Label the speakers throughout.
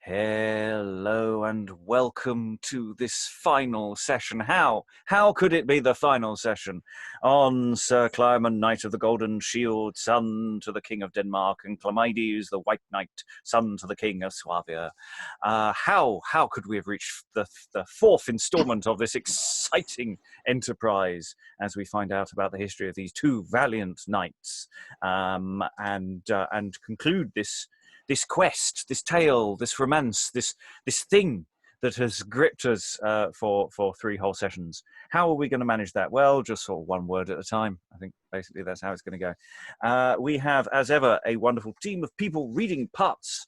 Speaker 1: Hello and welcome to this final session. How could it be the final session on Syr Clyomon Knight of the Golden Shield, son to the King of Denmark, and Clamydes, the White Knight, son to the King of Suavia? How could we have reached the fourth installment of this exciting enterprise as we find out about the history of these two valiant knights and conclude this quest, this tale, this romance, this thing that has gripped us for 3 whole sessions? How are we going to manage that? Well, just sort of one word at a time. I think basically that's how it's going to go. We have, as ever, a wonderful team of people reading parts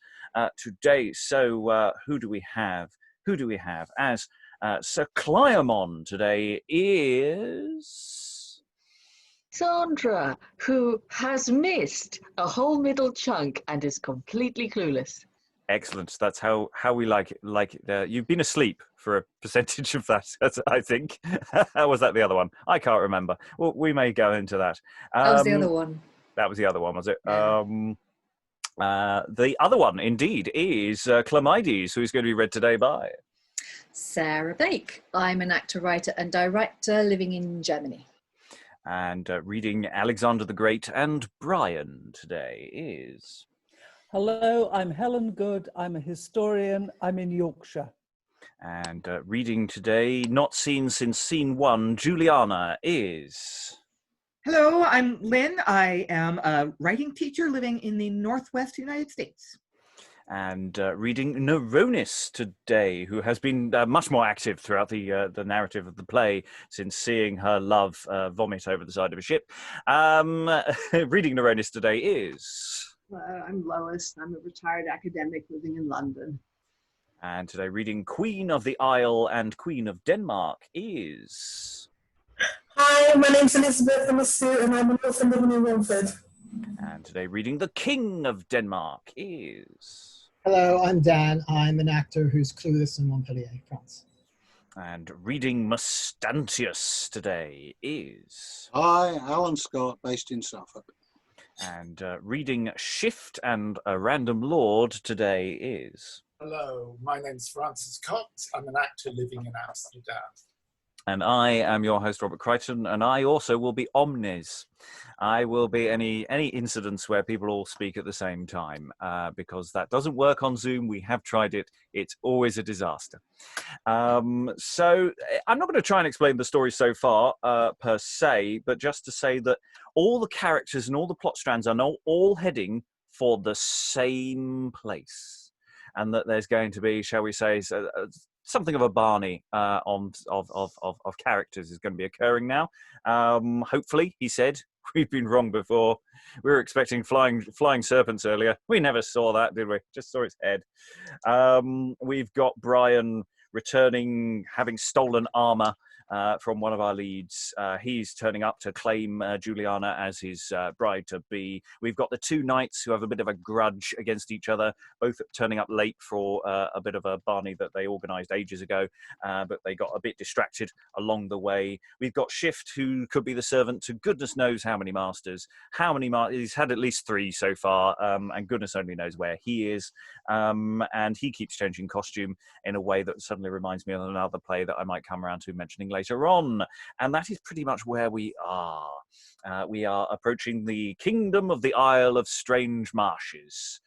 Speaker 1: today. So who do we have? As Syr Clyomon today is
Speaker 2: Alexandra, who has missed a whole middle chunk and is completely clueless.
Speaker 1: Excellent. That's how we like it. You've been asleep for a percentage of that, I think. How was that the other one? I can't remember. Well, we may go into that.
Speaker 3: That was the other one.
Speaker 1: That was the other one, was it?
Speaker 3: Yeah.
Speaker 1: The other one, indeed, is Clamydes, who's going to be read today by
Speaker 3: Sarah Blake. I'm an actor, writer and director living in Germany.
Speaker 1: And reading Alexandra the Great and Bryan today is...
Speaker 4: Hello, I'm Helen Good. I'm a historian. I'm in Yorkshire.
Speaker 1: And reading today, not seen since scene 1, Juliana is...
Speaker 5: Hello, I'm Lynn. I am a writing teacher living in the Northwest United States.
Speaker 1: And reading Neronis today, who has been much more active throughout the narrative of the play since seeing her love vomit over the side of a ship. Reading Neronis today is...
Speaker 6: I'm Lois. I'm a retired academic living in London.
Speaker 1: And today reading Queen of the Isle and Queen of Denmark is...
Speaker 7: Hi, my name's Elizabeth. I'm a Amisu, and I'm an orphan living in Romford.
Speaker 1: And today reading the King of Denmark is...
Speaker 8: Hello, I'm Dan. I'm an actor who's clueless in Montpellier, France.
Speaker 1: And reading Mustantius today is...
Speaker 9: Hi, Alan Scott, based in Suffolk.
Speaker 1: And reading Shift and a Random Lord today is...
Speaker 10: Hello, my name's Francis Cox. I'm an actor living in Amsterdam.
Speaker 1: And I am your host, Robert Crighton, and I also will be omnes. I will be any incidents where people all speak at the same time, because that doesn't work on Zoom. We have tried it. It's always a disaster. So I'm not going to try and explain the story so far, per se, but just to say that all the characters and all the plot strands are now all heading for the same place. And that there's going to be, shall we say, something of a Barney of characters is going to be occurring now. Hopefully, he said. We've been wrong before. We were expecting flying serpents earlier. We never saw that, did we? Just saw his head. We've got Bryan returning, having stolen armor from one of our leads. He's turning up to claim Juliana as his bride-to-be. We've got the two knights who have a bit of a grudge against each other, both turning up late for a bit of a Barney that they organised ages ago, but they got a bit distracted along the way. We've got Shift, who could be the servant to goodness knows how many masters. He's had at least 3 so far, and goodness only knows where he is. And he keeps changing costume in a way that suddenly reminds me of another play that I might come around to mentioning later on. And that is pretty much where we are. We are approaching the kingdom of the Isle of Strange Marshes,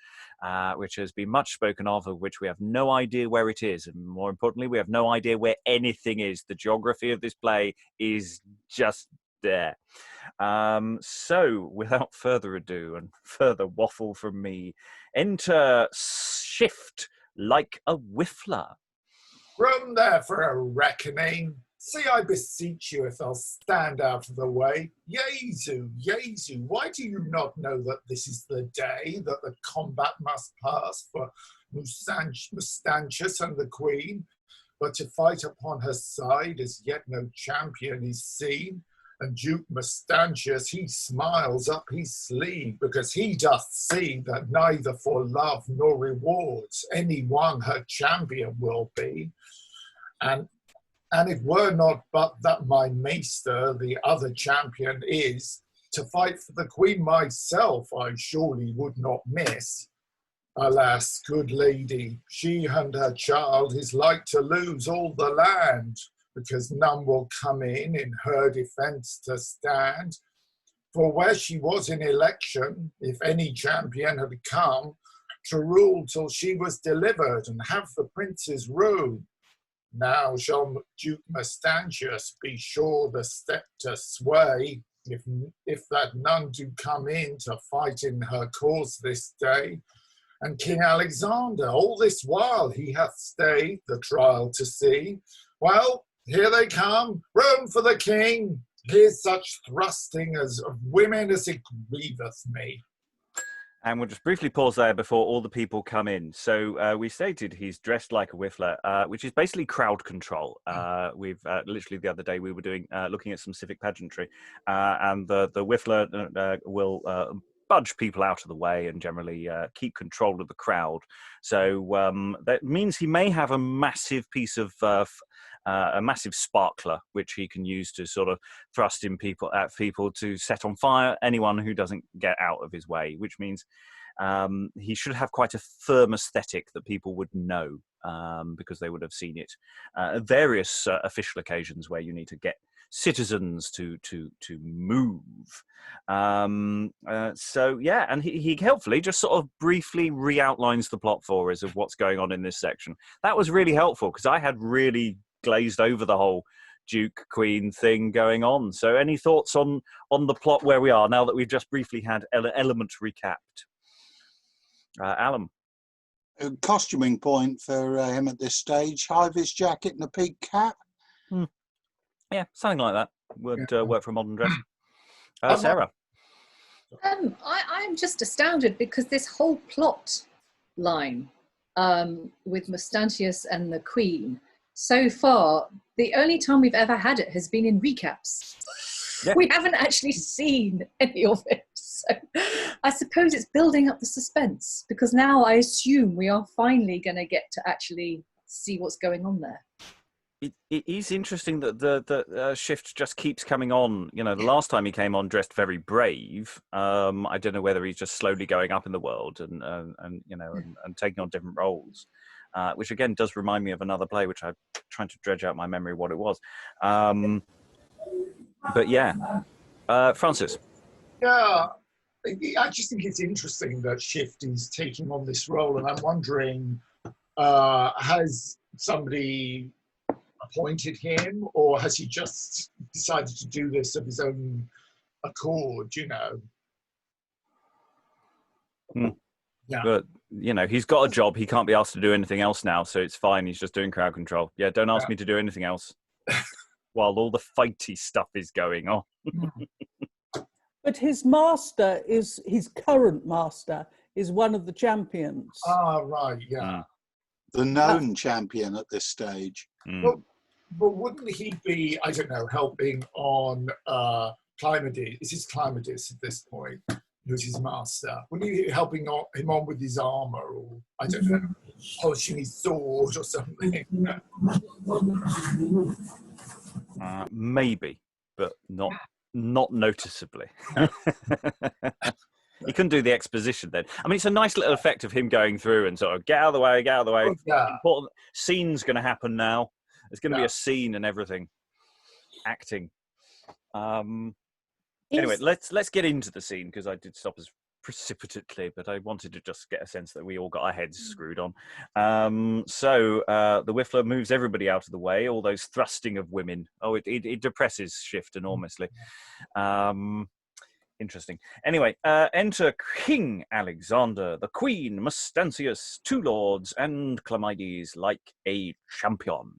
Speaker 1: which has been much spoken of which we have no idea where it is. And more importantly, we have no idea where anything is. The geography of this play is just there. So without further ado and further waffle from me, enter Shift like a whiffler.
Speaker 10: Room there for a reckoning. See, I beseech you, if I'll stand out of the way. Jesu, Jesu, why do you not know that this is the day that the combat must pass for Mustantius and the Queen? But to fight upon her side, as yet no champion is seen. And Duke Mustantius, he smiles up his sleeve, because he doth see that neither for love nor rewards any one her champion will be. And it were not but that my maester, the other champion, is, to fight for the Queen myself I surely would not miss. Alas, good lady, she and her child is like to lose all the land, because none will come in her defence to stand. For where she was in election, if any champion had come, to rule till she was delivered and have the prince's room. Now shall Duke Mustantius be sure the sceptre sway, if that none do come in to fight in her cause this day. And King Alexander, all this while he hath stayed the trial to see. Well, here they come, Rome for the king. Here's such thrusting as of women as it grieveth me.
Speaker 1: And we'll just briefly pause there before all the people come in. So we stated he's dressed like a whiffler, which is basically crowd control. We've literally the other day we were looking at some civic pageantry, and the whiffler will budge people out of the way and generally keep control of the crowd. So that means he may have a massive piece of a massive sparkler, which he can use to sort of thrust in at people to set on fire anyone who doesn't get out of his way, which means he should have quite a firm aesthetic that people would know because they would have seen it at various official occasions where you need to get citizens to move. So yeah, and he helpfully just sort of briefly re-outlines the plot for us of what's going on in this section. That was really helpful because I had really glazed over the whole Duke Queen thing going on. So any thoughts on the plot where we are now that we've just briefly had element recapped? Alan?
Speaker 9: A costuming point for him at this stage. High-vis jacket and a pig cap.
Speaker 1: Yeah, something like that would work for a modern dress. Sarah?
Speaker 3: I'm just astounded because this whole plot line with Mustantius and the Queen, so far, the only time we've ever had it has been in recaps. Yeah. We haven't actually seen any of it. So I suppose it's building up the suspense because now I assume we are finally going to get to actually see what's going on there.
Speaker 1: It is interesting that the shift just keeps coming on. You know, the last time he came on dressed very brave. I don't know whether he's just slowly going up in the world and you know and taking on different roles, which again does remind me of another play, which I'm trying to dredge out my memory what it was. But yeah, Francis.
Speaker 10: Yeah, I just think it's interesting that Shift is taking on this role, and I'm wondering, has somebody appointed him, or has he just decided to do this of his own accord, you know? Yeah.
Speaker 1: But, you know, he's got a job. He can't be asked to do anything else now, so it's fine. He's just doing crowd control. Yeah, don't ask me to do anything else while all the fighty stuff is going on.
Speaker 4: But his master his current master is one of the champions.
Speaker 10: Ah, right, yeah.
Speaker 9: The known champion at this stage.
Speaker 10: But wouldn't he be, I don't know, helping on Clamydes? Is his Clamydes at this point, who's his master? Wouldn't he be helping him on with his armour, or, I don't know, polishing his sword or something?
Speaker 1: Maybe, but not noticeably. He couldn't do the exposition then. I mean, it's a nice little effect of him going through and sort of get out of the way, get out of the way.
Speaker 10: Yeah.
Speaker 1: Important scene's going to happen now. There's going to be a scene and everything. Acting. Anyway, let's get into the scene because I did stop us precipitately, but I wanted to just get a sense that we all got our heads screwed on. So the Whiffler moves everybody out of the way, all those thrusting of women. Oh, it depresses Shift enormously. Interesting. Anyway, enter King Alexander, the Queen, Mustantius, two lords, and Clamydes like a champion.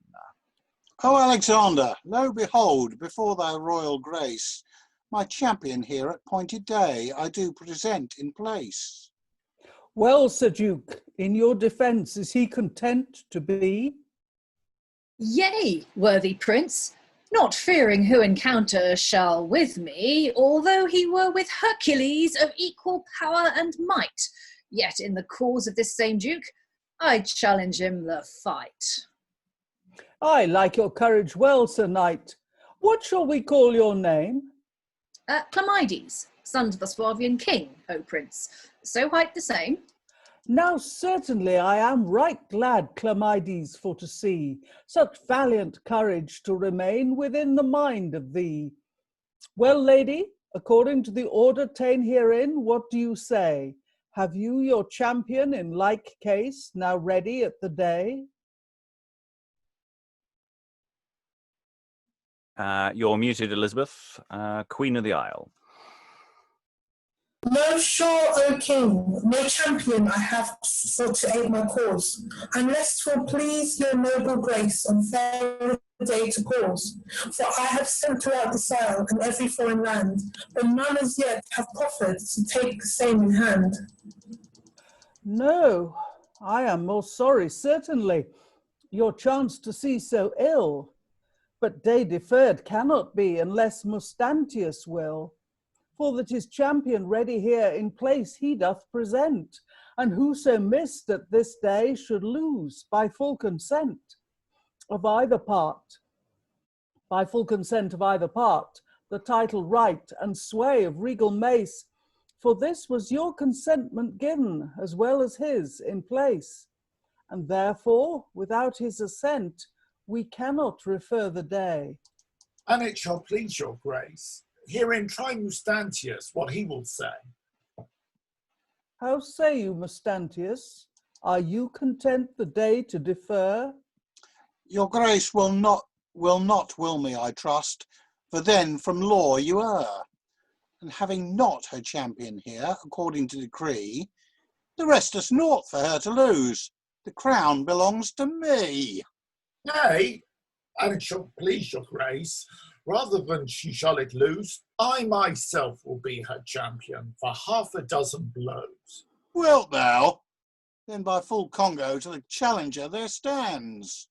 Speaker 9: Oh, Alexander, lo behold, before thy royal grace, my champion here at pointed day I do present in place.
Speaker 4: Well, Sir Duke, in your defence, is he content to be?
Speaker 3: Yea, worthy prince, not fearing who encounter shall with me, although he were with Hercules of equal power and might, yet in the cause of this same Duke, I challenge him the fight.
Speaker 4: I like your courage well, Sir Knight. What shall we call your name?
Speaker 3: Clamydes, son to the Suavian king, O prince. So hight the same.
Speaker 4: Now certainly I am right glad, Clamydes, for to see such valiant courage to remain within the mind of thee. Well, lady, according to the order ta'en herein, what do you say? Have you your champion in like case now ready at the day?
Speaker 1: You're muted, Elizabeth, Queen of the Isle.
Speaker 7: No sure, O king, no champion I have for to aid my cause, unless 'twill please your noble grace on fair day to cause. For I have sent throughout this isle and every foreign land, but none as yet have proffered to take the same in hand.
Speaker 4: No, I am most sorry, certainly, your chance to see so ill. But day deferred cannot be unless Mustantius will. For that his champion ready here in place he doth present, and whoso missed at this day should lose by full consent of either part. By full consent of either part, the title right and sway of regal mace, for this was your consentment given, as well as his, in place. And therefore, without his assent, we cannot refer the day.
Speaker 10: And it shall please your grace. Herein try Mustantius, what he will say.
Speaker 4: How say you, Mustantius? Are you content the day to defer?
Speaker 9: Your grace will not will me, I trust, for then from law you err. And having not her champion here, according to decree, the rest is naught for her to lose. The crown belongs to me.
Speaker 10: Nay, and it shall please your grace, rather than she shall it lose, I myself will be her champion for 6 blows.
Speaker 9: Wilt thou? Then by full Congo to the challenger there stands.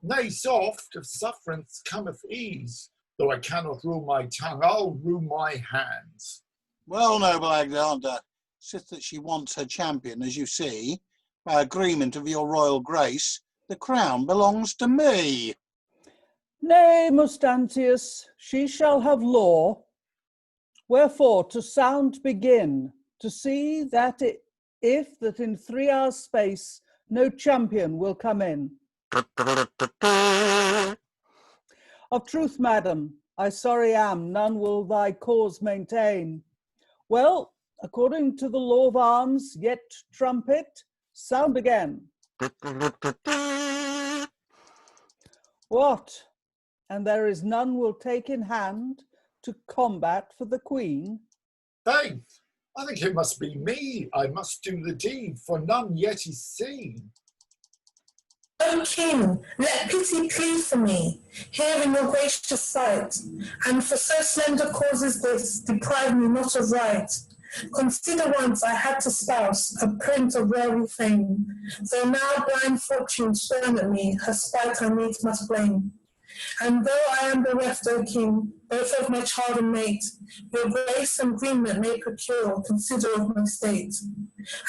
Speaker 10: Nay, soft, of sufferance cometh ease. Though I cannot rule my tongue, I'll rule my hands.
Speaker 9: Well, noble Alexandra, sith that she wants her champion, as you see, by agreement of your royal grace, the crown belongs to me.
Speaker 4: Nay, Mustantius, she shall have law. Wherefore to sound begin, to see that if that in 3 hours' space no champion will come in. Of truth, madam, I sorry am, none will thy cause maintain. Well, according to the law of arms, yet trumpet, sound again. What? And there is none will take in hand to combat for the queen?
Speaker 10: Faith, I think it must be me. I must do the deed, for none yet is seen.
Speaker 7: O king, let pity plead for me, here in your gracious sight, and for so slender causes this, deprive me not of right. Consider once I had to spouse a prince of royal fame, though now blind fortune sworn at me, her spite I needs must blame. And though I am bereft, O king, both of my child and mate, your grace and agreement may procure, consider of my state.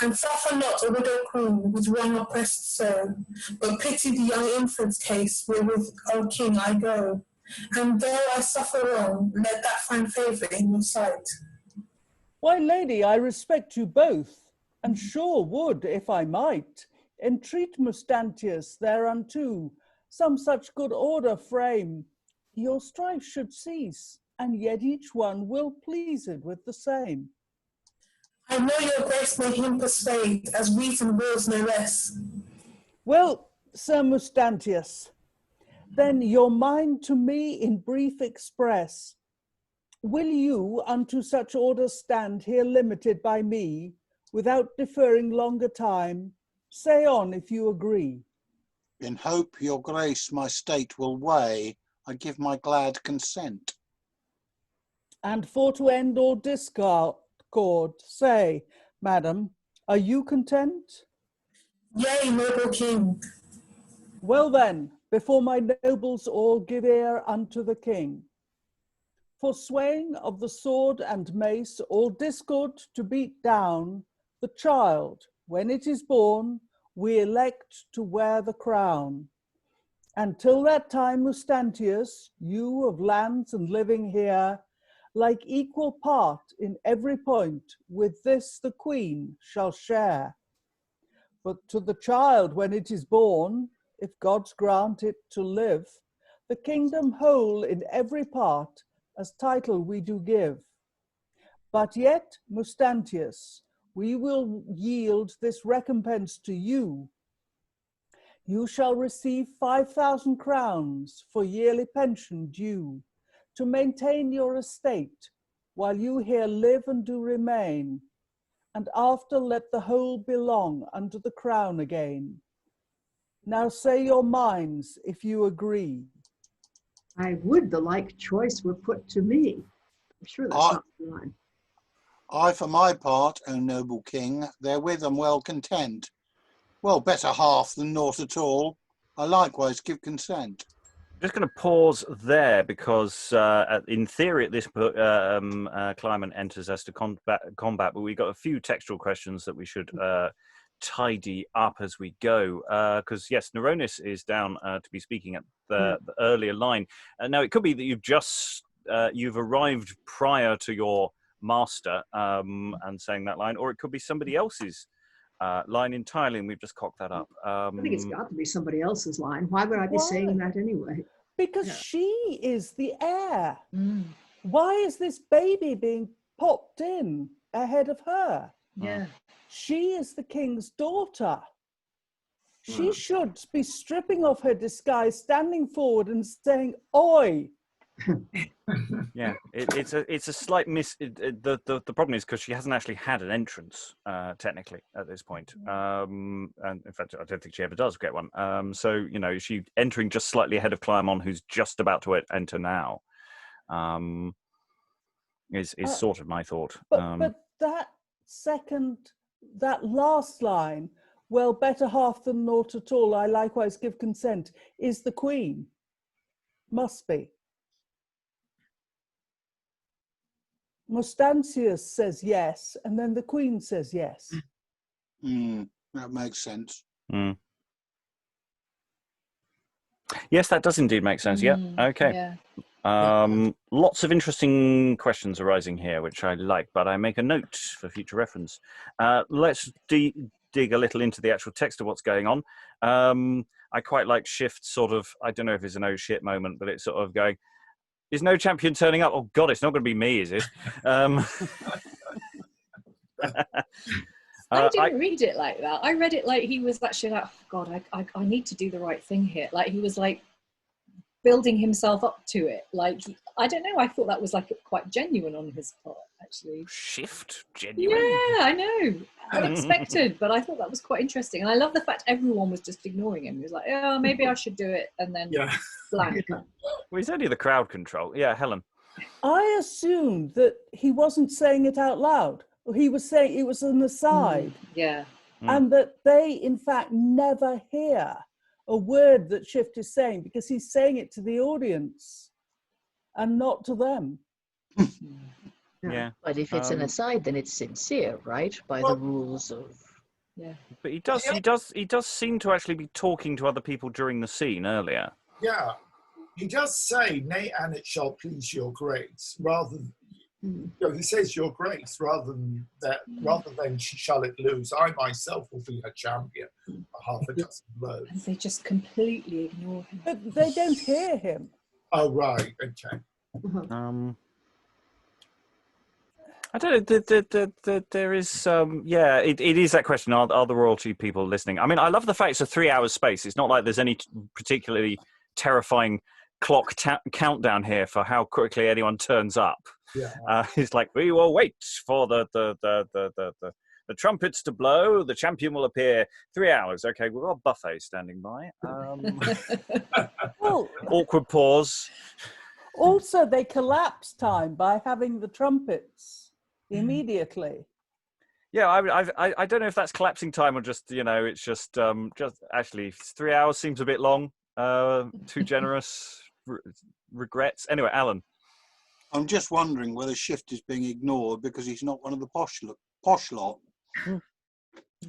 Speaker 7: And suffer not a widow queen with wrong oppressed so, but pity the young infant's case wherewith, O king, I go. And though I suffer wrong, let that find favour in your sight.
Speaker 4: Why, lady, I respect you both, and sure would, if I might, entreat Mustantius thereunto, some such good order frame, your strife should cease, and yet each one will please it with the same.
Speaker 7: I know your grace may him persuade, as reason wills no less.
Speaker 4: Well, Sir Mustantius, then your mind to me in brief express. Will you unto such order stand here limited by me, without deferring longer time? Say on if you agree.
Speaker 9: In hope your grace my state will weigh, I give my glad consent.
Speaker 4: And for to end all discord, say, madam, are you content?
Speaker 7: Yea, noble king.
Speaker 4: Well then, before my nobles all give ear unto the king. For swaying of the sword and mace, all discord to beat down, the child, when it is born, we elect to wear the crown. And till that time, Mustantius, you of lands and living here, like equal part in every point, with this the queen shall share. But to the child when it is born, if God's grant it to live, the kingdom whole in every part, as title we do give. But yet, Mustantius, we will yield this recompense to you. You shall receive 5,000 crowns for yearly pension due, to maintain your estate, while you here live and do remain, and after let the whole belong unto the crown again. Now say your minds, if you agree.
Speaker 6: I would the like choice were put to me. I'm sure that's not the line.
Speaker 9: I, for my part, O noble king, therewith am well content. Well, better half than naught at all. I likewise give consent.
Speaker 1: I'm just going to pause there because, in theory, at this point, Clyomon enters us to combat, but we've got a few textual questions that we should tidy up as we go. Because, yes, Neronis is down to be speaking at the earlier line. Now, it could be that you've arrived prior to your master and saying that line, or it could be somebody else's line entirely, and we've just cocked that up.
Speaker 6: I think it's got to be somebody else's line. Why would I be saying that anyway?
Speaker 4: Because she is the heir. Why is this baby being popped in ahead of her?
Speaker 3: Yeah.
Speaker 4: She is the king's daughter. She should be stripping off her disguise, standing forward and saying, "Oi!"
Speaker 1: Yeah, it's a slight miss. The problem is because she hasn't actually had an entrance technically at this point, and in fact, I don't think she ever does get one. So she's entering just slightly ahead of Clyomon, who's just about to enter now. Is sort of my thought.
Speaker 4: But that last line, well, better half than naught at all. I likewise give consent. Is the queen? Must be. Mustantius says yes, and then the queen says yes.
Speaker 9: That makes sense.
Speaker 1: Yes, that does indeed make sense. Yeah. Okay. Yeah. Lots of interesting questions arising here, which I like, but I make a note for future reference. Let's dig a little into the actual text of what's going on. I quite like Shift's sort of, I don't know if it's an oh shit moment, but it's sort of going, is no champion turning up? Oh God, it's not going to be me, is it?
Speaker 3: I didn't read it like that. I read it like he was actually like, oh God, I need to do the right thing here. Like he was like building himself up to it. Like, I don't know. I thought that was like quite genuine on his part, actually.
Speaker 1: Shift? Genuine?
Speaker 3: Yeah, I know. Unexpected, but I thought that was quite interesting. And I love the fact everyone was just ignoring him. He was like, oh, maybe I should do it. And then blank.
Speaker 1: Well, he's only the crowd control. Yeah, Helen.
Speaker 4: I assumed that he wasn't saying it out loud. He was saying it was an aside. And that they, in fact, never hear a word that Shift is saying because he's saying it to the audience and not to them.
Speaker 1: Yeah.
Speaker 2: But if it's an aside, then it's sincere, right? By the rules of...
Speaker 3: Yeah.
Speaker 1: But he does seem to actually be talking to other people during the scene earlier.
Speaker 10: Yeah. He does say, nay, and it shall please your grace, rather than, he says your grace rather than shall it lose. I myself will be her champion for half a dozen blows.
Speaker 3: And they just completely ignore him.
Speaker 4: But they don't hear him.
Speaker 10: Oh, right, okay.
Speaker 1: I don't know. There is, it is that question. Are the royalty people listening? I mean, I love the fact it's a 3 hour space. It's not like there's any particularly terrifying clock countdown here for how quickly anyone turns up.
Speaker 10: Yeah.
Speaker 1: It's like, we will wait for the trumpets to blow. The champion will appear. 3 hours. Okay, we've got a buffet standing by.
Speaker 4: Well,
Speaker 1: awkward pause.
Speaker 4: Also, they collapse time by having the trumpets immediately.
Speaker 1: Yeah, I don't know if that's collapsing time or just, it's just actually 3 hours seems a bit long, too generous, regrets. Anyway, Alan.
Speaker 9: I'm just wondering whether Shift is being ignored because he's not one of the posh lot.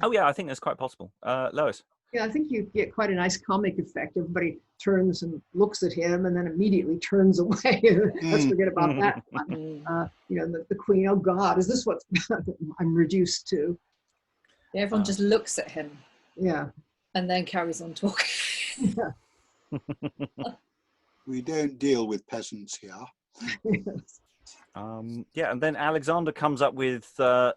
Speaker 1: Oh, yeah, I think that's quite possible. Lois.
Speaker 6: Yeah, I think you get quite a nice comic effect. Everybody turns and looks at him and then immediately turns away. Let's forget about that one. The queen, oh God, is this what I'm reduced to?
Speaker 3: Yeah, everyone just looks at him.
Speaker 6: Yeah.
Speaker 3: and then carries on talking.
Speaker 9: We don't deal with peasants here.
Speaker 1: Yeah, and then Alexander comes up with a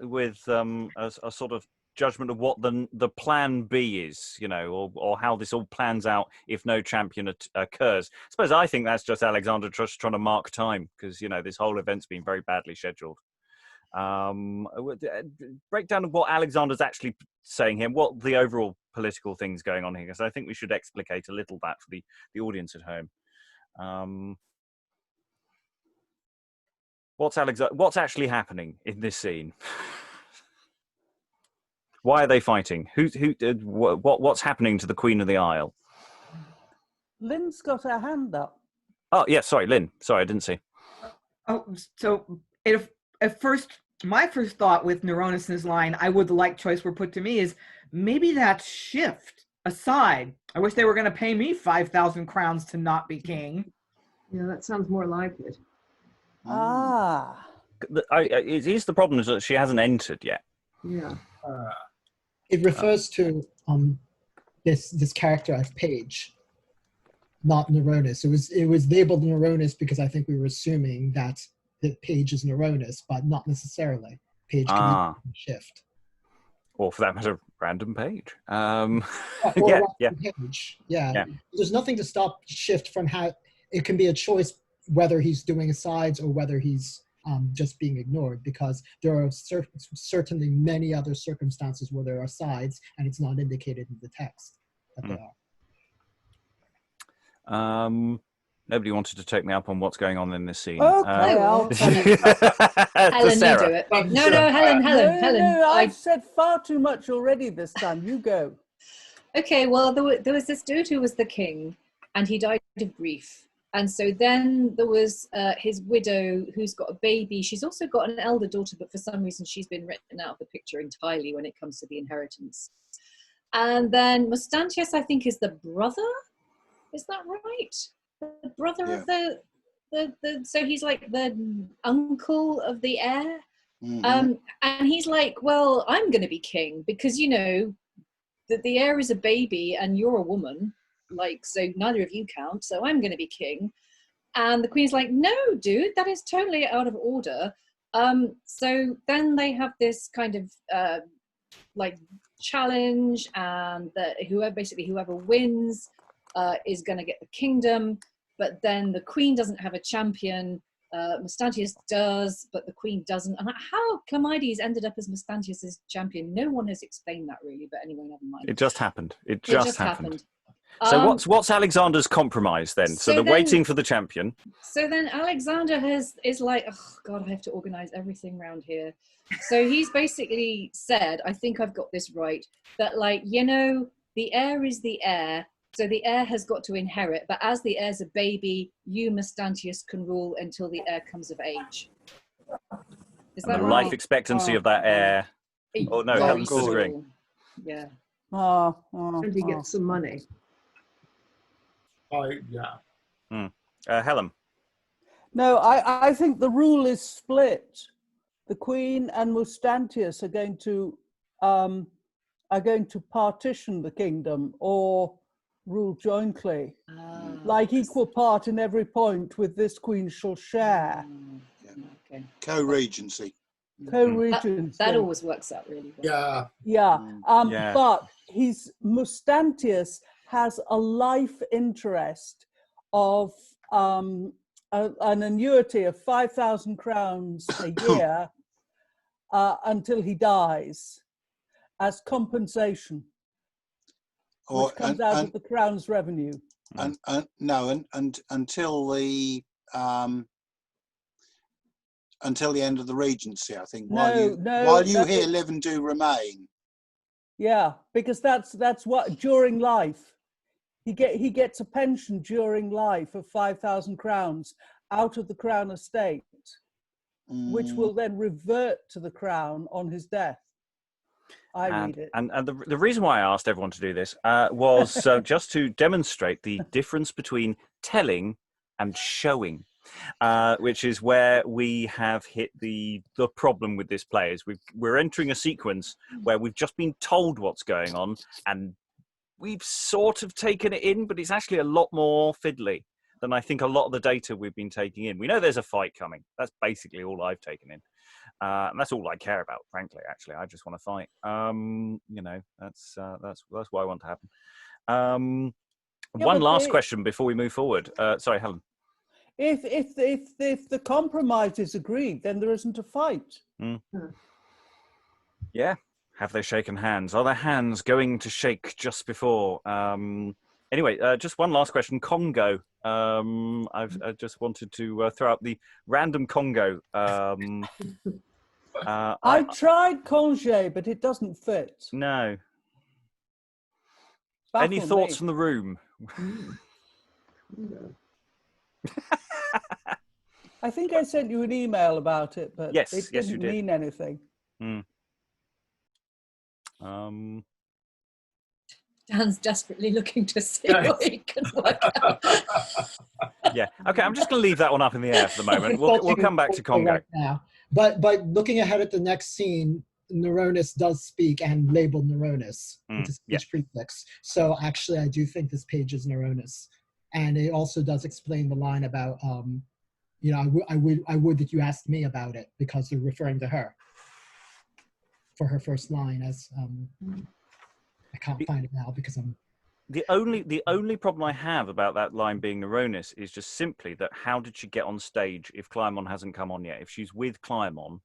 Speaker 1: sort of judgment of what the plan B is, you know, or how this all plans out if no champion occurs. I think that's just Alexander just trying to mark time because, you know, this whole event's been very badly scheduled. Breakdown of what Alexander's actually saying here, what the overall political things going on here, because I think we should explicate a little that for the audience at home. What's actually happening in this scene? Why are they fighting? What's happening to the Queen of the Isle?
Speaker 4: Lynn's got her hand up.
Speaker 1: Oh, yeah, sorry, Lynn. Sorry, I didn't see.
Speaker 5: Oh, so at first, my first thought with Neronis' line, I would like choice were put to me, is maybe that shift aside. I wish they were going to pay me 5,000 crowns to not be king.
Speaker 6: Yeah, that sounds more like it.
Speaker 4: Ah.
Speaker 1: It is the problem is that she hasn't entered yet.
Speaker 6: Yeah.
Speaker 8: It refers to this character as Page, not Neronis. It was labeled Neronis because I think we were assuming that Page is Neronis, but not necessarily. Page can shift.
Speaker 1: Or for that matter, random Page.
Speaker 8: Yeah. Page. Yeah. There's nothing to stop shift from how it can be a choice whether he's doing asides or whether he's just being ignored, because there are certainly many other circumstances where there are sides and it's not indicated in the text that they are.
Speaker 1: Nobody wanted to take me up on what's going on in this scene.
Speaker 4: Okay, I'll tell you.
Speaker 3: Helen, you do it. No, Helen.
Speaker 4: No, I've said far too much already this time. You go.
Speaker 3: Okay, well, there was this dude who was the king, and he died of grief. And so then there was his widow who's got a baby. She's also got an elder daughter, but for some reason she's been written out of the picture entirely when it comes to the inheritance. And then Mustantius, I think, is the brother. Is that right? The brother of the so he's like the uncle of the heir. And he's like, well, I'm going to be king because, you know, that the heir is a baby and you're a woman. Like, so neither of you count, so I'm going to be king. And the queen's like, no, dude, that is totally out of order. So then they have this kind of like challenge, and that whoever wins is going to get the kingdom. But then the queen doesn't have a champion. Mustantius does, but the queen doesn't. And how Clamydes ended up as Mustantius's champion, no one has explained that really. But anyway, never mind.
Speaker 1: It just happened. It just happened. So what's Alexander's compromise then? So they're waiting for the champion.
Speaker 3: So then Alexander is like, oh God, I have to organize everything around here. So he's basically said, I think I've got this right, that like, you know, the heir is the heir. So the heir has got to inherit, but as the heir's a baby, you, Mustantius, can rule until the heir comes of age. Is that
Speaker 1: the life expectancy of that heir? Oh no, Helen's disagreeing.
Speaker 3: Yeah.
Speaker 6: And he gets some money.
Speaker 1: Helen.
Speaker 4: No, I think the rule is split. The Queen and Mustantius are going to partition the kingdom or rule jointly, like equal part in every point. With this Queen shall share.
Speaker 3: Okay.
Speaker 9: Co-regency.
Speaker 4: Co-regency.
Speaker 3: That always works out really well.
Speaker 4: Yeah. But Mustantius has a life interest of an annuity of 5,000 crowns a year until he dies as compensation, which comes out of the crown's revenue.
Speaker 9: And until the end of the regency, I think. While you here live and do remain.
Speaker 4: Yeah, because that's what during life. He gets a pension during life of 5,000 crowns out of the crown estate, which will then revert to the crown on his death. I read it.
Speaker 1: And the reason why I asked everyone to do this was just to demonstrate the difference between telling and showing. which is where we have hit the problem with this play. Is we're entering a sequence where we've just been told what's going on, and we've sort of taken it in, but it's actually a lot more fiddly than I think a lot of the data we've been taking in. We know there's a fight coming. That's basically all I've taken in. And that's all I care about, frankly, actually. I just want to fight. You know, that's what I want to happen. One last question before we move forward. Sorry, Helen.
Speaker 4: If the compromise is agreed, then there isn't a fight.
Speaker 1: Yeah. Have they shaken hands? Are their hands going to shake just before? Anyway, just one last question. Congo. I just wanted to throw out the random Congo.
Speaker 4: I tried congé, but it doesn't fit.
Speaker 1: No.
Speaker 4: Baffled
Speaker 1: Any thoughts
Speaker 4: me.
Speaker 1: from the room?
Speaker 4: I think I sent you an email about it, but
Speaker 1: yes,
Speaker 4: it
Speaker 1: yes, you
Speaker 4: didn't
Speaker 1: did.
Speaker 4: mean anything.
Speaker 3: Dan's desperately looking to see what he can work out.
Speaker 1: Yeah. Okay, I'm just going to leave that one up in the air for the moment. We'll come back to Congo.
Speaker 8: Right now. But looking ahead at the next scene, Neronis does speak and label Neronis with a speech prefix. So actually, I do think this page is Neronis. And it also does explain the line about, you know, I would that you asked me about it, because they're referring to her for her first line as, I can't find it now because I'm...
Speaker 1: The only problem I have about that line being Neronis is just simply that how did she get on stage if Clyomon hasn't come on yet? If she's with Clyomon,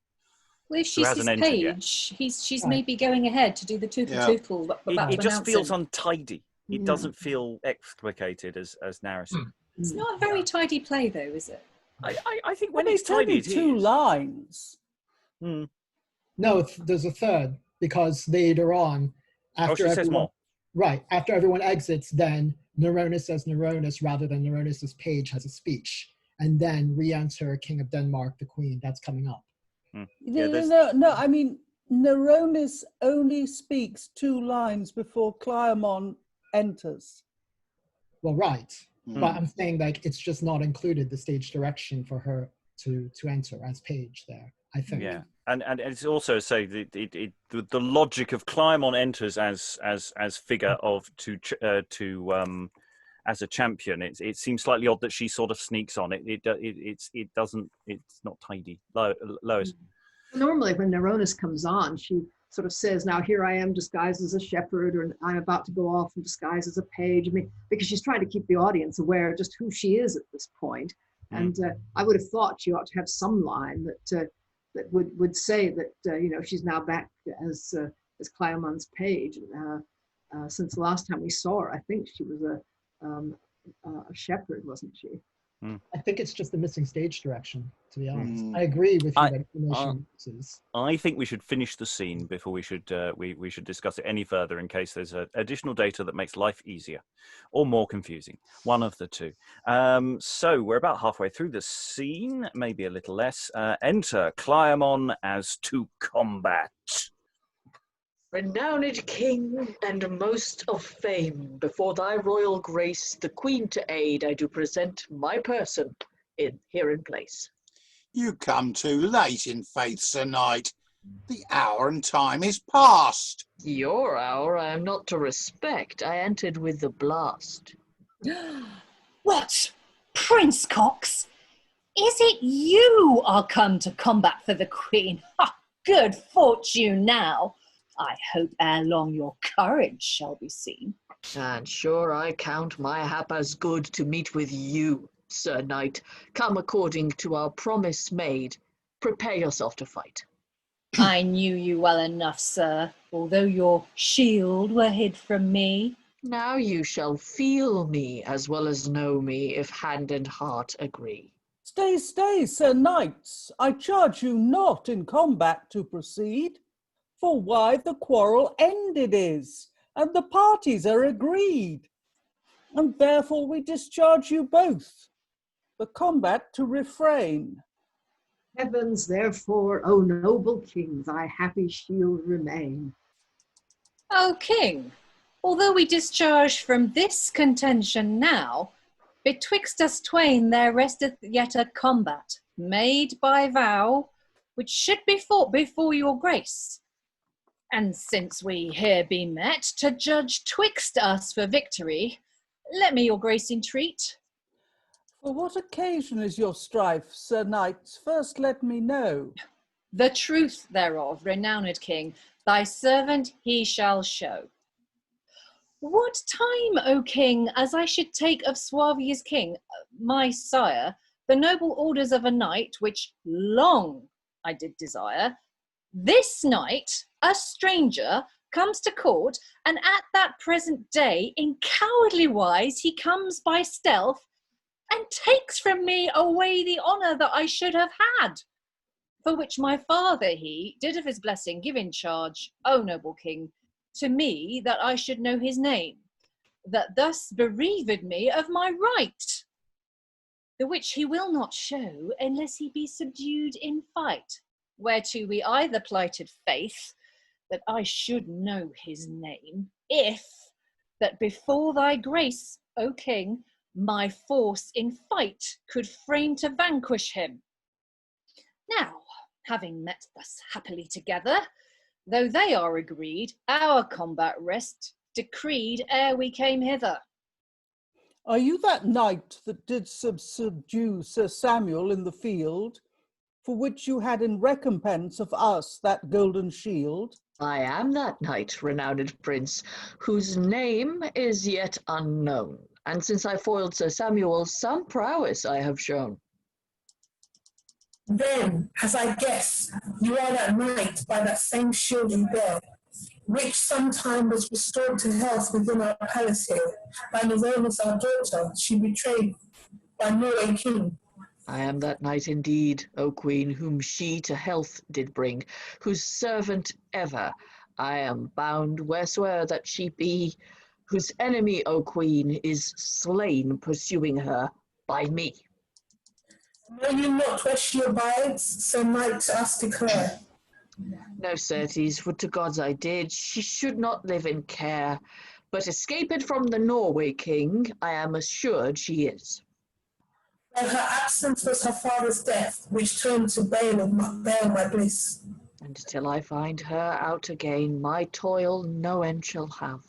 Speaker 3: well, if she's his page, she's maybe going ahead to do the tootle.
Speaker 1: It just feels untidy. It doesn't feel explicated as narrative.
Speaker 3: It's not a very tidy play, though, is it?
Speaker 1: I think when it's tidy, it is.
Speaker 4: Two lines.
Speaker 8: No, there's a third, because later on, after
Speaker 1: she says more.
Speaker 8: Right, after everyone exits, then Neronis says Neronis rather than Neronis's page has a speech, and then re-enter King of Denmark, the Queen. That's coming up.
Speaker 4: No, I mean, Neronis only speaks 2 lines before Clyomon enters.
Speaker 8: Well, right. But I'm saying, like, it's just not included the stage direction for her to enter as page there, I think.
Speaker 1: Yeah, and it's also say the logic of Clyomon enters as figure of as a champion. It seems slightly odd that she sort of sneaks on. It's not tidy. Lois.
Speaker 6: Normally, when Neronis comes on, she sort of says, "Now here I am disguised as a shepherd," or "I'm about to go off and disguise as a page." I mean, because she's trying to keep the audience aware of just who she is at this point. And I would have thought she ought to have some line that would say that you know, she's now back as Clyomon's page. Since the last time we saw her, I think she was a shepherd, wasn't she?
Speaker 8: I think it's just the missing stage direction, to be honest. I agree with you that information is.
Speaker 1: I think we should finish the scene before we should we should discuss it any further, in case there's additional data that makes life easier or more confusing. One of the two. So we're about halfway through the scene, maybe a little less. Enter Clyomon as to combat.
Speaker 2: Renowned king and most of fame, before thy royal grace, the queen to aid, I do present my person here in place.
Speaker 9: You come too late in faith, Sir Knight. The hour and time is past.
Speaker 2: Your hour I am not to respect. I entered with the blast.
Speaker 11: What? Prince Cox? Is it you are come to combat for the queen? Ha! Good fortune now. I hope ere long your courage shall be seen.
Speaker 2: And sure I count my hap as good to meet with you, Sir Knight. Come according to our promise made. Prepare yourself to fight.
Speaker 11: I knew you well enough, sir, although your shield were hid from me.
Speaker 2: Now you shall feel me as well as know me, if hand and heart agree.
Speaker 4: Stay, Sir Knights. I charge you not in combat to proceed. For why the quarrel ended is, and the parties are agreed. And therefore we discharge you both, the combat to refrain.
Speaker 6: Heavens, therefore, O noble king, thy happy shield remain.
Speaker 3: O king, although we discharge from this contention now, Betwixt us twain there resteth yet a combat, made by vow, which should be fought before your grace. And since we here be met, to judge twixt us for victory, let me your grace entreat.
Speaker 4: For what occasion is your strife, Sir Knights? First let me know.
Speaker 3: The truth thereof, renowned king, thy servant he shall show. What time, O king, as I should take of Suavia's king, my sire, the noble orders of a knight, which long I did desire, this night a stranger comes to court, and at that present day, in cowardly wise, he comes by stealth, and takes from me away the honour that I should have had, for which my father he did of his blessing give in charge, O noble king, to me that I should know his name, that thus bereaved me of my right, the which he will not show unless he be subdued in fight, whereto we either plighted faith, that I should know his name, if that before thy grace, O king, my force in fight could frame to vanquish him. Now, having met thus happily together, though they are agreed, our combat rest decreed ere we came hither.
Speaker 4: Are you that knight that did subdue Sir Samuel in the field, for which you had in recompense of us that golden shield?
Speaker 2: I am that knight, renowned prince, whose name is yet unknown, and since I foiled Sir Samuel, some prowess I have shown.
Speaker 7: Then, as I guess, you are that knight by that same shield you bear, which sometime was restored to health within our palace here, by Neronis our daughter, she betrayed by Norway king.
Speaker 2: I am that knight indeed, O queen, whom she to health did bring, whose servant ever I am bound wheresoe'er that she be, whose enemy, O queen, is slain pursuing her by me.
Speaker 7: Know you not where she abides, Sir Knight, to us declare?
Speaker 2: No, certes, would to gods I did, she should not live in care, but escaped from the Norway king, I am assured she is.
Speaker 7: Well, her absence was her father's death, which turned to bale my bliss.
Speaker 2: And till I find her out again, my toil no end shall have.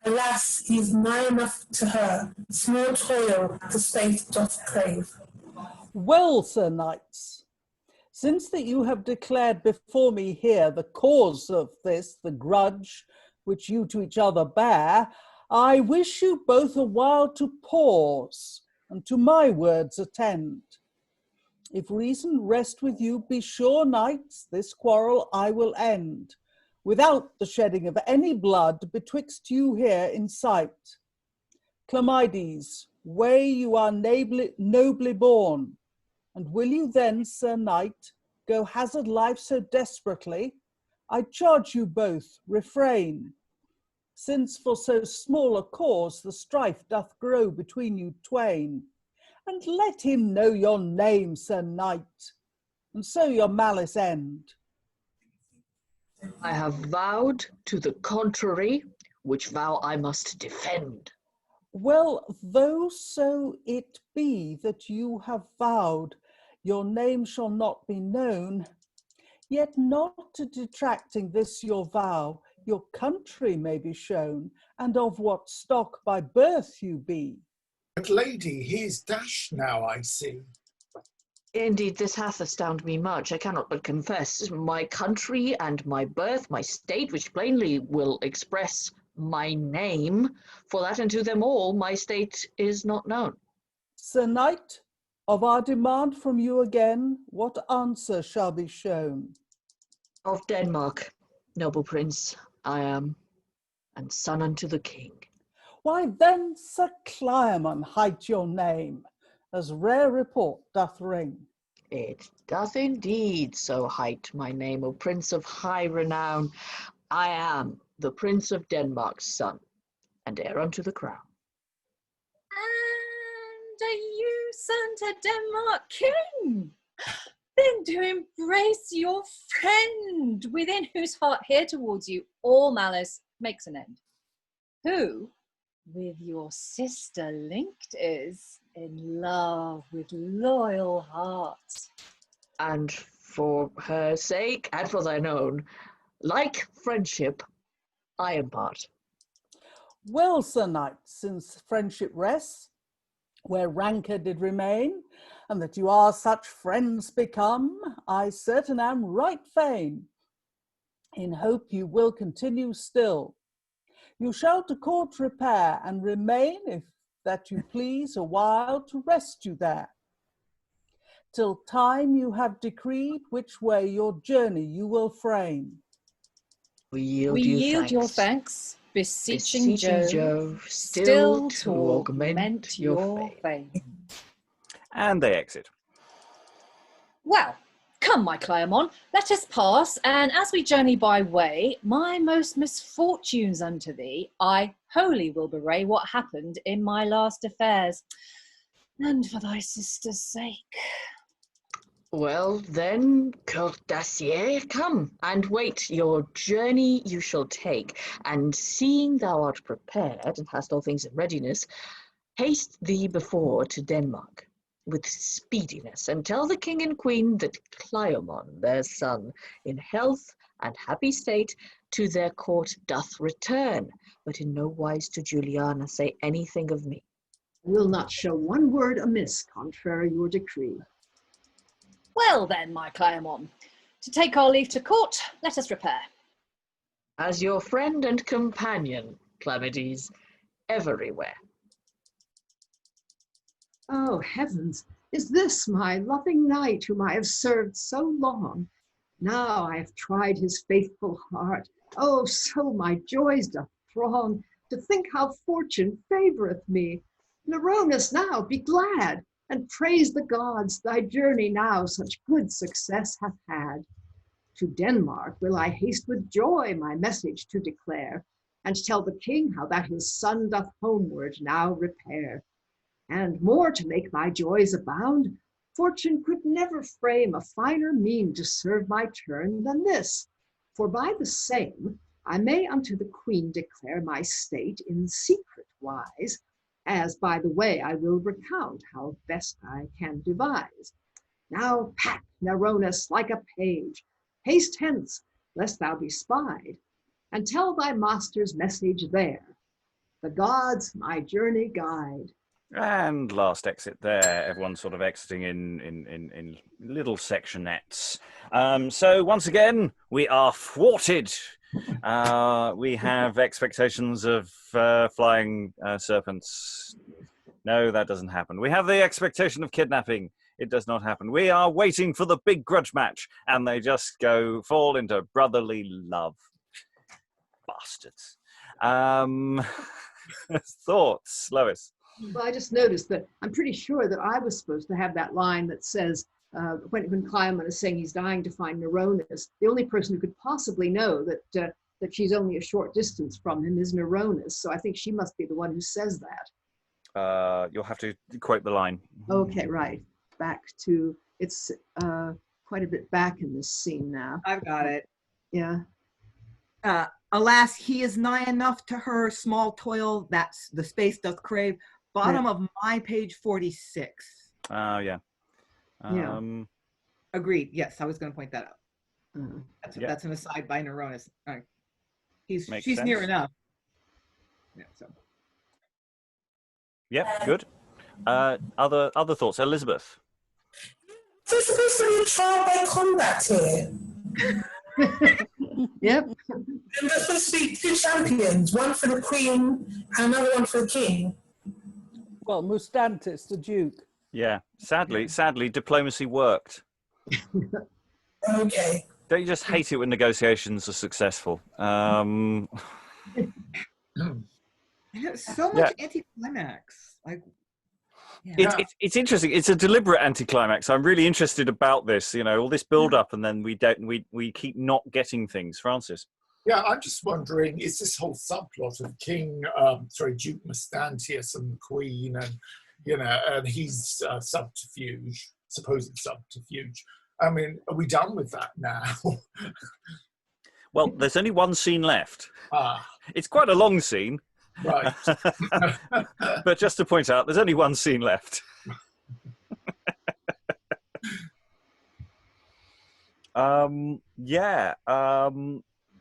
Speaker 7: Alas, he is nigh enough to her, small toil the faith doth crave.
Speaker 4: Well, Sir Knights, since that you have declared before me here the cause of this, the grudge which you to each other bear, I wish you both a while to pause, and to my words attend. If reason rest with you, be sure, knights, this quarrel I will end, without the shedding of any blood betwixt you here in sight. Clamydes, way you are nobly born, and will you then, Sir Knight, go hazard life so desperately? I charge you both, refrain, since for so small a cause the strife doth grow between you twain. And let him know your name, Sir Knight, and so your malice end.
Speaker 2: I have vowed to the contrary, which vow I must defend.
Speaker 4: Well, though so it be that you have vowed your name shall not be known, yet not detracting this your vow, your country may be shown, and of what stock by birth you be.
Speaker 10: But lady, he is dashed now, I see.
Speaker 2: Indeed, this hath astounded me much. I cannot but confess my country and my birth, my state, which plainly will express my name, for that unto them all my state is not known.
Speaker 4: Sir Knight, of our demand from you again, what answer shall be shown?
Speaker 2: Of Denmark, noble prince, I am, and son unto the king.
Speaker 4: Why then, Syr Clyomon hight your name, as rare report doth ring.
Speaker 2: It doth indeed so hight my name, O prince of high renown. I am the prince of Denmark's son, and heir unto the crown.
Speaker 3: And are you son to Denmark king? Then do embrace your friend, within whose heart here towards you all malice makes an end. Who,
Speaker 11: with your sister linked is in love with loyal heart.
Speaker 2: And for her sake, and for thine own, like friendship, I impart.
Speaker 4: Well, Sir Knight, since friendship rests, where rancour did remain, and that you are such friends become, I certain am right fain, in hope you will continue still. You shall to court repair, and remain, if that you please, a while to rest you there, till time you have decreed which way your journey you will frame.
Speaker 2: We yield,
Speaker 11: We
Speaker 2: you
Speaker 11: yield
Speaker 2: thanks.
Speaker 11: your thanks, beseeching
Speaker 2: Beseeching
Speaker 11: Jove,
Speaker 2: still to augment your fame.
Speaker 1: And they exit.
Speaker 11: Well, come, my Clyomon, let us pass, and as we journey by way, my most misfortunes unto thee, I wholly will bewray what happened in my last affairs, and for thy sister's sake.
Speaker 2: Well, then, courtesier, come and wait your journey you shall take, and seeing thou art prepared and hast all things in readiness, haste thee before to Denmark with speediness, and tell the king and queen that Clyomon, their son, in health and happy state, to their court doth return, but in no wise to Juliana say anything of me.
Speaker 6: Will not show one word amiss, contrary your decree.
Speaker 11: Well then, my Clyomon, to take our leave to court, let us repair.
Speaker 2: As your friend and companion, Clamydes, everywhere.
Speaker 6: Oh, heavens, is this my loving knight whom I have served so long? Now I have tried his faithful heart. Oh, so my joys doth throng, to think how fortune favoureth me. Neronis, now be glad, and praise the gods, thy journey now such good success hath had. To Denmark will I haste with joy my message to declare, and tell the king how that his son doth homeward now repair. And more to make my joys abound, fortune could never frame a finer mean to serve my turn than this. For by the same I may unto the queen declare my state in secret wise, as by the way I will recount how best I can devise. Now pack, Neronis, like a page, haste hence, lest thou be spied, and tell thy master's message there. The gods my journey guide.
Speaker 1: And last exit there, everyone's sort of exiting in little sectionettes. So once again, we are thwarted. We have expectations of flying serpents. No, that doesn't happen. We have the expectation of kidnapping. It does not happen. We are waiting for the big grudge match, and they just fall into brotherly love. Bastards. Thoughts, Lois?
Speaker 6: Well, I just noticed that I'm pretty sure that I was supposed to have that line that says, when Clyomon is saying he's dying to find Neronis, the only person who could possibly know that she's only a short distance from him is Neronis. So I think she must be the one who says that.
Speaker 1: You'll have to quote the line.
Speaker 6: Okay, right. Back to, it's quite a bit back in this scene now.
Speaker 5: I've got it.
Speaker 6: Yeah.
Speaker 5: Alas, he is nigh enough to her small toil, that's the space doth crave. Bottom of my page 46.
Speaker 1: Oh, yeah.
Speaker 6: Yeah.
Speaker 5: Agreed. Yes, I was going to point that out. That's an aside by Neronis. All right. She's
Speaker 1: sense.
Speaker 5: Near enough. Yeah. So.
Speaker 1: Yep. Good. Other thoughts, Elizabeth.
Speaker 7: Is there supposed to be a trial by combat here?
Speaker 6: Yep.
Speaker 7: And there's supposed to be two champions, one for the queen and another one for the king.
Speaker 4: Well, Mustantius, the Duke.
Speaker 1: Yeah. Sadly, diplomacy worked.
Speaker 7: Okay.
Speaker 1: Don't you just hate it when negotiations are successful?
Speaker 5: So much anticlimax. Like, yeah.
Speaker 1: It's interesting. It's a deliberate anticlimax. I'm really interested about this. You know, all this build-up, and then we keep not getting things. Francis.
Speaker 10: Yeah, I'm just wondering, is this whole subplot of Duke Mustantius and the Queen, and and his supposed subterfuge. I mean, are we done with that now?
Speaker 1: Well, there's only one scene left. It's quite a long scene.
Speaker 10: Right.
Speaker 1: But just to point out, there's only one scene left. Yeah. I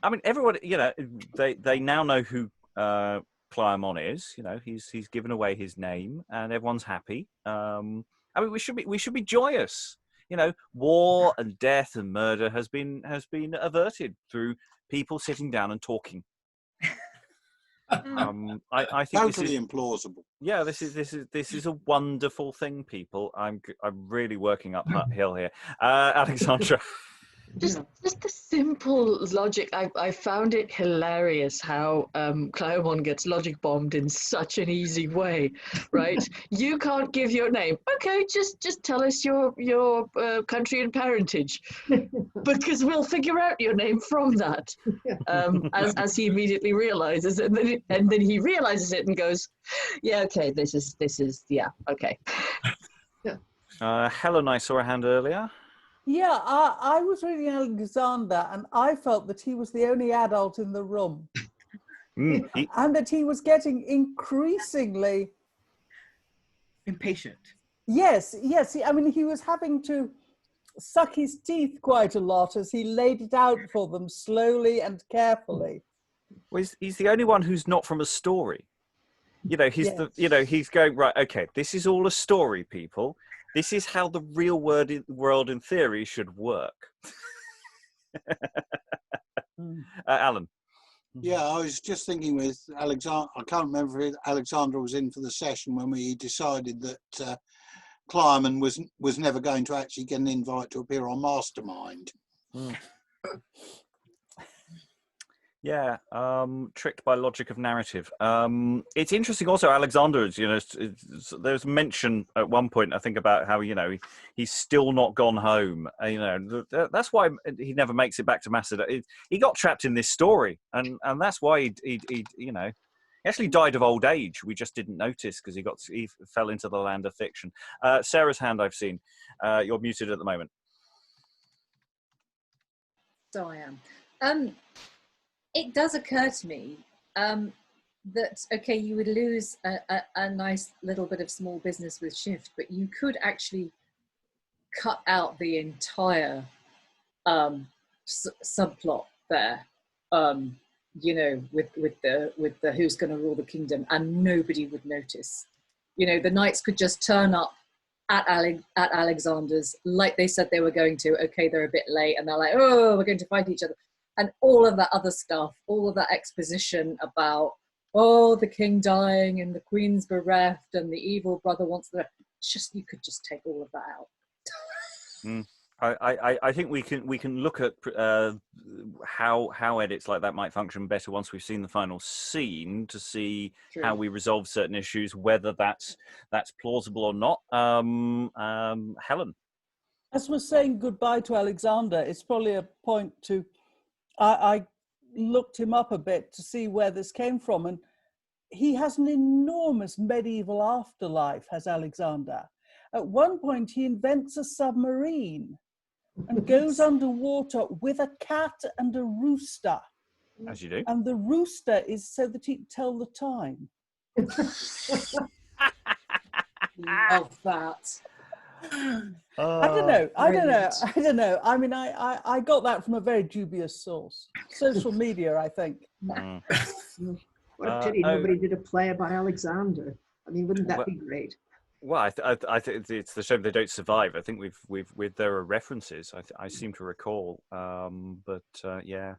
Speaker 1: mean, everyone, you know, they now know who Clyomon is. You know, he's given away his name, and everyone's happy. I mean, we should be joyous. You know, war and death and murder has been averted through people sitting down and talking. I think
Speaker 9: totally
Speaker 1: this is
Speaker 9: implausible.
Speaker 1: Yeah, this is a wonderful thing, people. I'm really working uphill here. Alexandra.
Speaker 2: Just the simple logic. I found it hilarious how Clyomon gets logic bombed in such an easy way, right? You can't give your name. Okay, just tell us your country and parentage, because we'll figure out your name from that. As he immediately realizes, and then he realizes it and goes, yeah, okay, this is yeah, okay.
Speaker 1: Helen, I saw a hand earlier.
Speaker 4: Yeah, I was reading Alexander, and I felt that he was the only adult in the room. And that he was getting increasingly
Speaker 5: impatient.
Speaker 4: Yes. I mean, he was having to suck his teeth quite a lot as he laid it out for them slowly and carefully.
Speaker 1: Well, he's the only one who's not from a story. You know, he's going, right, okay, this is all a story, people. This is how the real world in theory should work. Alan.
Speaker 9: Yeah, I was just thinking with Alexandra, I can't remember if Alexandra was in for the session when we decided that Clyomon was never going to actually get an invite to appear on Mastermind.
Speaker 1: Yeah, tricked by logic of narrative. It's interesting also, Alexander's, you know, there's mention at one point, I think, about how, you know, he's still not gone home. You know, that's why he never makes it back to Macedonia. He got trapped in this story, and that's why he you know, he actually died of old age. We just didn't notice because he fell into the land of fiction. Sarah's hand I've seen. You're muted at the moment.
Speaker 3: So I am. It does occur to me that, okay, you would lose a nice little bit of small business with Shift, but you could actually cut out the entire subplot there, you know, with the who's going to rule the kingdom, and nobody would notice. You know, the knights could just turn up at Alexander's like they said they were going to. Okay, they're a bit late, and they're like, oh, we're going to fight each other. And all of that other stuff, all of that exposition about, oh, the king dying and the queen's bereft and the evil brother wants the... Just, you could just take all of that out.
Speaker 1: I think we can look at how edits like that might function better once we've seen the final scene to see how we resolve certain issues, whether that's plausible or not. Helen.
Speaker 4: As we're saying goodbye to Alexander, it's probably a point to... I looked him up a bit to see where this came from, and he has an enormous medieval afterlife, has Alexander. At one point, he invents a submarine and goes underwater with a cat and a rooster.
Speaker 1: As you do.
Speaker 4: And the rooster is so that he can tell the time.
Speaker 3: Love that.
Speaker 4: I don't know. I mean, I got that from a very dubious source. Social media, I think.
Speaker 6: What a pity nobody did a play about Alexander. I mean, wouldn't that be great?
Speaker 1: Well, I think it's the shame they don't survive. I think there are references. I seem to recall, yeah.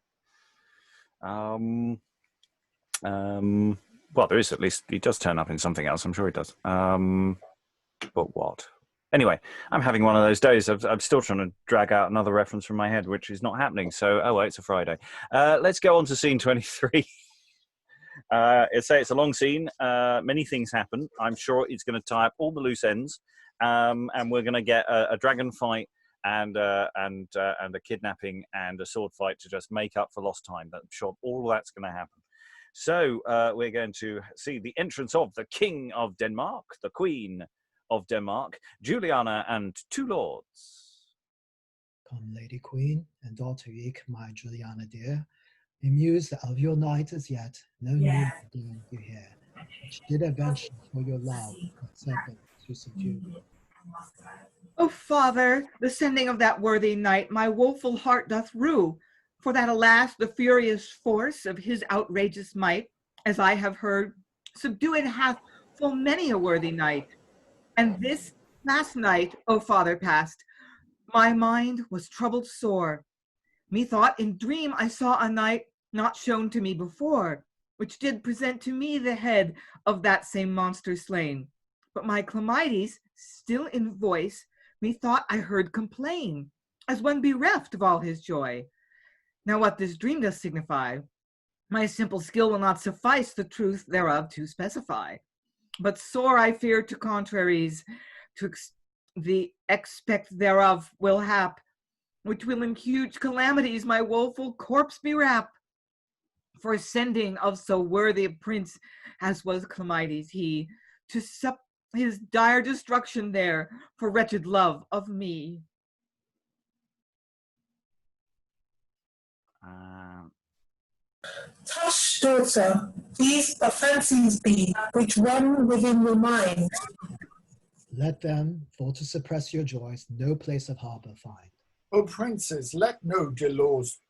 Speaker 1: Well, there is at least. He does turn up in something else. I'm sure he does. But what? Anyway, I'm having one of those days. I'm still trying to drag out another reference from my head, which is not happening. So, oh well, it's a Friday. Let's go on to scene 23. It's a long scene. Many things happen. I'm sure it's going to tie up all the loose ends, and we're going to get a dragon fight and a kidnapping and a sword fight to just make up for lost time. I'm sure all of that's going to happen. So we're going to see the entrance of the King of Denmark, the Queen of Denmark, Juliana, and two lords.
Speaker 8: Come, Lady Queen, and daughter Eke, my Juliana dear, In news of your knight as yet, no news do you hear, which did adventure for your love, the serpent to subdue.
Speaker 5: O father, the sending of that worthy knight my woeful heart doth rue, for that alas, the furious force of his outrageous might, as I have heard, subdued hath full many a worthy knight. And this last night, O father past, my mind was troubled sore. Methought in dream I saw a knight not shown to me before, which did present to me the head of that same monster slain. But my Clamydes, still in voice, methought I heard complain, as one bereft of all his joy. Now what this dream does signify, my simple skill will not suffice the truth thereof to specify. But sore I fear to contraries, the expect thereof will hap, which will in huge calamities my woeful corpse bewrap. For sending of so worthy a prince as was Clamydes he, to sup his dire destruction there for wretched love of me.
Speaker 7: Tush, daughter, these the fancies be which run within your mind.
Speaker 8: Let them, for to suppress your joys, no place of harbour find.
Speaker 10: O princes, let no Dolores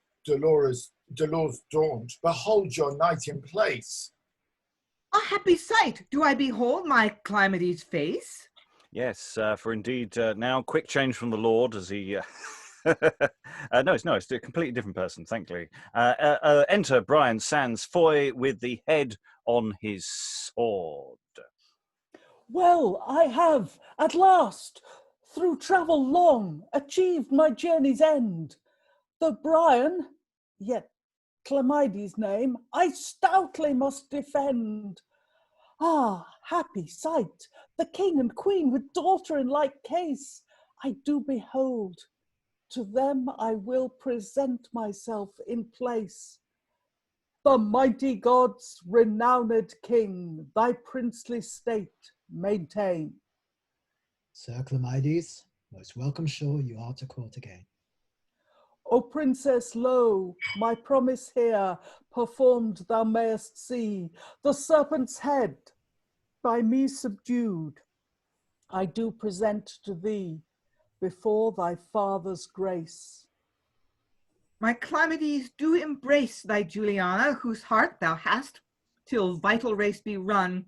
Speaker 10: daunt. Behold your knight in place.
Speaker 5: A happy sight do I behold my Clamydes' face.
Speaker 1: Yes, for indeed now quick change from the Lord as he... no, it's a completely different person, thankfully. Enter Bryan sans foy with the head on his sword.
Speaker 4: Well, I have, at last, through travel long, achieved my journey's end. The Bryan, yet Clamydes' name, I stoutly must defend. Ah, happy sight! The king and queen with daughter in like case I do behold. To them I will present myself in place. The mighty gods, renowned king, thy princely state maintain.
Speaker 8: Syr Clyomon, most welcome sure you are to court again.
Speaker 4: O princess, lo, my promise here performed thou mayest see. The serpent's head, by me subdued, I do present to thee before thy father's grace.
Speaker 5: My Clamydes do embrace thy Juliana, whose heart thou hast, till vital race be run,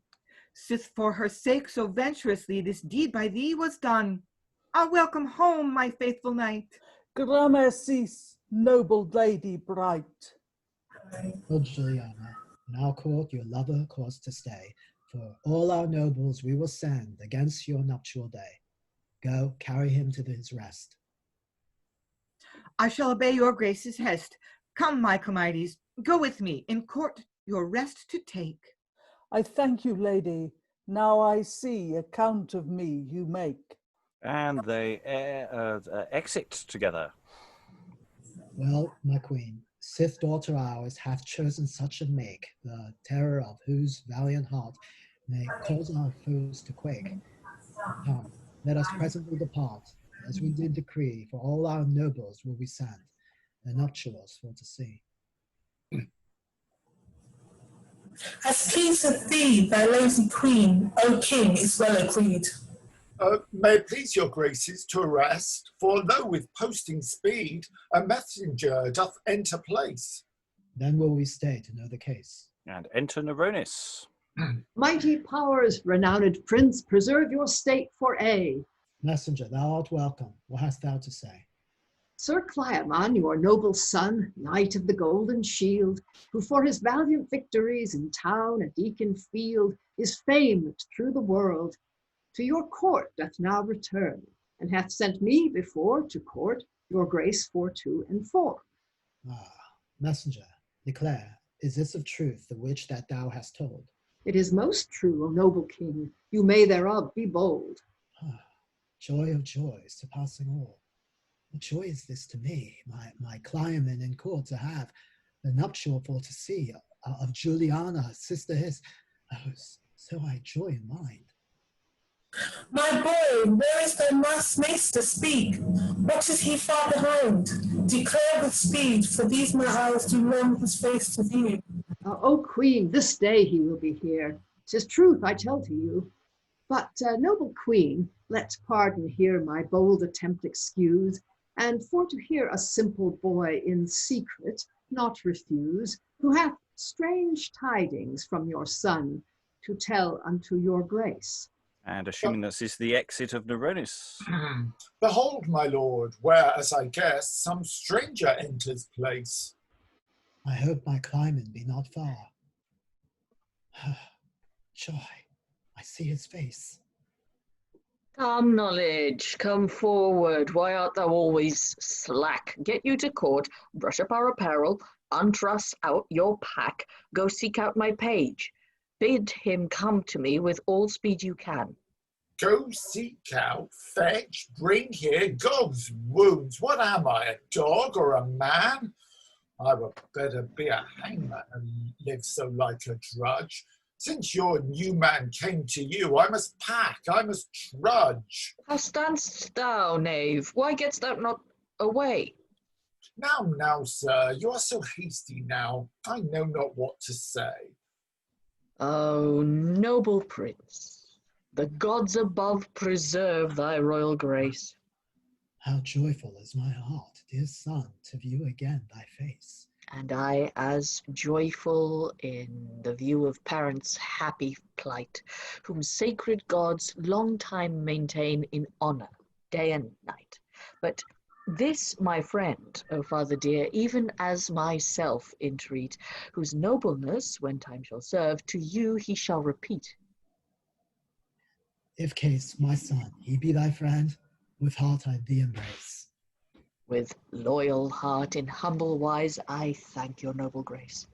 Speaker 5: sith for her sake so venturously this deed by thee was done. Ah, welcome home, my faithful knight.
Speaker 4: Gramercies, noble lady bright.
Speaker 8: Good Juliana, in our court your lover caused to stay, for all our nobles we will send against your nuptial day. Go, carry him to his rest.
Speaker 5: I shall obey your grace's hest. Come, my Clamydes, go with me in court your rest to take.
Speaker 4: I thank you, lady. Now I see account of me you make.
Speaker 1: And they exit together.
Speaker 8: Well, my queen, sith daughter ours hath chosen such a make, the terror of whose valiant heart may cause our foes to quake. Come, let us presently depart, as we did decree, for all our nobles will we send, the nuptials for to see.
Speaker 7: As pleaseth thee, thy lazy queen, O king, is well agreed.
Speaker 10: May it please your graces to arrest, for lo with posting speed, a messenger doth enter place.
Speaker 8: Then will we stay to know the case.
Speaker 1: And enter Neronis.
Speaker 6: Mighty powers, renowned prince, preserve your state for aye.
Speaker 8: Messenger, thou art welcome. What hast thou to say?
Speaker 6: Syr Clyomon, your noble son, knight of the golden shield, who for his valiant victories in town and eke in field is famed through the world, to your court doth now return, and hath sent me before to court your grace for to inform.
Speaker 8: Ah, messenger, declare, is this of truth the which that thou hast told?
Speaker 6: It is most true, O noble king, you may thereof be bold.
Speaker 8: Ah, joy of joys, surpassing all. What joy is this to me, my Clyomon in court to have the nuptial for to see of Juliana, sister his. Oh, so I joy in mind.
Speaker 7: My boy, where is thy master speak? What is he far behind? declare with speed, for these my eyes do long his face to view.
Speaker 6: O Queen, this day he will be here. 'Tis truth I tell to you. But, noble Queen, let pardon here my bold attempt excuse, and for to hear a simple boy in secret not refuse, who hath strange tidings from your son to tell unto your grace.
Speaker 1: And assuming this is the exit of Neronis.
Speaker 10: Behold, my lord, where, as I guess, some stranger enters place.
Speaker 8: I hope my Clyomon be not far. Joy, I see his face.
Speaker 2: Come, knowledge, come forward. Why art thou always slack? Get you to court, brush up our apparel, untruss out your pack, go seek out my page. Bid him come to me with all speed you can.
Speaker 10: Go seek out, fetch, bring here, God's wounds. What am I, a dog or a man? I were better be a hangman and live so like a drudge. Since your new man came to you, I must pack, I must trudge.
Speaker 2: How stand'st thou, knave? Why get'st thou not away?
Speaker 10: Now, sir, you are so hasty now, I know not what to say.
Speaker 2: O noble prince, the gods above preserve thy royal grace.
Speaker 8: How joyful is my heart, dear son, to view again thy face.
Speaker 2: And I as joyful in the view of parents' happy plight, whom sacred gods long time maintain in honour, day and night. But this, my friend, O father dear, even as myself entreat, whose nobleness, when time shall serve, to you he shall repeat.
Speaker 8: If case, my son, he be thy friend, with heart I thee embrace.
Speaker 2: With loyal heart, in humble wise, I thank your noble grace.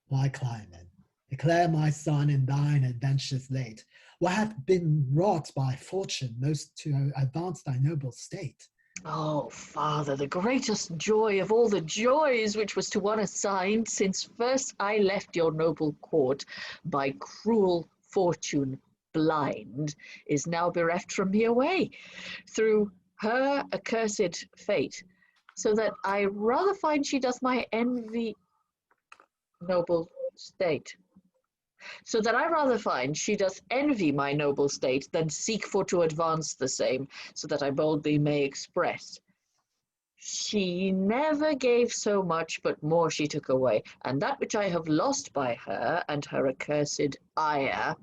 Speaker 8: Why, Clyomon, declare my son in thine adventures late, what hath been wrought by fortune most to advance thy noble state?
Speaker 2: Oh, father, the greatest joy of all the joys which was to one assigned, since first I left your noble court, by cruel fortune blind, is now bereft from me away, through her accursed fate, so that I rather find she doth my envy noble state. So that I rather find she doth envy my noble state, than seek for to advance the same, so that I boldly may express. She never gave so much, but more she took away, and that which I have lost by her and her accursed ire,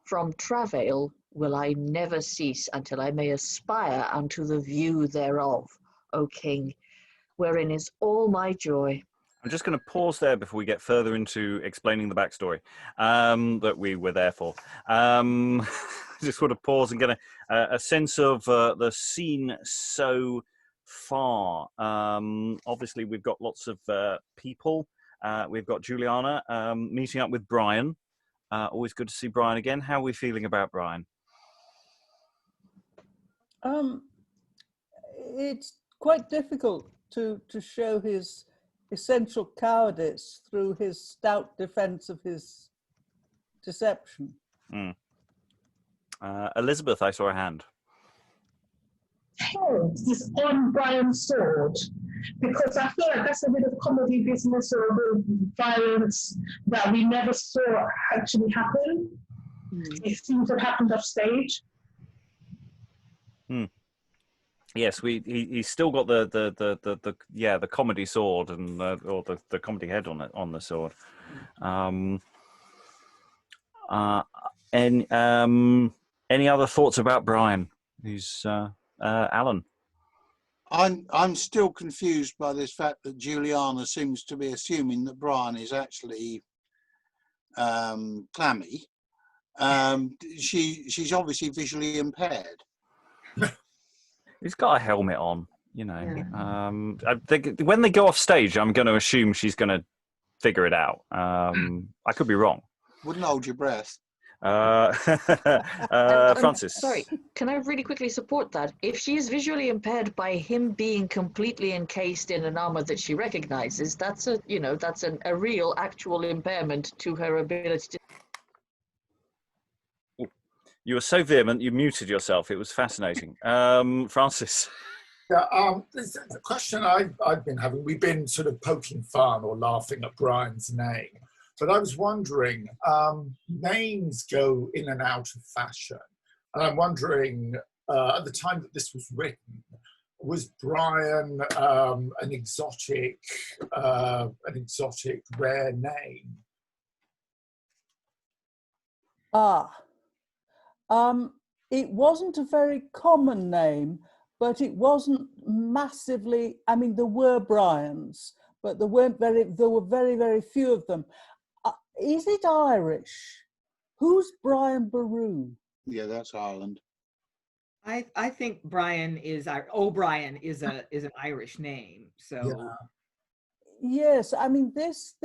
Speaker 2: from travail will I never cease, until I may aspire unto the view thereof, O king, wherein is all my joy.
Speaker 1: I'm just going to pause there before we get further into explaining the backstory that we were there for. Just want to pause and get a sense of the scene so far. Obviously, we've got lots of people. We've got Juliana meeting up with Bryan. Always good to see Bryan again. How are we feeling about Bryan?
Speaker 4: It's quite difficult to show his essential cowardice through his stout defense of his deception.
Speaker 1: Elizabeth, I saw a hand.
Speaker 7: Head is on Bryan's sword, because I feel like that's a bit of comedy business or a bit of violence that we never saw actually happen. It seems to have happened off stage.
Speaker 1: Yes, he's still got the comedy sword and or the comedy head on the sword. Any other thoughts about Bryan? Who's Alan?
Speaker 9: I'm still confused by this fact that Juliana seems to be assuming that Bryan is actually clammy. She's obviously visually impaired.
Speaker 1: He's got a helmet on, you know. Yeah. I think when they go off stage, I'm going to assume she's going to figure it out. I could be wrong.
Speaker 9: Wouldn't hold your breath.
Speaker 1: Francis.
Speaker 2: Sorry, can I really quickly support that? If she is visually impaired by him being completely encased in an armor that she recognizes, that's a real, actual impairment to her ability to.
Speaker 1: You were so vehement, you muted yourself. It was fascinating. Francis.
Speaker 10: Yeah, this is the question I've been having. We've been sort of poking fun or laughing at Brian's name, but I was wondering, names go in and out of fashion, and I'm wondering, at the time that this was written, was Bryan an exotic rare name?
Speaker 4: It wasn't a very common name, but it wasn't massively. I mean, there were Bryans, but there were very, very few of them. Is it Irish? Who's Bryan Boru?
Speaker 9: Yeah, that's Ireland.
Speaker 5: I think Bryan is O'Brien is an Irish name. So
Speaker 4: yes, I mean this.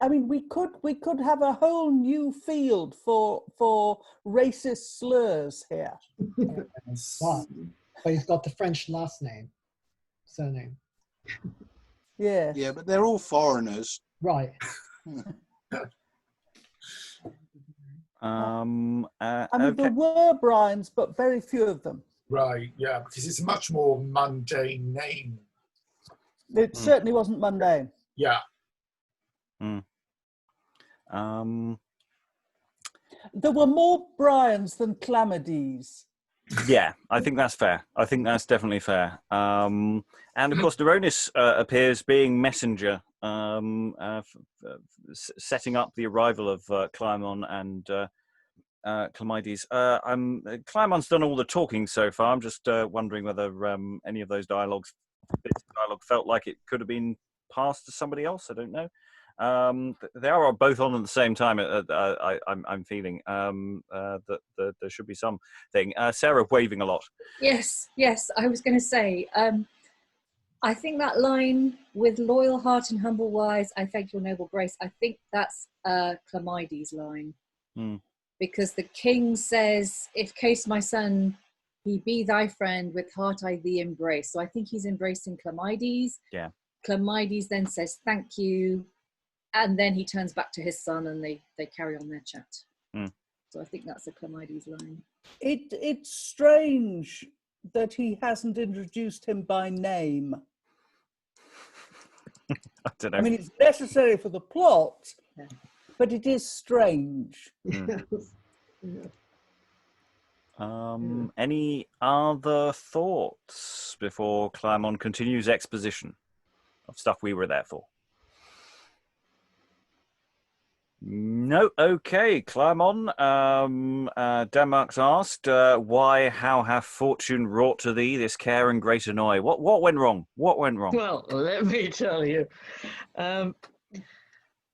Speaker 4: I mean, we could have a whole new field for racist slurs here.
Speaker 8: But he's got the French surname.
Speaker 4: Yeah.
Speaker 9: Yeah, but they're all foreigners.
Speaker 8: Right.
Speaker 4: I mean,
Speaker 1: Okay.
Speaker 4: there were Bryans, but very few of them.
Speaker 10: Right, yeah, because it's a much more mundane name.
Speaker 4: It certainly wasn't mundane.
Speaker 10: Yeah.
Speaker 4: There were more Bryans than Clamydes.
Speaker 1: Yeah, I think that's fair. I think that's definitely fair. And of course, Neronis appears being messenger, setting up the arrival of Clyomon and Clamydes. Clymon's done all the talking so far. I'm just wondering whether any of those dialogue felt like it could have been passed to somebody else. I don't know. They are both on at the same time. I'm feeling that there should be something. Sarah waving a lot.
Speaker 3: Yes, I was going to say, I think that line with loyal heart and humble wise, I thank your noble grace, I think that's Clamydes' line. Because the king says, if case my son, he be thy friend, with heart I thee embrace. So I think he's embracing Clamydes.
Speaker 1: Yeah.
Speaker 3: Clamydes then says, thank you. And then he turns back to his son and they carry on their chat. So I think that's a Clamydes line.
Speaker 4: It's strange that he hasn't introduced him by name.
Speaker 1: I don't know.
Speaker 4: I mean, it's necessary for the plot, but it is strange.
Speaker 1: Any other thoughts before Clyomon continues exposition of stuff we were there for? No, okay, Clyomon. Denmark's asked, why, how hath fortune wrought to thee this care and great annoy? What went wrong? What went wrong?
Speaker 2: Well, let me tell you.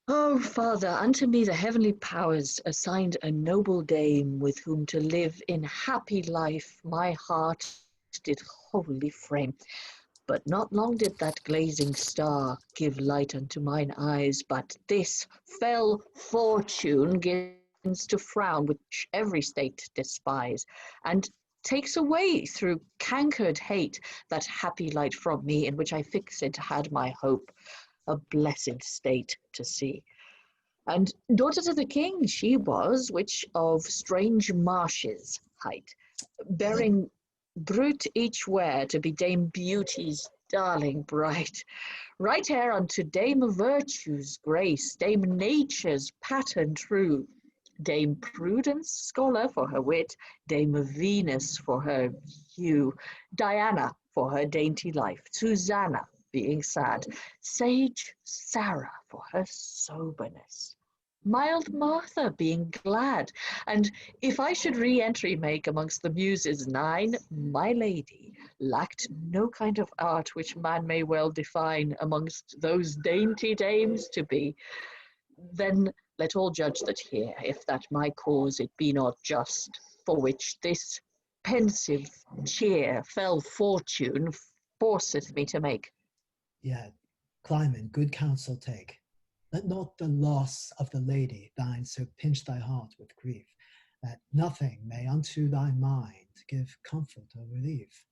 Speaker 2: Oh, Father, unto me the heavenly powers assigned a noble dame with whom to live in happy life my heart did wholly frame. But not long did that glazing star give light unto mine eyes, but this fell fortune begins to frown, which every state despise, and takes away through cankered hate that happy light from me, in which I fixed had my hope, a blessed state to see. And daughter to the king she was, which of strange marshes height, bearing brute each where to be Dame Beauty's darling bright, right heir unto Dame Virtue's grace, Dame Nature's pattern true, Dame Prudence scholar for her wit, Dame Venus for her hue, Diana for her dainty life, Susanna being sad, sage Sarah for her soberness, mild Martha being glad, and if I should re-entry make amongst the muses 9, my lady lacked no kind of art which man may well define amongst those dainty dames to be. Then let all judge that here, if that my cause it be not just, for which this pensive cheer fell fortune forceth me to make.
Speaker 8: Yet, Clyomon, good counsel take. Let not the loss of the lady thine so pinch thy heart with grief, that nothing may unto thy mind give comfort or relief.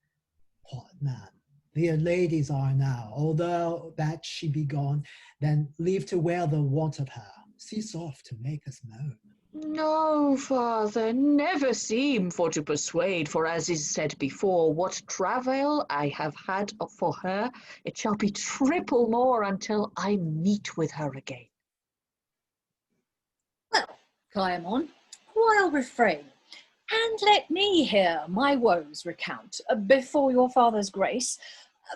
Speaker 8: What man, the ladies are now, although that she be gone, then leave to wail the want of her, cease off to make us moan.
Speaker 2: No, father, never seem for to persuade, for as is said before, what travail I have had for her, it shall be triple more until I meet with her again.
Speaker 11: Well, Clyomon, I'll refrain, and let me hear my woes recount before your father's grace,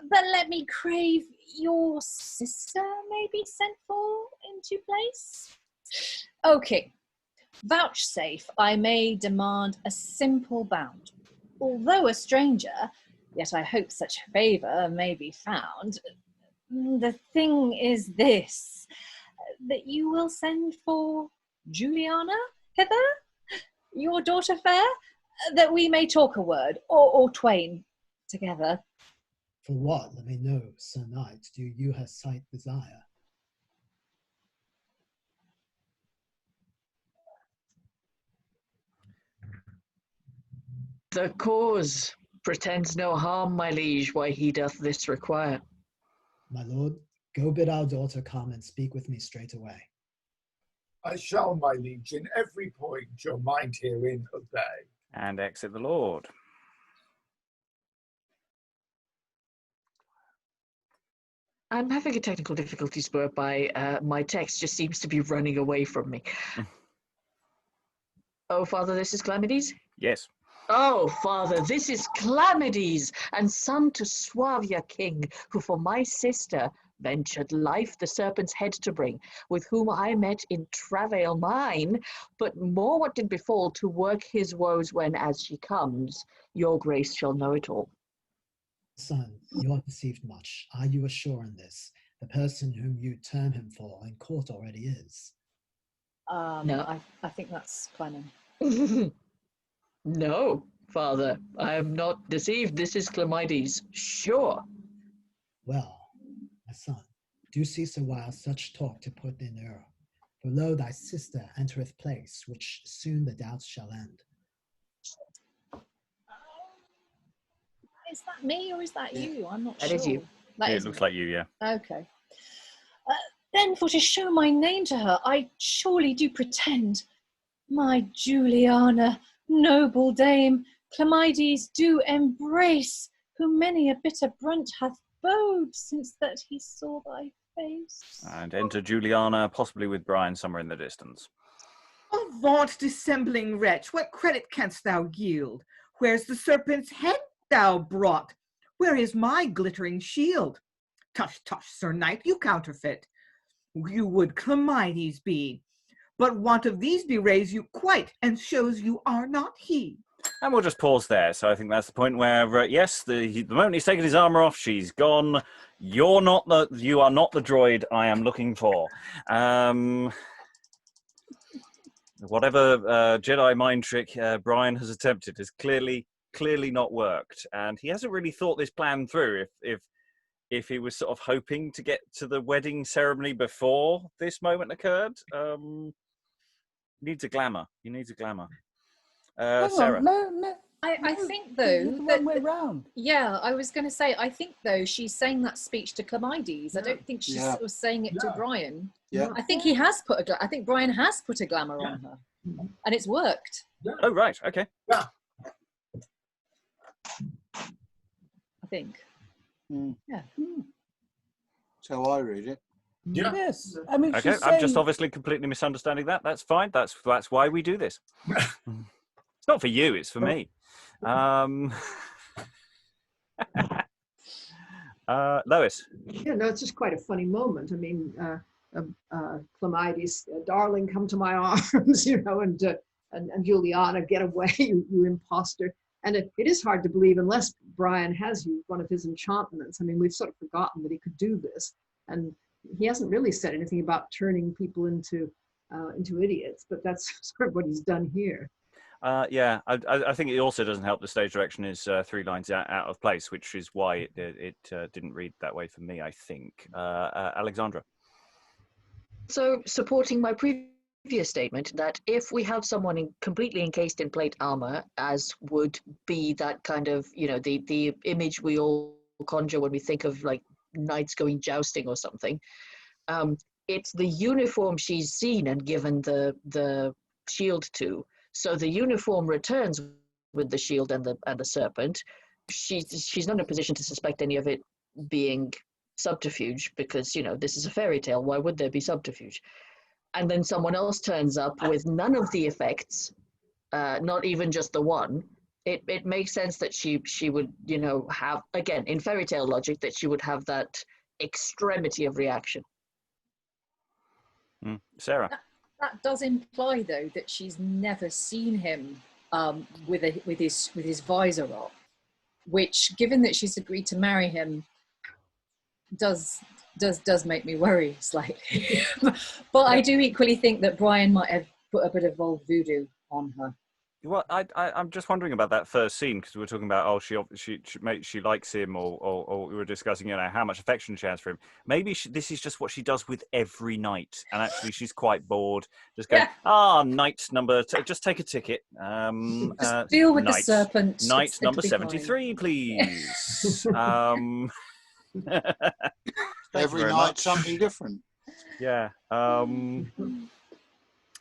Speaker 11: but let me crave your sister may be sent for into place. Okay. Vouchsafe, I may demand a simple bound. Although a stranger, yet I hope such favour may be found. The thing is this, that you will send for Juliana hither, your daughter fair, that we may talk a word, or twain, together.
Speaker 8: For what, let me know, Sir Knight, do you her sight desire?
Speaker 2: The cause pretends no harm, my liege, why he doth this require.
Speaker 8: My lord, go bid our daughter come and speak with me straight away.
Speaker 10: I shall, my liege, in every point your mind herein obey.
Speaker 1: And exit the Lord.
Speaker 2: I'm having a technical difficulties whereby my text just seems to be running away from me. Oh, father, this is Clamydes?
Speaker 1: Yes.
Speaker 2: Oh, father, this is Clamydes, and son to Suavia king, who for my sister ventured life the serpent's head to bring, with whom I met in travail mine, but more what did befall to work his woes when, as she comes, your grace shall know it all.
Speaker 8: Son, you are deceived much. Are you assured in this? The person whom you term him for in court already is.
Speaker 2: No.
Speaker 11: I think that's Clyomon.
Speaker 2: No, father, I am not deceived. This is Clamydes, sure.
Speaker 8: Well, my son, do cease a while such talk to put in error. For lo, thy sister entereth place, which soon the doubts shall end.
Speaker 11: Is that me or is that you? I'm not sure.
Speaker 2: That is you.
Speaker 1: It looks like you, yeah.
Speaker 11: Okay. Then for to show my name to her, I surely do pretend. My Juliana, noble dame, Clamydes do embrace, who many a bitter brunt hath bode since that he saw thy face.
Speaker 1: And enter Juliana, possibly with Bryan somewhere in the distance.
Speaker 5: Avaunt, dissembling wretch, what credit canst thou yield? Where's the serpent's head thou brought? Where is my glittering shield? Tush, tush, Sir Knight, you counterfeit. You would Clamydes be, but want of these bewrays you quite, and shows you are not he.
Speaker 1: And we'll just pause there. So I think that's the point where, yes, the moment he's taken his armor off, she's gone. You are not the droid I am looking for. Whatever Jedi mind trick Bryan has attempted has clearly not worked, and he hasn't really thought this plan through. If he was sort of hoping to get to the wedding ceremony before this moment occurred, he needs a glamour. He needs a glamour. Sarah.
Speaker 11: I think though
Speaker 4: the wrong way round.
Speaker 11: Yeah, I was going to say. I think though she's saying that speech to Clamydes. I don't think she's was saying it to Bryan.
Speaker 9: Yeah.
Speaker 11: I think he has put I think Bryan has put a glamour on her, and it's worked.
Speaker 10: Yeah.
Speaker 1: Oh right, okay.
Speaker 10: Yeah.
Speaker 11: I think. Yeah.
Speaker 9: So I read it.
Speaker 10: Yeah.
Speaker 4: Yes. I mean,
Speaker 1: Okay,
Speaker 4: she's
Speaker 1: I'm just
Speaker 4: saying-
Speaker 1: obviously completely misunderstanding that. That's fine. That's why we do this. It's not for you. It's for me. Lois.
Speaker 6: Yeah, no, it's just quite a funny moment. I mean, Clamydes, darling, come to my arms, you know, and Juliana, get away, you imposter. And it is hard to believe unless Bryan has used one of his enchantments. I mean, we've sort of forgotten that he could do this. And he hasn't really said anything about turning people into idiots, but that's sort of what he's done here.
Speaker 1: Yeah, I think it also doesn't help the stage direction is 3 lines out of place, which is why it didn't read that way for me, I think. Alexandra.
Speaker 2: So, supporting my previous statement that if we have someone completely encased in plate armor, as would be that kind of, you know, the image we all conjure when we think of like knights going jousting or something, it's the uniform she's seen and given the shield to. So the uniform returns with the shield and the serpent. She's not in a position to suspect any of it being subterfuge, because, you know, this is a fairy tale. Why would there be subterfuge? And then someone else turns up with none of the effects, not even just the one. It makes sense that she would, you know, have, again, in fairy tale logic, that she would have that extremity of reaction.
Speaker 1: Sarah?
Speaker 3: That does imply, though, that she's never seen him with his visor off, which, given that she's agreed to marry him, does make me worry slightly. But I do equally think that Bryan might have put a bit of old voodoo on her.
Speaker 1: Well, I'm just wondering about that first scene, because we were talking about, she likes him, or we were discussing, you know, how much affection she has for him. Maybe this is just what she does with every knight, and actually she's quite bored. Just going, knight number, just take a ticket.
Speaker 3: Just deal with the serpent.
Speaker 1: Knight number 73, please.
Speaker 9: Every night something different.
Speaker 1: Yeah.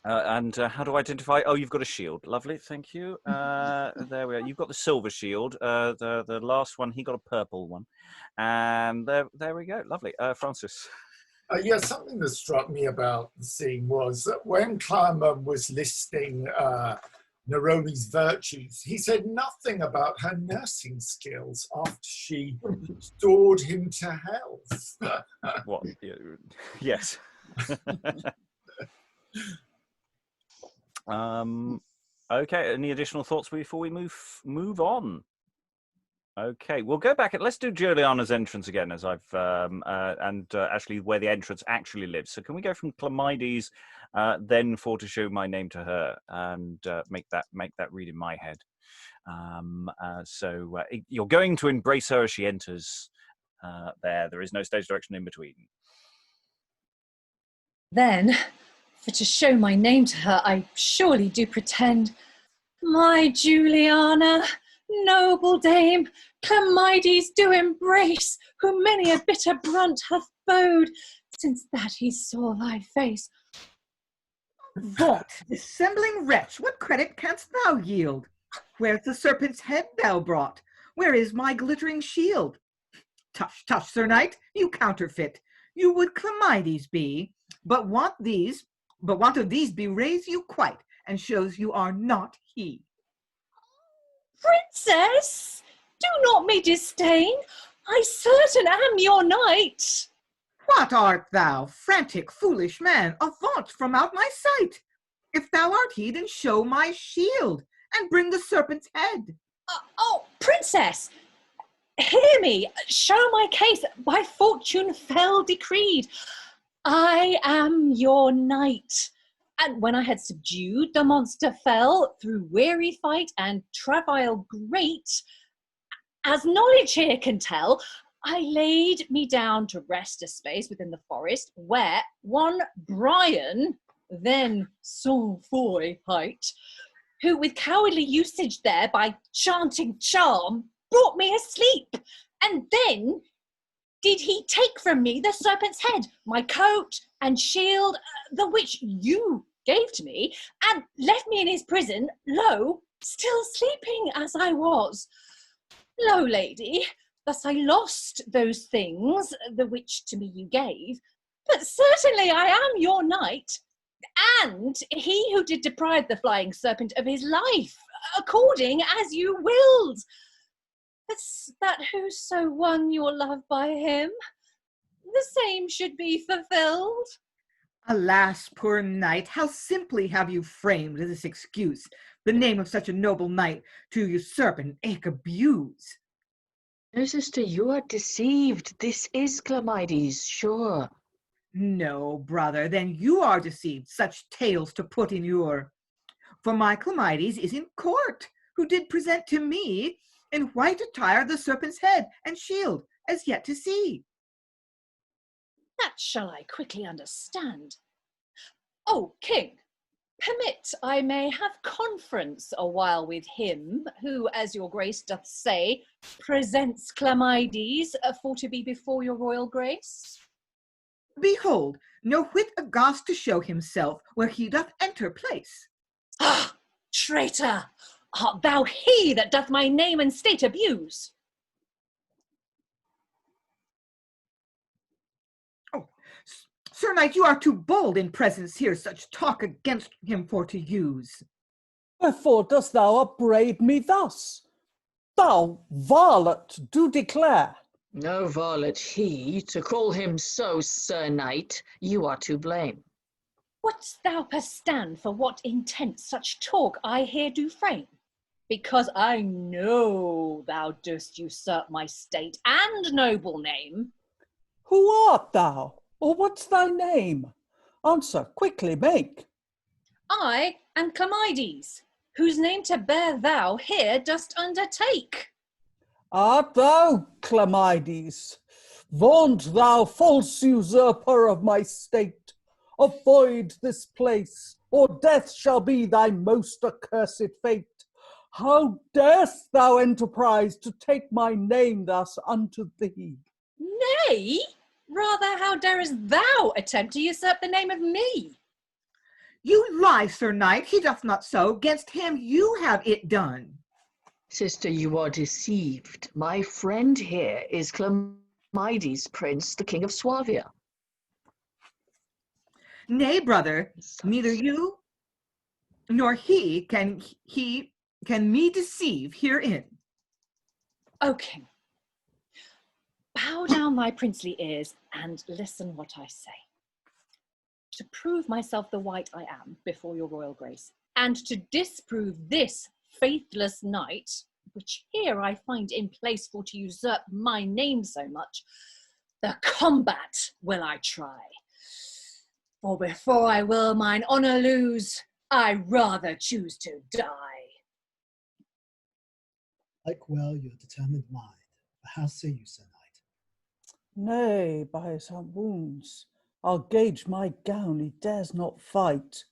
Speaker 1: And how do I identify? Oh, you've got a shield. Lovely, thank you. There we are. You've got the silver shield. The last one, he got a purple one. And there we go. Lovely. Francis.
Speaker 10: Yeah, something that struck me about the scene was that when Clyomon was listing Neronis' virtues, he said nothing about her nursing skills after she restored him to health.
Speaker 1: What? Yes. Okay, any additional thoughts before we move on? Okay, we'll go back. Let's do Juliana's entrance again, as I've actually where the entrance actually lives. So can we go from Clamydes, then to show my name to her, and make that read in my head. So you're going to embrace her as she enters. There is no stage direction in between.
Speaker 11: Then, for to show my name to her, I surely do pretend, my Juliana, noble dame, Clamydes do embrace, who many a bitter brunt hath bode, since that he saw thy face.
Speaker 5: What, dissembling wretch, what credit canst thou yield? Where's the serpent's head thou brought? Where is my glittering shield? Tush, tush, Sir Knight, you counterfeit. You would Clamydes be, but want of these bewrays you quite, and shows you are not he.
Speaker 11: Princess, do not me disdain. I certain am your knight.
Speaker 5: What art thou, frantic, foolish man? Avaunt from out my sight. If thou art he, then show my shield, and bring the serpent's head.
Speaker 11: Oh, princess, hear me. Show my case, by fortune fell decreed. I am your knight. And when I had subdued the monster fell, through weary fight and travail great, as knowledge here can tell, I laid me down to rest a space within the forest, where one Bryan, then sans foy hight, who with cowardly usage there by chanting charm brought me asleep, and then did he take from me the serpent's head, my coat and shield, the which you gave to me, and left me in his prison, lo, still sleeping as I was. Lo, lady, thus I lost those things, the which to me you gave, but certainly I am your knight, and he who did deprive the flying serpent of his life, according as you willed. It's that whoso won your love by him, the same should be fulfilled.
Speaker 5: Alas, poor knight, how simply have you framed this excuse, the name of such a noble knight, to usurp and eke abuse.
Speaker 2: No, sister, you are deceived. This is Clamydes, sure.
Speaker 5: No, brother, then you are deceived, such tales to put in your. For my Clamydes is in court, who did present to me in white attire the serpent's head and shield, as yet to see.
Speaker 11: That shall I quickly understand. O king, permit I may have conference a while with him, who, as your grace doth say, presents Clamydes for to be before your royal grace.
Speaker 5: Behold, no whit aghast to show himself where he doth enter place.
Speaker 11: Ah, traitor! Art thou he that doth my name and state abuse?
Speaker 5: Oh, Sir Knight, you are too bold in presence here, such talk against him for to use.
Speaker 4: Wherefore dost thou upbraid me thus? Thou varlet, do declare.
Speaker 2: No varlet he, to call him so, Sir Knight, you are to blame.
Speaker 11: Wouldst thou perstand for what intent such talk I here do frame? Because I know thou dost usurp my state and noble name.
Speaker 4: Who art thou, or what's thy name? Answer quickly make.
Speaker 11: I am Clamydes, whose name to bear thou here dost undertake.
Speaker 4: Art thou Clamydes? Vaunt thou, false usurper of my state, avoid this place, or death shall be thy most accursed fate. How darest thou enterprise to take my name thus unto thee?
Speaker 11: Nay, rather how darest thou attempt to usurp the name of me?
Speaker 5: You lie, Sir Knight, he doth not so. 'Gainst him you have it done.
Speaker 2: Sister, you are deceived. My friend here is Clamydes, Prince, the King of Suavia.
Speaker 5: Nay, brother, neither you nor he can me deceive herein.
Speaker 11: O King, bow down thy princely ears and listen what I say. To prove myself the wight I am before your royal grace, and to disprove this faithless knight, which here I find in place for to usurp my name so much, the combat will I try. For before I will mine honour lose, I rather choose to die.
Speaker 8: Like well your determined mind, but how say you, Sir Knight?
Speaker 4: Nay, by his wounds, I'll gauge my gown, he dares not fight.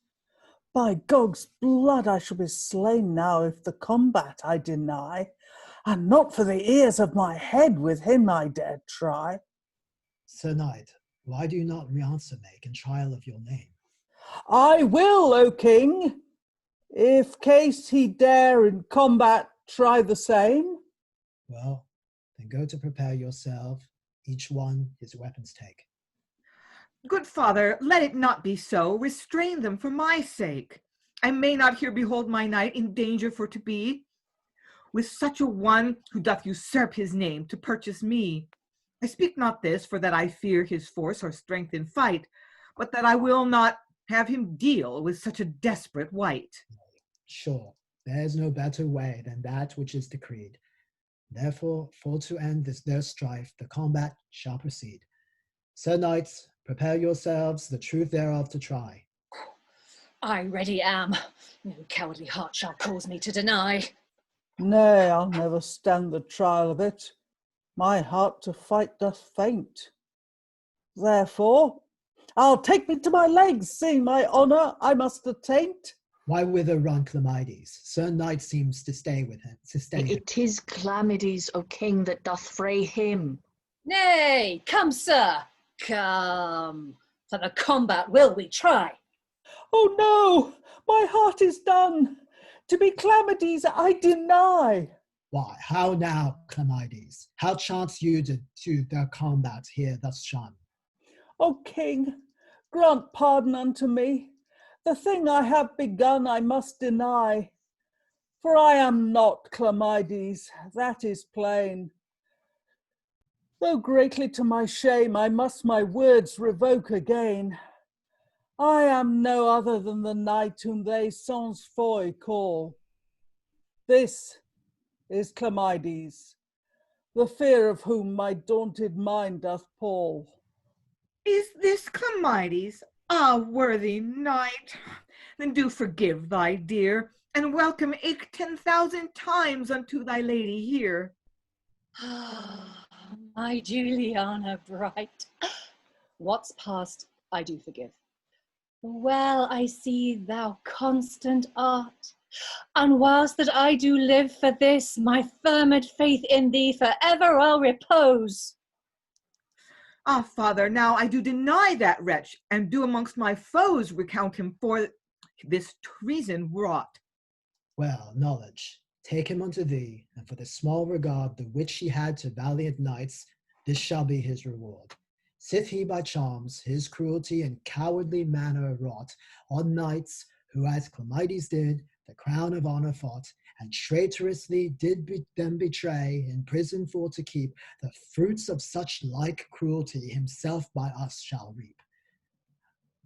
Speaker 4: By Gog's blood, I shall be slain now if the combat I deny, and not for the ears of my head with him I dare try.
Speaker 8: Sir Knight, why do you not re-answer make in trial of your name?
Speaker 4: I will, O King, if case he dare in combat try the same.
Speaker 8: Well, then go to prepare yourself, each one his weapons take.
Speaker 5: Good father, let it not be so. Restrain them for my sake. I may not here behold my knight in danger for to be, with such a one who doth usurp his name to purchase me. I speak not this for that I fear his force or strength in fight, but that I will not have him deal with such a desperate wight.
Speaker 8: Sure, there is no better way than that which is decreed. Therefore, for to end this their strife, the combat shall proceed. Sir Knights, prepare yourselves the truth thereof to try.
Speaker 11: I ready am. No cowardly heart shall cause me to deny.
Speaker 4: Nay, I'll never stand the trial of it. My heart to fight doth faint. Therefore, I'll take me to my legs, seeing my honour I must attaint.
Speaker 8: Why whither run Clamydes? Sir Knight seems to stay with him.
Speaker 2: It is Clamydes, O King, that doth fray him.
Speaker 11: Nay, come, sir, come. For the combat will we try.
Speaker 4: Oh no, my heart is done. To be Clamydes I deny.
Speaker 8: Why, how now, Clamydes? How chance you to the combat here thus shun?
Speaker 4: O King, grant pardon unto me. The thing I have begun I must deny. For I am not Clamydes, that is plain. Though greatly to my shame I must my words revoke again. I am no other than the knight whom they sans foi call. This is Clamydes, the fear of whom my daunted mind doth pall.
Speaker 5: Is this Clamydes? Ah, worthy knight, then do forgive thy dear, and welcome eke 10,000 times unto thy lady here.
Speaker 11: My Juliana bright, what's past I do forgive. Well I see thou constant art, and whilst that I do live for this, my firmed faith in thee forever I'll repose.
Speaker 5: Ah, father, now I do deny that wretch, and do amongst my foes recount him, for this treason wrought?
Speaker 8: Well, knowledge, take him unto thee, and for the small regard the which he had to valiant knights, this shall be his reward. Sith he by charms his cruelty and cowardly manner wrought on knights who as Clamydes did the crown of honor fought, and traitorously did them betray, in prison for to keep, the fruits of such like cruelty himself by us shall reap.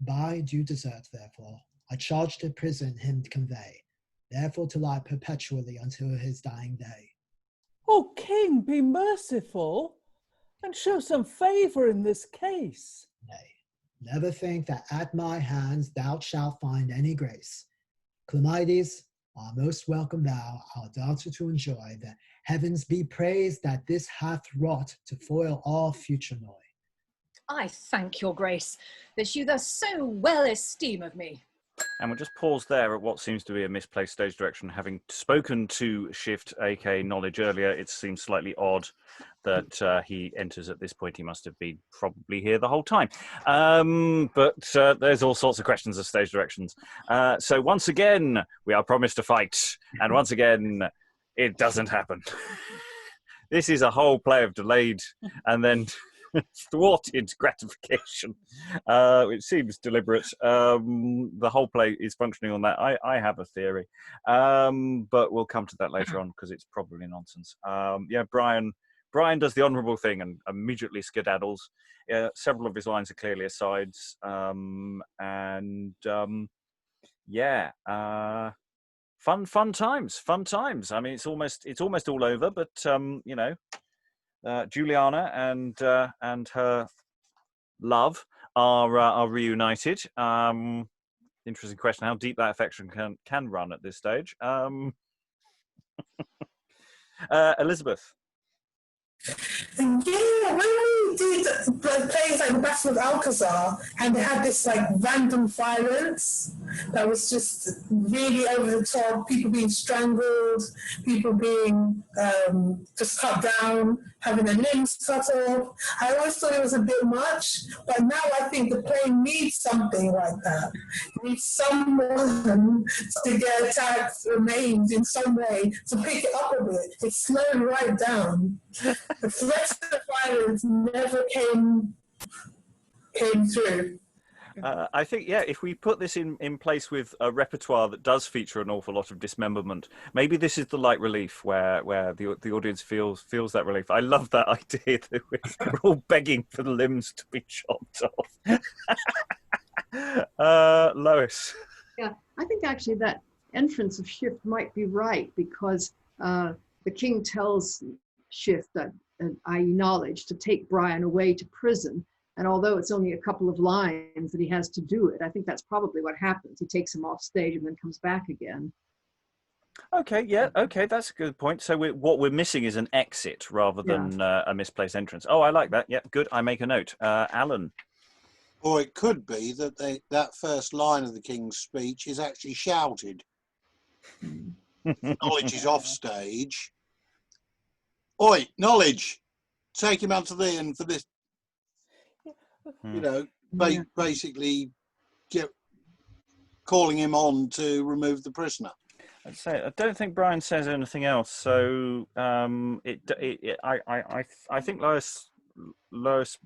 Speaker 8: By due desert, therefore, I charge to prison him convey, therefore to lie perpetually until his dying day.
Speaker 4: O king, be merciful, and show some favour in this case.
Speaker 8: Nay, never think that at my hands thou shalt find any grace. Clamydes, our most welcome thou, our daughter to enjoy, the heavens be praised that this hath wrought to foil all future noise.
Speaker 11: I thank your grace, that you thus so well esteem of me.
Speaker 1: And we'll just pause there at what seems to be a misplaced stage direction. Having spoken to Shift, aka Knowledge, earlier, it seems slightly odd that he enters at this point. He must have been probably here the whole time. But there's all sorts of questions of stage directions. So once again, we are promised a fight. And once again, it doesn't happen. This is a whole play of delayed and then thwarted gratification, which seems deliberate. The whole play is functioning on that. I have a theory, but we'll come to that later on because it's probably nonsense. Yeah, Bryan does the honourable thing and immediately skedaddles. Several of his lines are clearly asides, yeah, fun times. I mean, it's almost all over, but you know. Juliana and her love are reunited. Interesting question: how deep that affection can run at this stage. Elizabeth.
Speaker 7: Yeah, when we did plays like the Battle of Alcazar, and they had this like random violence that was just really over the top, people being strangled, people being just cut down, having their limbs cut off. I always thought it was a bit much, but now I think the play needs something like that. It needs someone to get attacked, remains in some way, to pick it up a bit. It's slowed right down. The threat of violence never came through.
Speaker 1: I think, yeah, if we put this in place with a repertoire that does feature an awful lot of dismemberment, maybe this is the light relief where the audience feels that relief. I love that idea that we're all begging for the limbs to be chopped off. Lois.
Speaker 6: Yeah, I think actually that entrance of Shift might be right, because the king tells Shift that, i.e. Knowledge, to take Bryan away to prison. And although it's only a couple of lines that he has to do it, I think that's probably what happens. He takes him off stage and then comes back again.
Speaker 1: Okay, yeah, okay, that's a good point. So what we're missing is an exit rather than a misplaced entrance. Oh, I like that. Yeah, good. I make a note. Alan.
Speaker 9: Or it could be that that first line of the king's speech is actually shouted. Knowledge is off stage. Oi, Knowledge, take him out to thee, and for this, you know, basically calling him on to remove the prisoner.
Speaker 1: I'd say I don't think Bryan says anything else, so I think Lois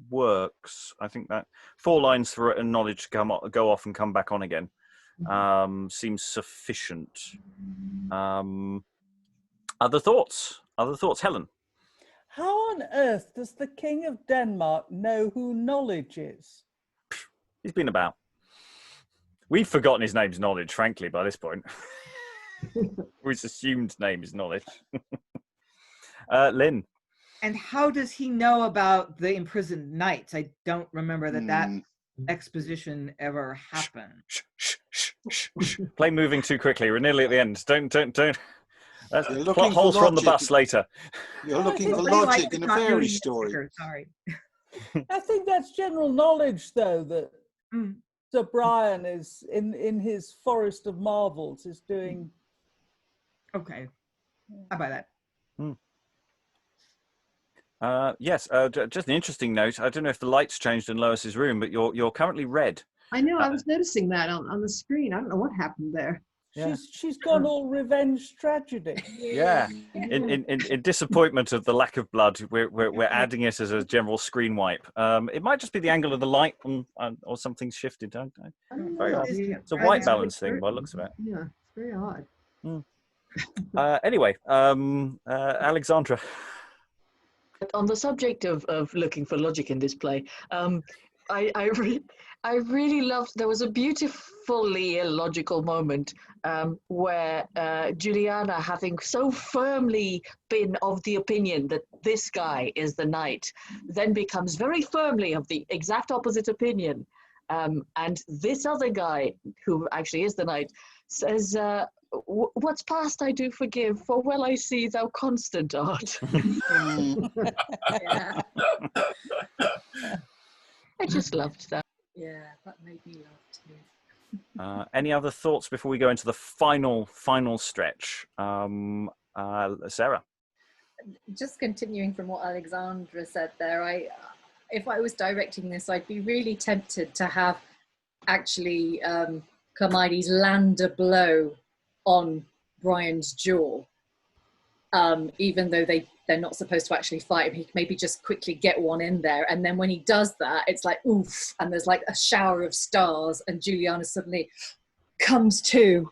Speaker 1: works. I think that 4 lines for a Knowledge to go off and come back on again seems sufficient. Other thoughts, Helen?
Speaker 4: How on earth does the King of Denmark know who Knowledge is?
Speaker 1: He's been about. We've forgotten his name's Knowledge, frankly, by this point. His assumed name is Knowledge. Lynn.
Speaker 5: And how does he know about the imprisoned knights? I don't remember that exposition ever happened.
Speaker 1: Play moving too quickly. We're nearly at the end. Don't. That's
Speaker 9: You're
Speaker 1: plot holes from the bus later.
Speaker 9: You're looking for logic in a fairy story.
Speaker 5: Sorry.
Speaker 4: I think that's general knowledge, though, that Sir Bryan is in his Forest of Marvels is doing.
Speaker 5: Okay, how about
Speaker 1: that? Yes. Just an interesting note. I don't know if the lights changed in Lois's room, but you're currently red.
Speaker 6: I know, I was noticing that on the screen. I don't know what happened there.
Speaker 1: Yeah.
Speaker 4: She's gone all revenge tragedy.
Speaker 1: Yeah, in disappointment of the lack of blood, we're adding it as a general screen wipe. It might just be the angle of the light or something's shifted. Very odd. It's a white balance thing by the looks of it.
Speaker 6: Yeah, it's very odd.
Speaker 1: Anyway, Alexandra.
Speaker 2: On the subject of looking for logic in this play, I really loved, there was a beautifully illogical moment where Juliana, having so firmly been of the opinion that this guy is the knight, then becomes very firmly of the exact opposite opinion. And this other guy, who actually is the knight, says, what's past I do forgive, for well I see thou constant art.
Speaker 3: Yeah.
Speaker 2: I just loved that.
Speaker 3: Yeah, that made me laugh too.
Speaker 1: Any other thoughts before we go into the final stretch? Sarah?
Speaker 3: Just continuing from what Alexandra said there, if I was directing this, I'd be really tempted to have actually Clamydes land a blow on Bryan's jaw, even though they're not supposed to actually fight him. He can maybe just quickly get one in there, and then when he does that, it's like oof, and there's like a shower of stars, and Juliana suddenly comes to,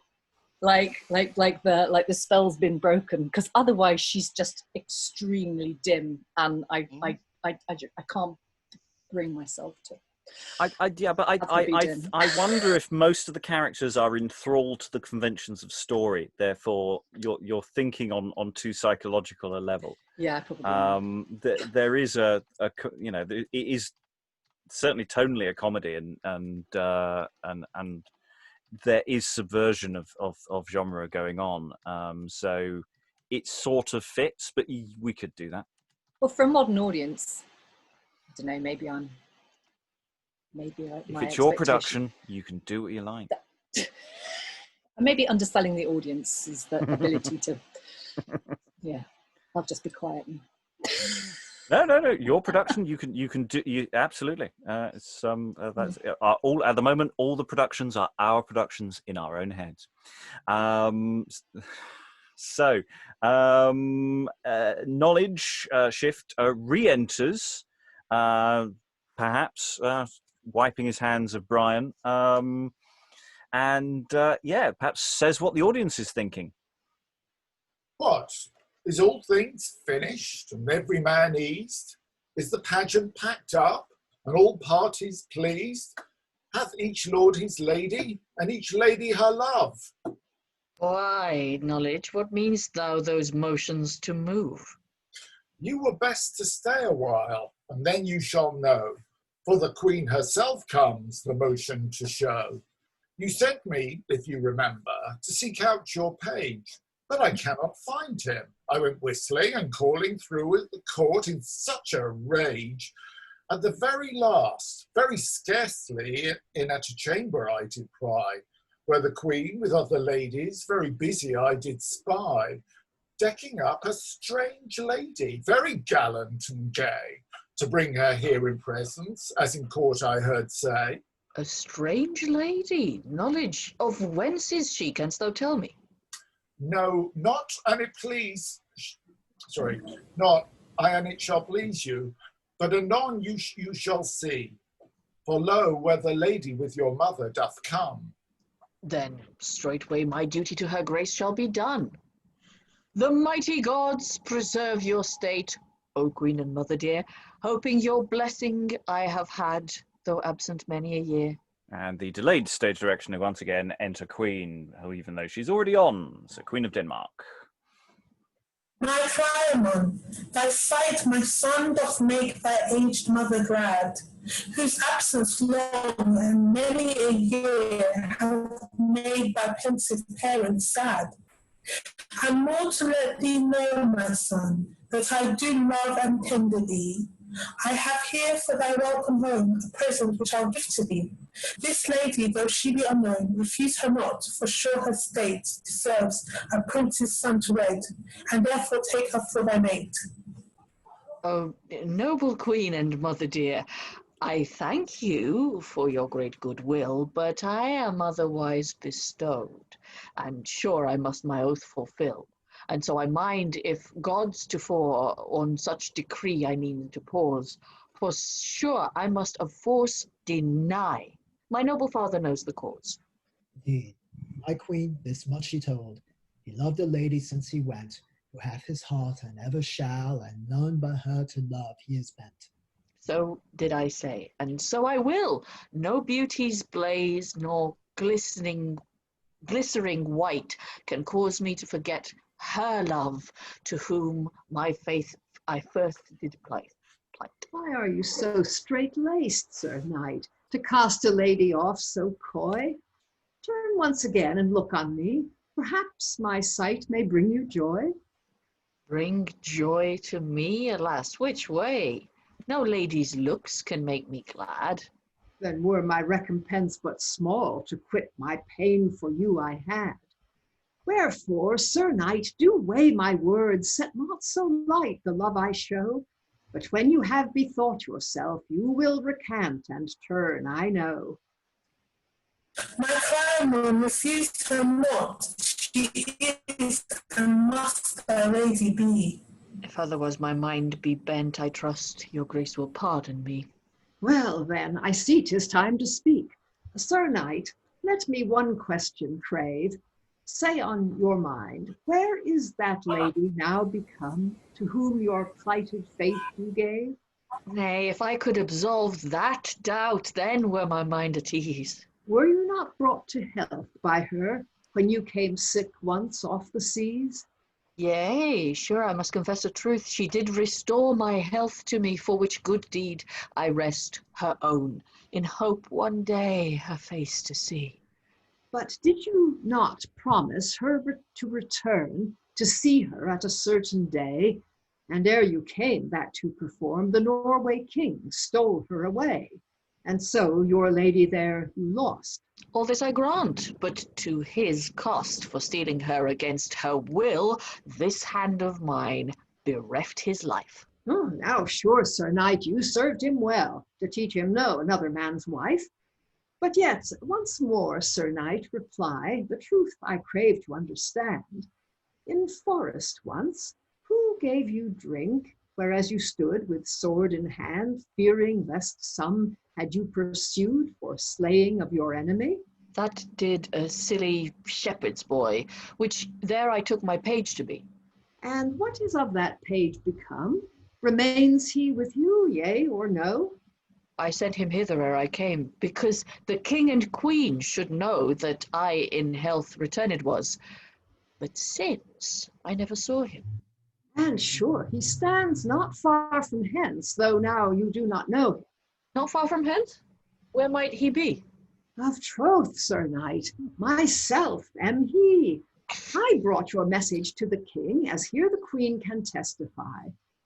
Speaker 3: like the spell's been broken, because otherwise she's just extremely dim, and I can't bring myself to.
Speaker 1: I wonder if most of the characters are enthralled to the conventions of story. Therefore, you're thinking on too psychological a level.
Speaker 3: Yeah, probably.
Speaker 1: There is it is certainly tonally a comedy, and there is subversion of genre going on. So it sort of fits, but we could do that.
Speaker 3: Well, for a modern audience, I don't know. Maybe
Speaker 1: if it's your production, you can do what you like.
Speaker 3: Maybe underselling the audience is the ability to. Yeah, I'll just be quiet.
Speaker 1: No. Your production, you can do. Absolutely. That's all at the moment. All the productions are our productions in our own heads. So, knowledge shift re-enters, perhaps. Wiping his hands of Bryan, and perhaps says what the audience is thinking.
Speaker 10: What? Is all things finished and every man eased? Is the pageant packed up and all parties pleased? Hath each lord his lady and each lady her love?
Speaker 2: Why, knowledge, what meanest thou those motions to move?
Speaker 10: You were best to stay a while, and then you shall know. For the Queen herself comes the motion to show. You sent me, if you remember, to seek out your page, but I cannot find him. I went whistling and calling through the court in such a rage. At the very last, very scarcely in at a chamber I did pry, where the Queen with other ladies very busy I did spy, decking up a strange lady, very gallant and gay, to bring her here in presence, as in court I heard say.
Speaker 2: A strange lady? Knowledge, of whence is she, canst thou tell me?
Speaker 10: No, not an it please, not an it shall please you, but anon you shall see. For lo, where the lady with your mother doth come.
Speaker 2: Then straightway my duty to her grace shall be done. The mighty gods preserve your state, O Queen and Mother dear, hoping your blessing I have had, though absent many a year.
Speaker 1: And the delayed stage direction once again enter Queen, who even though she's already on, so Queen of Denmark.
Speaker 7: My Clyomon, thy sight, my son, doth make thy aged mother glad, whose absence long and many a year hath made thy pensive parents sad. And more to let thee know, my son, that I do love and tender thee. I have here for thy welcome home a present which I'll give to thee. This lady, though she be unknown, refuse her not, for sure her state deserves a prince's son to wed, and therefore take her for thy mate.
Speaker 2: Oh, noble Queen and Mother dear, I thank you for your great goodwill, but I am otherwise bestowed, and sure I must my oath fulfill. And so I mind if gods to fore on such decree I mean to pause, for sure I must of force deny. My noble father knows the cause.
Speaker 8: Indeed, my queen, this much he told. He loved a lady since he went, who hath his heart and ever shall, and none but her to love he is bent.
Speaker 2: So did I say, and so I will. No beauty's blaze, nor glistering white can cause me to forget her love, to whom my faith I first did plight.
Speaker 6: Why are you so straight-laced, Sir Knight, to cast a lady off so coy? Turn once again and look on me. Perhaps my sight may bring you joy.
Speaker 2: Bring joy to me, alas, which way? No lady's looks can make me glad.
Speaker 6: Then were my recompense but small to quit my pain for you I had. Wherefore, Sir Knight, do weigh my words, set not so light the love I show. But when you have bethought yourself, you will recant and turn, I know.
Speaker 7: My Clyomon refused her not. She is and must a lady be.
Speaker 2: If otherwise my mind be bent, I trust your grace will pardon me.
Speaker 6: Well then, I see 'tis time to speak. Sir Knight, let me one question crave. Say on your mind, where is that lady now become, to whom your plighted faith you gave?
Speaker 2: Nay, if I could absolve that doubt, then were my mind at ease.
Speaker 6: Were you not brought to health by her, when you came sick once off the seas?
Speaker 2: Yea, sure I must confess a truth, she did restore my health to me, for which good deed I rest her own, in hope one day her face to see.
Speaker 6: But did you not promise her to return, to see her at a certain day? And ere you came that to perform, the Norway king stole her away. And so your lady there you lost.
Speaker 2: All this I grant, but to his cost, for stealing her against her will, this hand of mine bereft his life.
Speaker 6: Oh, now sure, Sir Knight, you served him well, to teach him no another man's wife. But yet, once more, Sir Knight, reply, the truth I crave to understand. In forest once, who gave you drink, whereas you stood with sword in hand, fearing lest some had you pursued for slaying of your enemy?
Speaker 2: That did a silly shepherd's boy, which there I took my page to be.
Speaker 6: And what is of that page become? Remains he with you, yea or no?
Speaker 2: I sent him hither ere I came, because the king and queen should know that I in health returned was. But since I never saw him.
Speaker 6: And sure he stands not far from hence, though now you do not know him.
Speaker 2: Not far from hence? Where might he be?
Speaker 6: Of troth, Sir Knight, myself am he. I brought your message to the king, as here the queen can testify.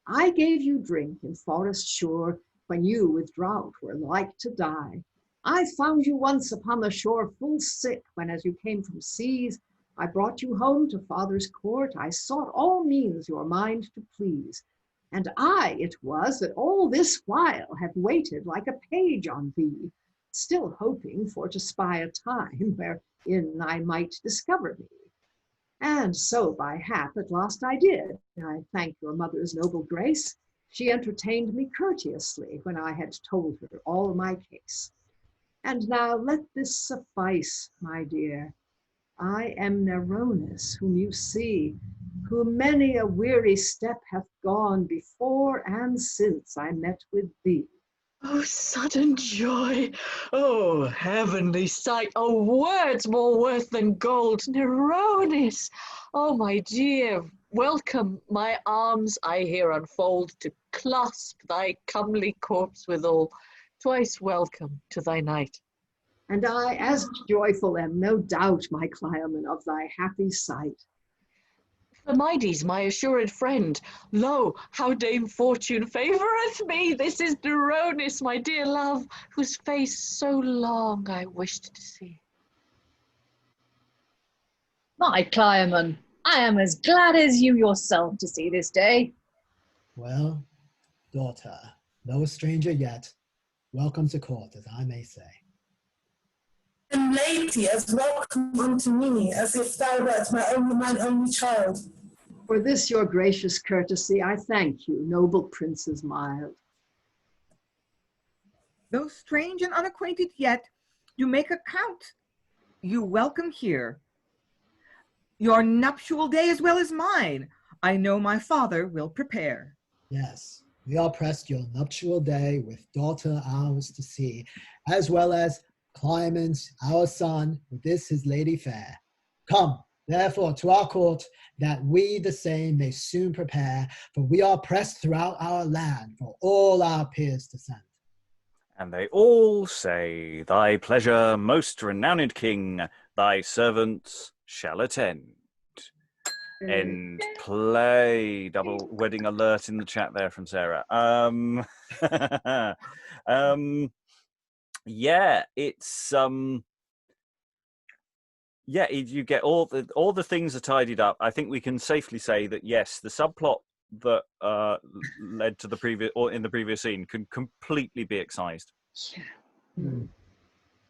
Speaker 6: I gave you drink in forest sure, when you with drought were like to die. I found you once upon the shore full sick, when as you came from seas, I brought you home to father's court. I sought all means your mind to please. And I it was that all this while have waited like a page on thee, still hoping for to spy a time wherein I might discover thee. And so by hap at last I did. I thank your mother's noble grace. She entertained me courteously when I had told her all my case. And now let this suffice, my dear. I am Neronis, whom you see, who many a weary step hath gone before and since I met with thee.
Speaker 2: Oh, sudden joy! Oh, heavenly sight! Oh, words more worth than gold! Neronis! Oh, my dear, welcome! My arms I here unfold to clasp thy comely corpse withal. Twice welcome to thy knight.
Speaker 6: And I as joyful am, no doubt, my Clyomon, of thy happy sight.
Speaker 2: Clamydes, my assured friend, lo, how Dame Fortune favoureth me! This is Neronis, my dear love, whose face so long I wished to see.
Speaker 11: My Clyomon, I am as glad as you yourself to see this day.
Speaker 8: Well, daughter, no stranger yet, welcome to court, as I may say.
Speaker 7: And lady, as welcome unto me, as if thou wert mine only child.
Speaker 6: For this your gracious courtesy, I thank you, noble princes mild.
Speaker 5: Though strange and unacquainted yet, you make account. You welcome here. Your nuptial day as well as mine, I know my father will prepare.
Speaker 8: Yes, we are pressed your nuptial day with daughter ours to see, as well as Clyomon, our son, with this his lady fair. Come, therefore, to our court, that we the same may soon prepare, for we are pressed throughout our land for all our peers to send.
Speaker 1: And they all say, thy pleasure, most renowned king, thy servants shall attend. End play. Double wedding alert in the chat there from Sarah. Yeah, it's yeah, you get all the things are tidied up. I think we can safely say that yes, the subplot that led to the previous or in the previous scene can completely be excised.
Speaker 2: Yeah.
Speaker 8: Hmm.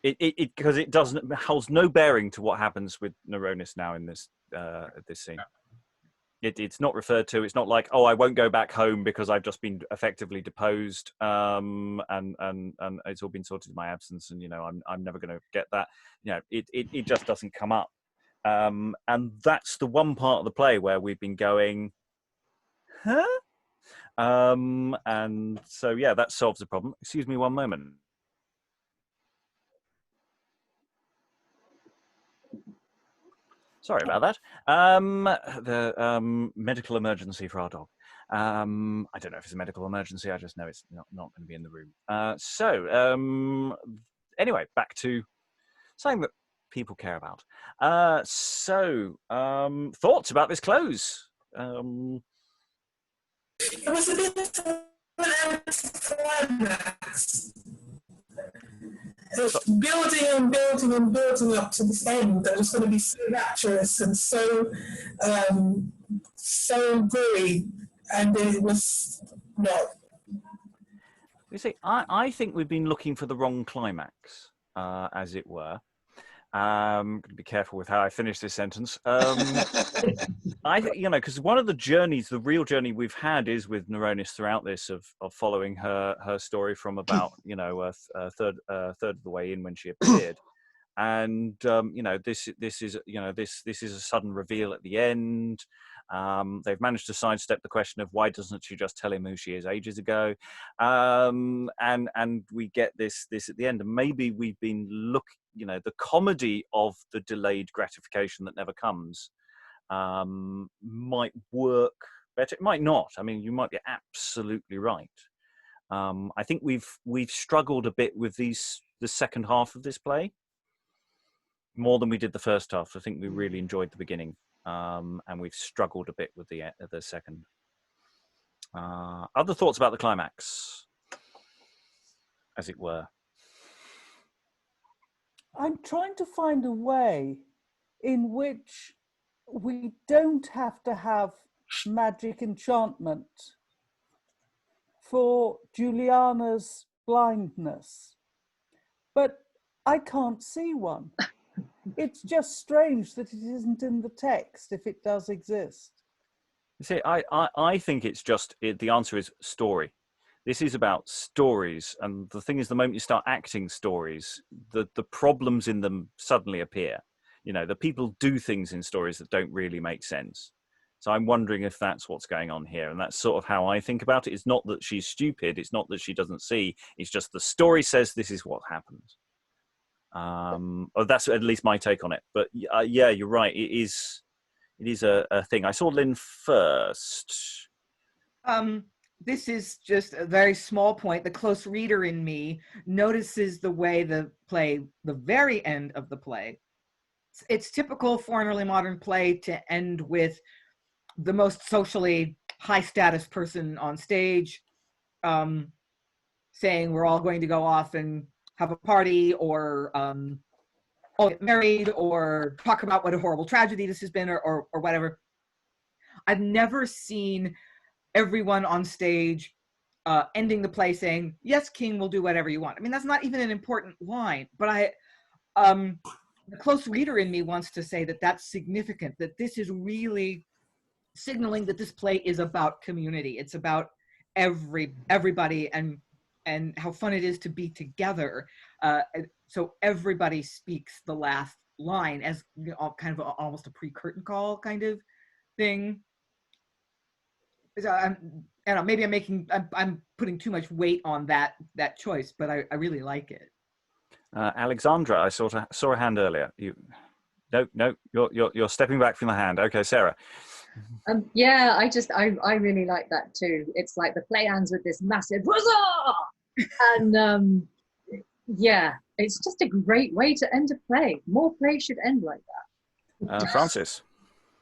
Speaker 1: It because it doesn't holds no bearing to what happens with Neronis now in this this scene. It's not referred to. It's not like, oh, I won't go back home because I've just been effectively deposed, and it's all been sorted in my absence, and I'm never going to get that. It just doesn't come up, and that's the one part of the play where we've been going, huh? And so yeah, that solves the problem. Excuse me one moment. Sorry about that. The medical emergency for our dog. I don't know if it's a medical emergency. I just know it's not going to be in the room. Anyway, back to something that people care about. Thoughts about this close?
Speaker 7: It was a bit of an anticlimax. It was building and building and building up to this end that was going to be so rapturous and so gooey, and it was not.
Speaker 1: You see, I think we've been looking for the wrong climax, as it were. I'm going to be careful with how I finish this sentence. I think, because one of the journeys, the real journey we've had is with Neronis throughout this of following her story from about, a third of the way in when she appeared. And, this is a sudden reveal at the end. They've managed to sidestep the question of why doesn't she just tell him who she is ages ago? And we get this at the end. And maybe we've been the comedy of the delayed gratification that never comes might work better. It might not. I mean, you might be absolutely right. I think we've struggled a bit with the second half of this play more than we did the first half. I think we really enjoyed the beginning, and we've struggled a bit with the second. Other thoughts about the climax, as it were?
Speaker 4: I'm trying to find a way in which we don't have to have magic enchantment for Juliana's blindness, but I can't see one. It's just strange that it isn't in the text if it does exist.
Speaker 1: You see, I think it's just the answer is story. This is about stories, and the thing is, the moment you start acting stories, the problems in them suddenly appear. The people do things in stories that don't really make sense. So I'm wondering if that's what's going on here, and that's sort of how I think about it. It's not that she's stupid. It's not that she doesn't see. It's just the story says this is what happens. That's at least my take on it. But yeah, you're right. It is a thing. I saw Lynn first.
Speaker 5: This is just a very small point. The close reader in me notices the way the very end of the play, it's typical for an early modern play to end with the most socially high status person on stage saying we're all going to go off and have a party or all get married or talk about what a horrible tragedy this has been or whatever. I've never seen everyone on stage ending the play saying, "Yes, King, we'll do whatever you want." I mean, that's not even an important line, but the close reader in me wants to say that that's significant, that this is really signaling that this play is about community. It's about everybody and how fun it is to be together. So everybody speaks the last line as, you know, kind of almost a pre-curtain call kind of thing. So I don't know, maybe I'm putting too much weight on that choice, but I really like it.
Speaker 1: Alexandra, I saw a hand earlier. No, you're stepping back from the hand. Okay, Sarah.
Speaker 3: Yeah, I really like that too. It's like the play ends with this massive huzzah, and yeah, it's just a great way to end a play. More plays should end like that.
Speaker 1: Francis.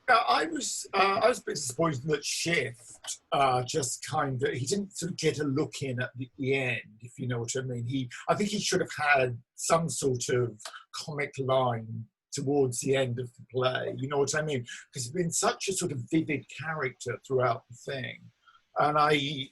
Speaker 10: Yeah, I was a bit disappointed that Shift just kind of, he didn't sort of get a look in at the end, if you know what I mean. I think he should have had some sort of comic line towards the end of the play, you know what I mean? Because he's been such a sort of vivid character throughout the thing. And I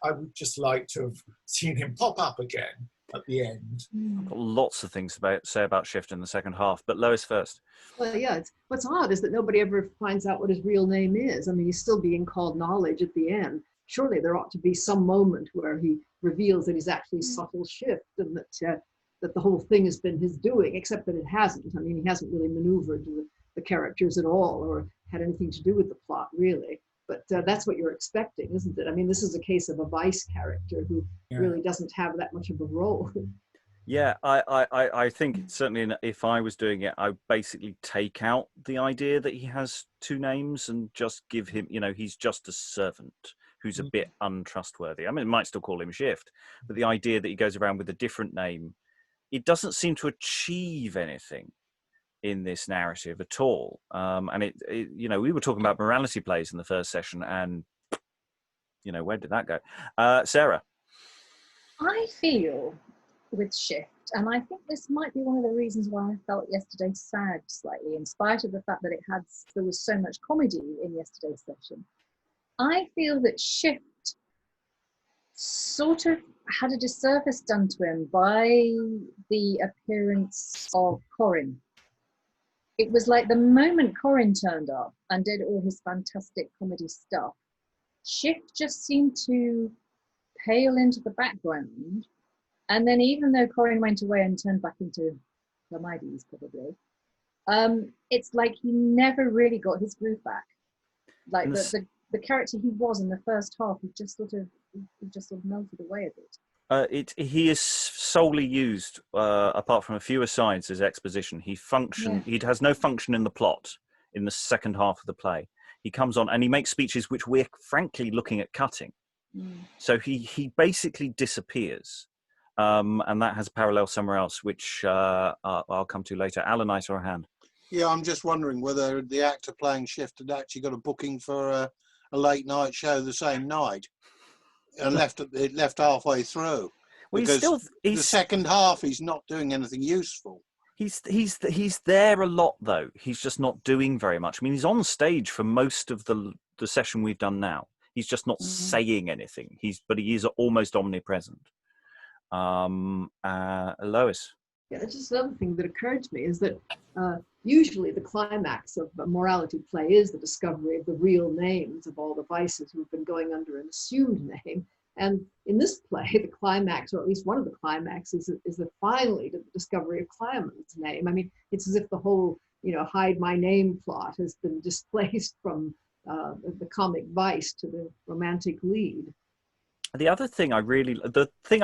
Speaker 10: would just like to have seen him pop up again at the end.
Speaker 1: I've got lots of things to say about Shift in the second half, but Lois first.
Speaker 6: Well, yeah, what's odd is that nobody ever finds out what his real name is. I mean, he's still being called Knowledge at the end. Surely there ought to be some moment where he reveals that he's actually Subtle Shift, and that the whole thing has been his doing, except that it hasn't. I mean, he hasn't really maneuvered the characters at all or had anything to do with the plot, really. But that's what you're expecting, isn't it? I mean, this is a case of a vice character who really doesn't have that much of a role.
Speaker 1: Yeah, I think certainly if I was doing it, I would basically take out the idea that he has two names and just give him, you know, he's just a servant who's a bit untrustworthy. I mean, it might still call him Shift, but the idea that he goes around with a different name, it doesn't seem to achieve anything in this narrative at all. And it, you know, we were talking about morality plays in the first session, and, you know, where did that go? Sarah?
Speaker 3: I feel with Shift, and I think this might be one of the reasons why I felt yesterday sad slightly, in spite of the fact that there was so much comedy in yesterday's session. I feel that Shift sort of had a disservice done to him by the appearance of Corin. It was like the moment Corin turned up and did all his fantastic comedy stuff, Shift just seemed to pale into the background. And then even though Corin went away and turned back into Clamydes, probably, it's like he never really got his groove back. Like the character he was in the first half, he just sort of melted away a bit.
Speaker 1: He is solely used, apart from a few asides, as exposition. He has no function in the plot in the second half of the play. He comes on and he makes speeches which we're frankly looking at cutting. So he basically disappears. And that has a parallel somewhere else, which I'll come to later. Alan, I saw a hand.
Speaker 9: Yeah, I'm just wondering whether the actor playing Shift had actually got a booking for a late night show the same night and left halfway through.
Speaker 1: Well,
Speaker 9: because the second half he's not doing anything useful.
Speaker 1: He's there a lot though. He's just not doing very much. I mean, he's on stage for most of the session we've done now. He's just not saying anything. But he is almost omnipresent. Lois.
Speaker 6: Yeah, just another thing that occurred to me is that usually the climax of a morality play is the discovery of the real names of all the vices who've been going under an assumed name. And in this play, the climax, or at least one of the climaxes, is the finally the discovery of Clyomon's name. I mean, it's as if the whole, hide my name plot has been displaced from the comic vice to the romantic lead.
Speaker 1: The thing I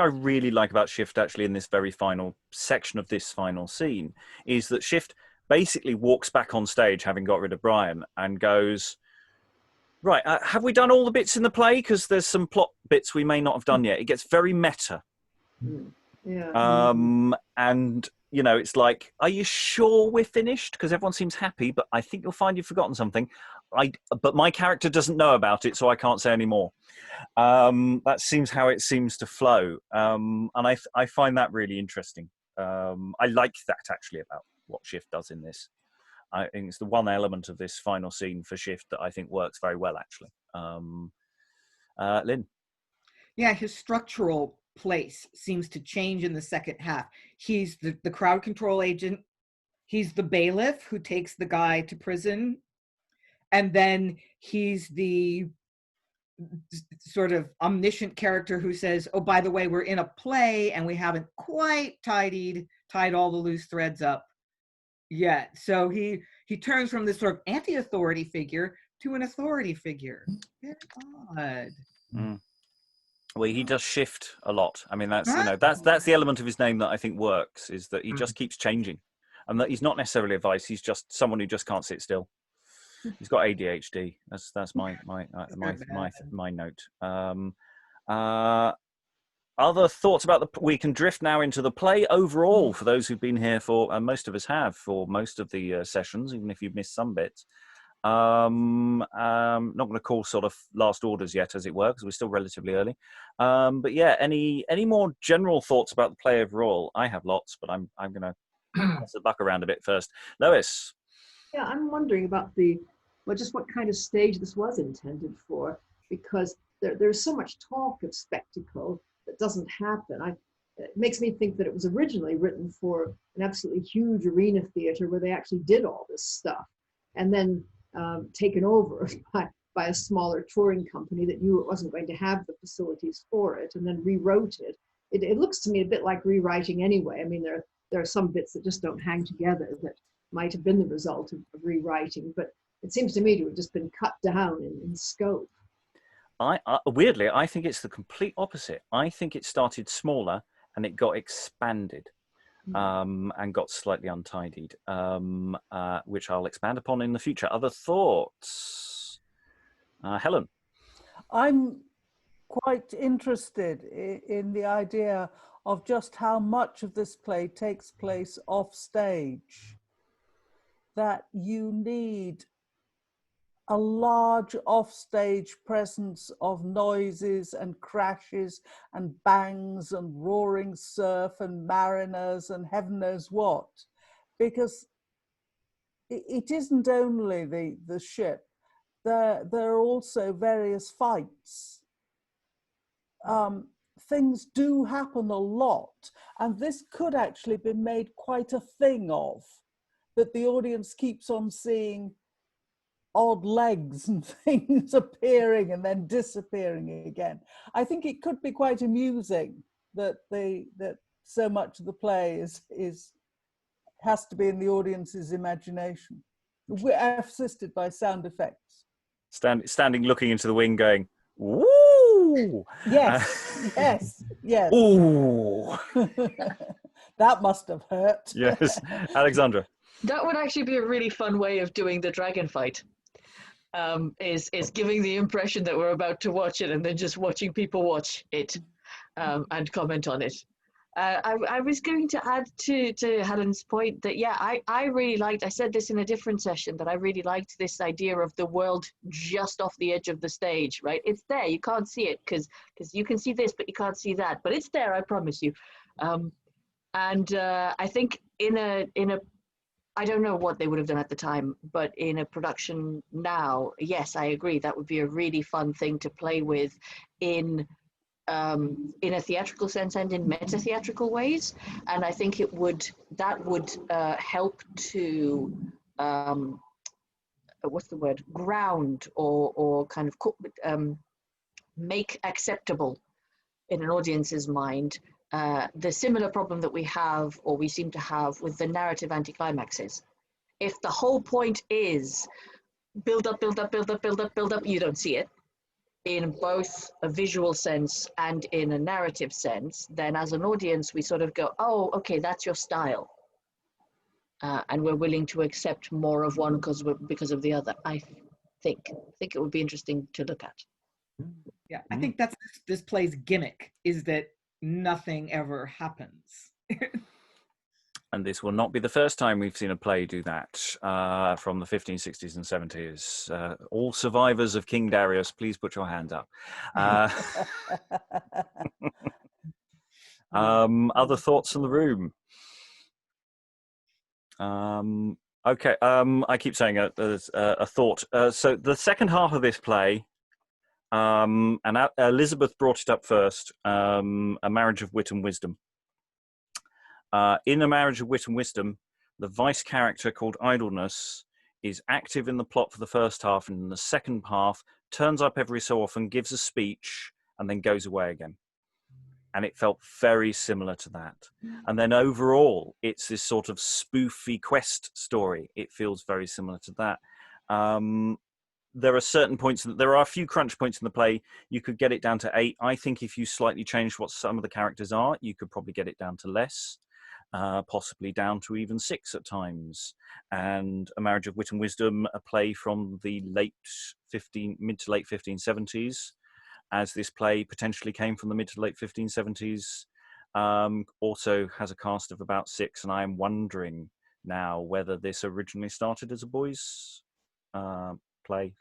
Speaker 1: really like about Shift actually in this very final section of this final scene is that Shift basically walks back on stage, having got rid of Bryan, and goes, right, have we done all the bits in the play? Because there's some plot bits we may not have done yet. It gets very meta.
Speaker 6: Yeah.
Speaker 1: And, it's like, are you sure we're finished? Because everyone seems happy, but I think you'll find you've forgotten something. But my character doesn't know about it, so I can't say any more. That seems how it seems to flow. And I find that really interesting. I like that actually about what Shift does in this. I think it's the one element of this final scene for Shift that I think works very well, actually. Lynn?
Speaker 5: Yeah, his structural place seems to change in the second half. He's the crowd control agent. He's the bailiff who takes the guy to prison. And then he's the sort of omniscient character who says, oh, by the way, we're in a play and we haven't quite tied all the loose threads up yet. So he turns from this sort of anti-authority figure to an authority figure. Very odd.
Speaker 1: Mm. Well, he does shift a lot. I mean, that's that's the element of his name that I think works, is that he just keeps changing, and that he's not necessarily a vice. He's just someone who just can't sit still. He's got ADHD. That's my note. Other thoughts about we can drift now into the play overall for those who've been here for, and most of us have, for most of the sessions, even if you've missed some bits. Not going to call sort of last orders yet, as it were, because we're still relatively early. But yeah, any more general thoughts about the play overall? I have lots, but I'm going to pass the buck around a bit first. Lois.
Speaker 6: Yeah, I'm wondering about just what kind of stage this was intended for, because there's so much talk of spectacle that doesn't happen. It makes me think that it was originally written for an absolutely huge arena theater where they actually did all this stuff, and then taken over by a smaller touring company that knew it wasn't going to have the facilities for it, and then rewrote it. It looks to me a bit like rewriting anyway. I mean, there are some bits that just don't hang together that might have been the result of rewriting, but it seems to me to have just been cut down in scope.
Speaker 1: Weirdly, I think it's the complete opposite. I think it started smaller and it got expanded. And got slightly untidied, which I'll expand upon in the future. Other thoughts? Helen?
Speaker 4: I'm quite interested in the idea of just how much of this play takes place off stage. That you need a large offstage presence of noises and crashes and bangs and roaring surf and mariners and heaven knows what, because it isn't only the ship. There are also various fights. Things do happen a lot, and this could actually be made quite a thing of, that the audience keeps on seeing odd legs and things appearing and then disappearing again. I think it could be quite amusing that so much of the play has to be in the audience's imagination. We're assisted by sound effects.
Speaker 1: Standing looking into the wing going, woo!
Speaker 4: Yes.
Speaker 1: Ooh!
Speaker 4: That must have hurt.
Speaker 1: Yes. Alexandra.
Speaker 2: That would actually be a really fun way of doing the dragon fight. Is giving the impression that we're about to watch it and then just watching people watch it and comment on it. I was going to add to Helen's point that, yeah, I really liked, I said this in a different session, that I really liked this idea of the world just off the edge of the stage, right? It's there, you can't see it because you can see this, but you can't see that, but it's there, I promise you. I think in a I don't know what they would have done at the time, but in a production now, yes, I agree. That would be a really fun thing to play with in a theatrical sense and in meta-theatrical ways. And I think that would help to, ground or kind of make acceptable in an audience's mind the similar problem that we have, or we seem to have, with the narrative anticlimaxes. If the whole point is build up, you don't see it in both a visual sense and in a narrative sense, then as an audience, we sort of go, oh, okay, that's your style. And we're willing to accept more of one because of the other. I think it would be interesting to look at.
Speaker 5: Yeah, I think that's this play's gimmick, is that nothing ever happens.
Speaker 1: And this will not be the first time we've seen a play do that from the 1560s and 70s. All survivors of King Darius, please put your hands up. Other thoughts in the room? Okay, I keep saying a thought. So the second half of this play And Elizabeth brought it up first, A Marriage of Wit and Wisdom. In A Marriage of Wit and Wisdom, the vice character called Idleness is active in the plot for the first half, and in the second half turns up every so often, gives a speech, and then goes away again. And it felt very similar to that. And then overall, it's this sort of spoofy quest story. It feels very similar to that. There are certain points, there are a few crunch points in the play. You could get it down to 8. I think if you slightly changed what some of the characters are, you could probably get it down to less, possibly down to even 6 at times. And A Marriage of Wit and Wisdom, a play from the mid to late 1570s, as this play potentially came from the mid to late 1570s, also has a cast of about 6, and I am wondering now whether this originally started as a boys' play,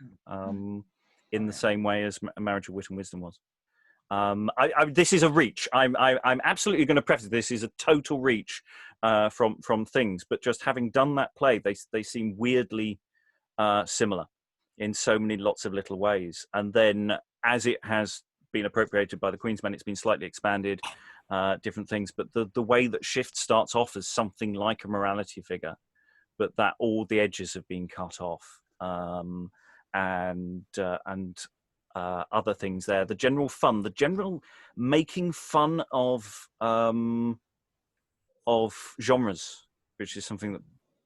Speaker 1: in the same way as A Marriage of Wit and Wisdom was. This is a reach. I'm absolutely going to preface this is a total reach from things, but just having done that play, they seem weirdly similar in so many lots of little ways. And then as it has been appropriated by the Queen's Men, it's been slightly expanded, different things. But the way that Shift starts off as something like a morality figure, but that all the edges have been cut off, and other things there. The general fun, the general making fun of genres, which is something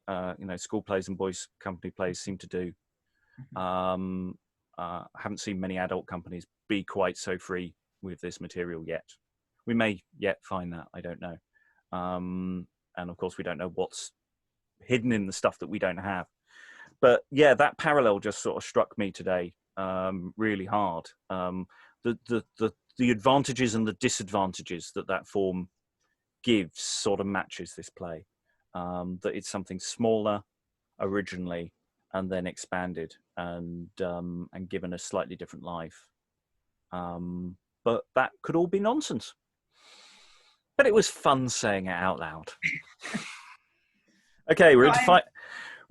Speaker 1: that school plays and boys' company plays seem to do. I haven't seen many adult companies be quite so free with this material yet. We may yet find that, I don't know. And of course, we don't know what's hidden in the stuff that we don't have. But yeah, that parallel just sort of struck me today really hard. The advantages and the disadvantages that form gives sort of matches this play. That it's something smaller originally, and then expanded and given a slightly different life. But that could all be nonsense. But it was fun saying it out loud. Okay, we're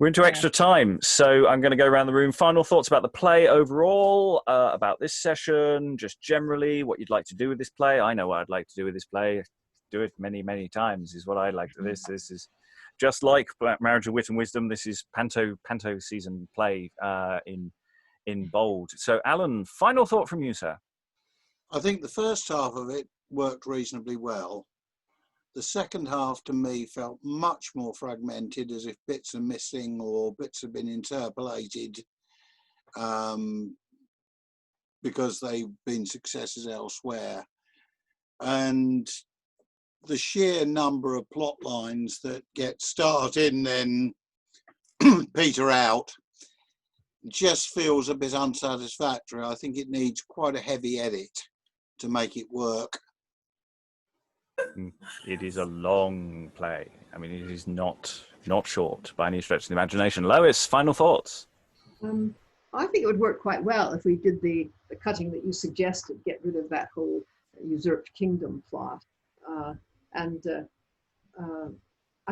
Speaker 1: into extra time, so I'm going to go around the room. Final thoughts about the play overall, about this session, just generally, what you'd like to do with this play. I know what I'd like to do with this play. Do it many, many times is what I like. This is just like Marriage of Wit and Wisdom. This is Panto season play in bold. So, Alan, final thought from you, sir.
Speaker 9: I think the first half of it worked reasonably well. The second half, to me, felt much more fragmented, as if bits are missing or bits have been interpolated because they've been successes elsewhere. And the sheer number of plot lines that get started and then peter out just feels a bit unsatisfactory. I think it needs quite a heavy edit to make it work.
Speaker 1: It is a long play. I mean, it is not short by any stretch of the imagination. Lois, final thoughts?
Speaker 6: I think it would work quite well if we did the cutting that you suggested, get rid of that whole usurped kingdom plot. I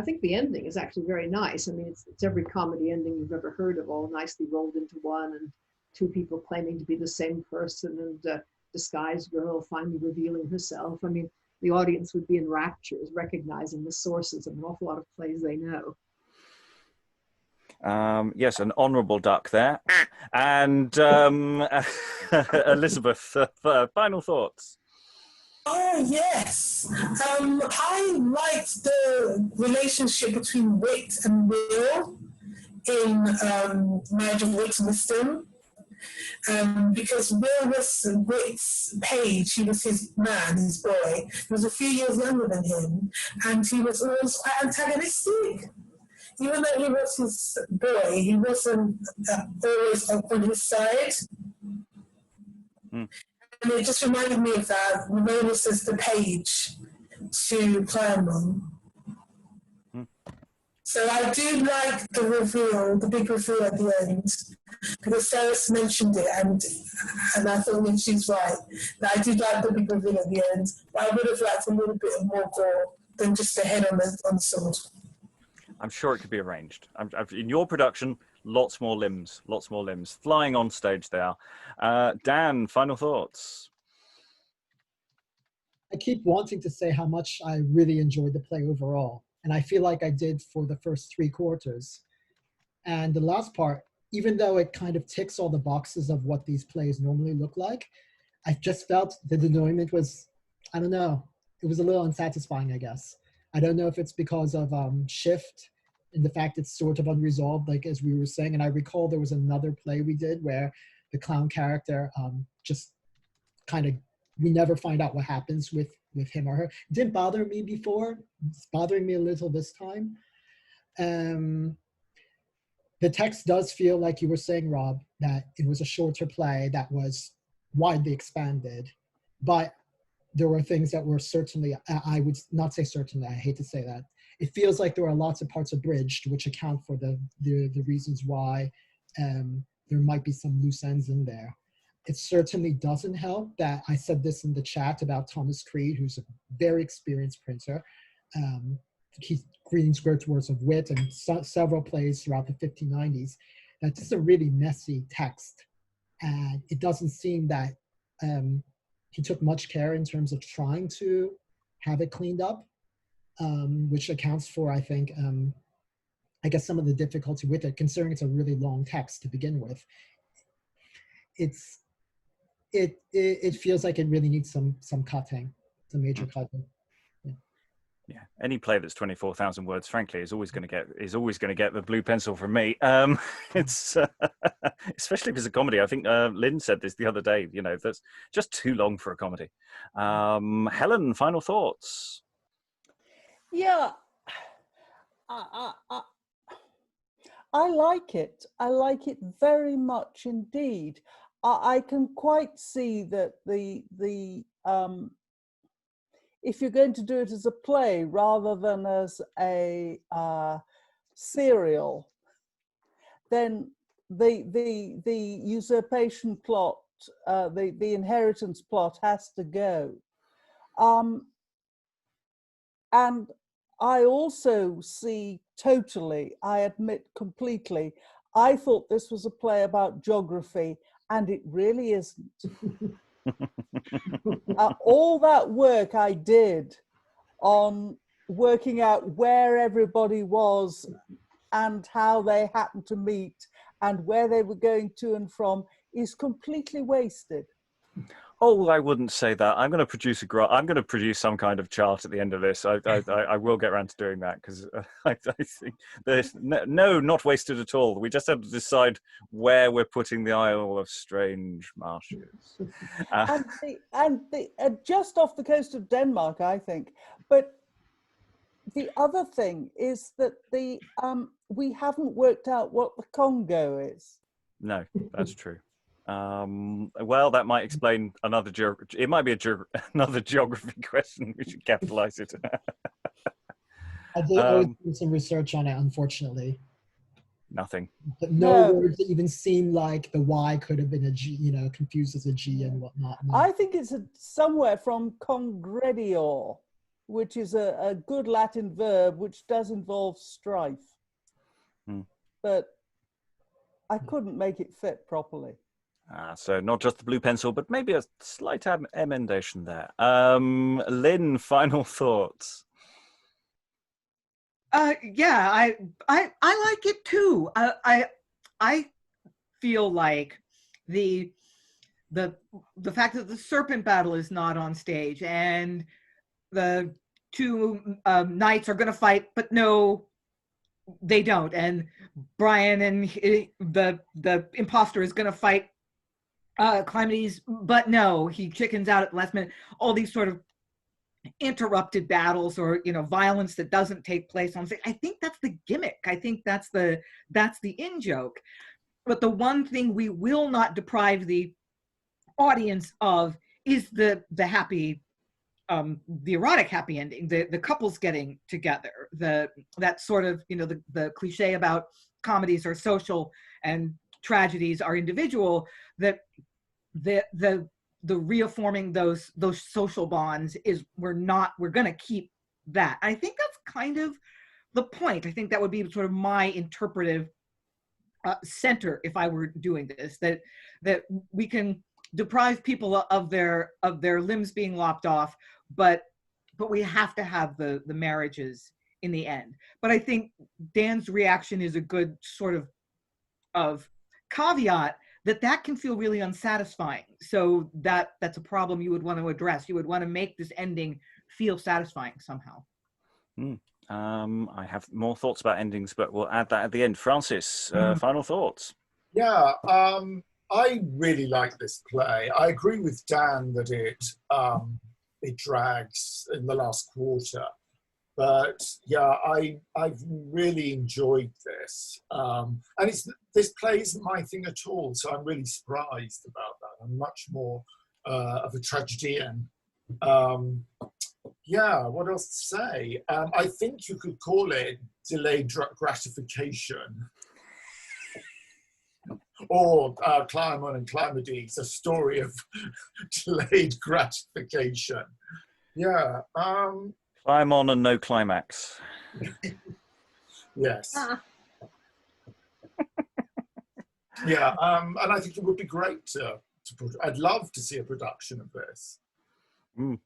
Speaker 6: think the ending is actually very nice. I mean, it's every comedy ending you've ever heard of, all nicely rolled into one, and 2 people claiming to be the same person, and disguised girl finally revealing herself. I mean, the audience would be in raptures, recognizing the sources of an awful lot of plays they know.
Speaker 1: Yes, an honourable duck there. And Elizabeth, final thoughts?
Speaker 7: Oh, yes. I liked the relationship between Wit and Will in Marriage of Wit and Wisdom. Because Will was Wit's page, he was his man, his boy. He was a few years younger than him, and he was always quite antagonistic. Even though he was his boy, he wasn't always on his side. And it just reminded me of that. Neronis as the page to Clyomon. So I do like the reveal, the big reveal at the end, because Sarah's mentioned it, and I thought she's right. That I do like the big reveal at the end, but I would have liked a little bit more gore than just a head on the sword.
Speaker 1: I'm sure it could be arranged. In your production, Lots more limbs, flying on stage there. Dan, final thoughts?
Speaker 8: I keep wanting to say how much I really enjoyed the play overall, and I feel like I did for the first 3 quarters. And the last part, even though it kind of ticks all the boxes of what these plays normally look like, I just felt the denouement was, I don't know, it was a little unsatisfying, I guess. I don't know if it's because of Shift and the fact it's sort of unresolved, like as we were saying. And I recall there was another play we did where the clown character just kind of, we never find out what happens with him or her. It didn't bother me before. It's bothering me a little this time. The text does feel like you were saying, Rob, that it was a shorter play that was widely expanded, but there were things that were certainly, I would not say certainly, I hate to say that. It feels like there are lots of parts abridged, which account for the reasons why there might be some loose ends in there. It certainly doesn't help that I said this in the chat about Thomas Creed, who's a very experienced printer. He's Green's words of wit and several plays throughout the 1590s. That's just a really messy text. And it doesn't seem that he took much care in terms of trying to have it cleaned up, which accounts for, I think, I guess some of the difficulty with it, considering it's a really long text to begin with. It feels like it really needs some cutting, some major cutting.
Speaker 1: Yeah, any play that's 24,000 words, frankly, is always going to get the blue pencil from me. It's especially if it's a comedy. I think Lynn said this the other day. You know, that's just too long for a comedy. Helen, final thoughts?
Speaker 4: Yeah, I like it. I like it very much indeed. I can quite see that the if you're going to do it as a play rather than as a serial, then the usurpation plot, the inheritance plot has to go. And I also see totally, I admit completely, I thought this was a play about geography, and it really isn't. All that work I did on working out where everybody was and how they happened to meet and where they were going to and from is completely wasted.
Speaker 1: Oh, I wouldn't say that. I'm going to produce I'm going to produce some kind of chart at the end of this. I will get around to doing that, because I think there's not wasted at all. We just have to decide where we're putting the Isle of Strange Marshes.
Speaker 4: And just off the coast of Denmark, I think. But the other thing is that we haven't worked out what the Congo is.
Speaker 1: No, that's true. Well, that might explain another it might be another geography question. We should capitalize it.
Speaker 8: I did some research on it, unfortunately.
Speaker 1: Nothing.
Speaker 8: But no words that even seem like the Y could have been a G, confused as a G and whatnot. No.
Speaker 4: I think it's somewhere from congredior, which is a good Latin verb which does involve strife. But I couldn't make it fit properly.
Speaker 1: So not just the blue pencil, but maybe a slight emendation there. Lynn, final thoughts?
Speaker 5: Yeah, I like it too. I feel like the fact that the serpent battle is not on stage and the two knights are going to fight, but no, they don't. And Bryan and the imposter is going to fight Clamydes, but no, he chickens out at the last minute. All these sort of interrupted battles or violence that doesn't take place on stage. I think that's the gimmick. I think that's the in joke. But the one thing we will not deprive the audience of is the happy, the erotic happy ending, the couples getting together, that sort of the cliche about comedies are social and tragedies are individual, that the reaffirming those social bonds is we're going to keep that. I think that's kind of the point. I think that would be sort of my interpretive center if I were doing this, that we can deprive people of their limbs being lopped off, but we have to have the marriages in the end. But I think Dan's reaction is a good sort of caveat that can feel really unsatisfying. So that's a problem you would want to address. You would want to make this ending feel satisfying somehow.
Speaker 1: I have more thoughts about endings, but we'll add that at the end. Francis, final thoughts?
Speaker 10: Yeah, I really like this play. I agree with Dan that it drags in the last quarter. But yeah, I've really enjoyed this. And this play isn't my thing at all, so I'm really surprised about that. I'm much more of a tragedian. Yeah, what else to say? I think you could call it delayed gratification. Or Clyomon and Clamydes, a story of delayed gratification. Yeah.
Speaker 1: Climb and no climax.
Speaker 10: Yes. Yeah, and I think it would be great to I'd love to see a production of this.
Speaker 1: I'm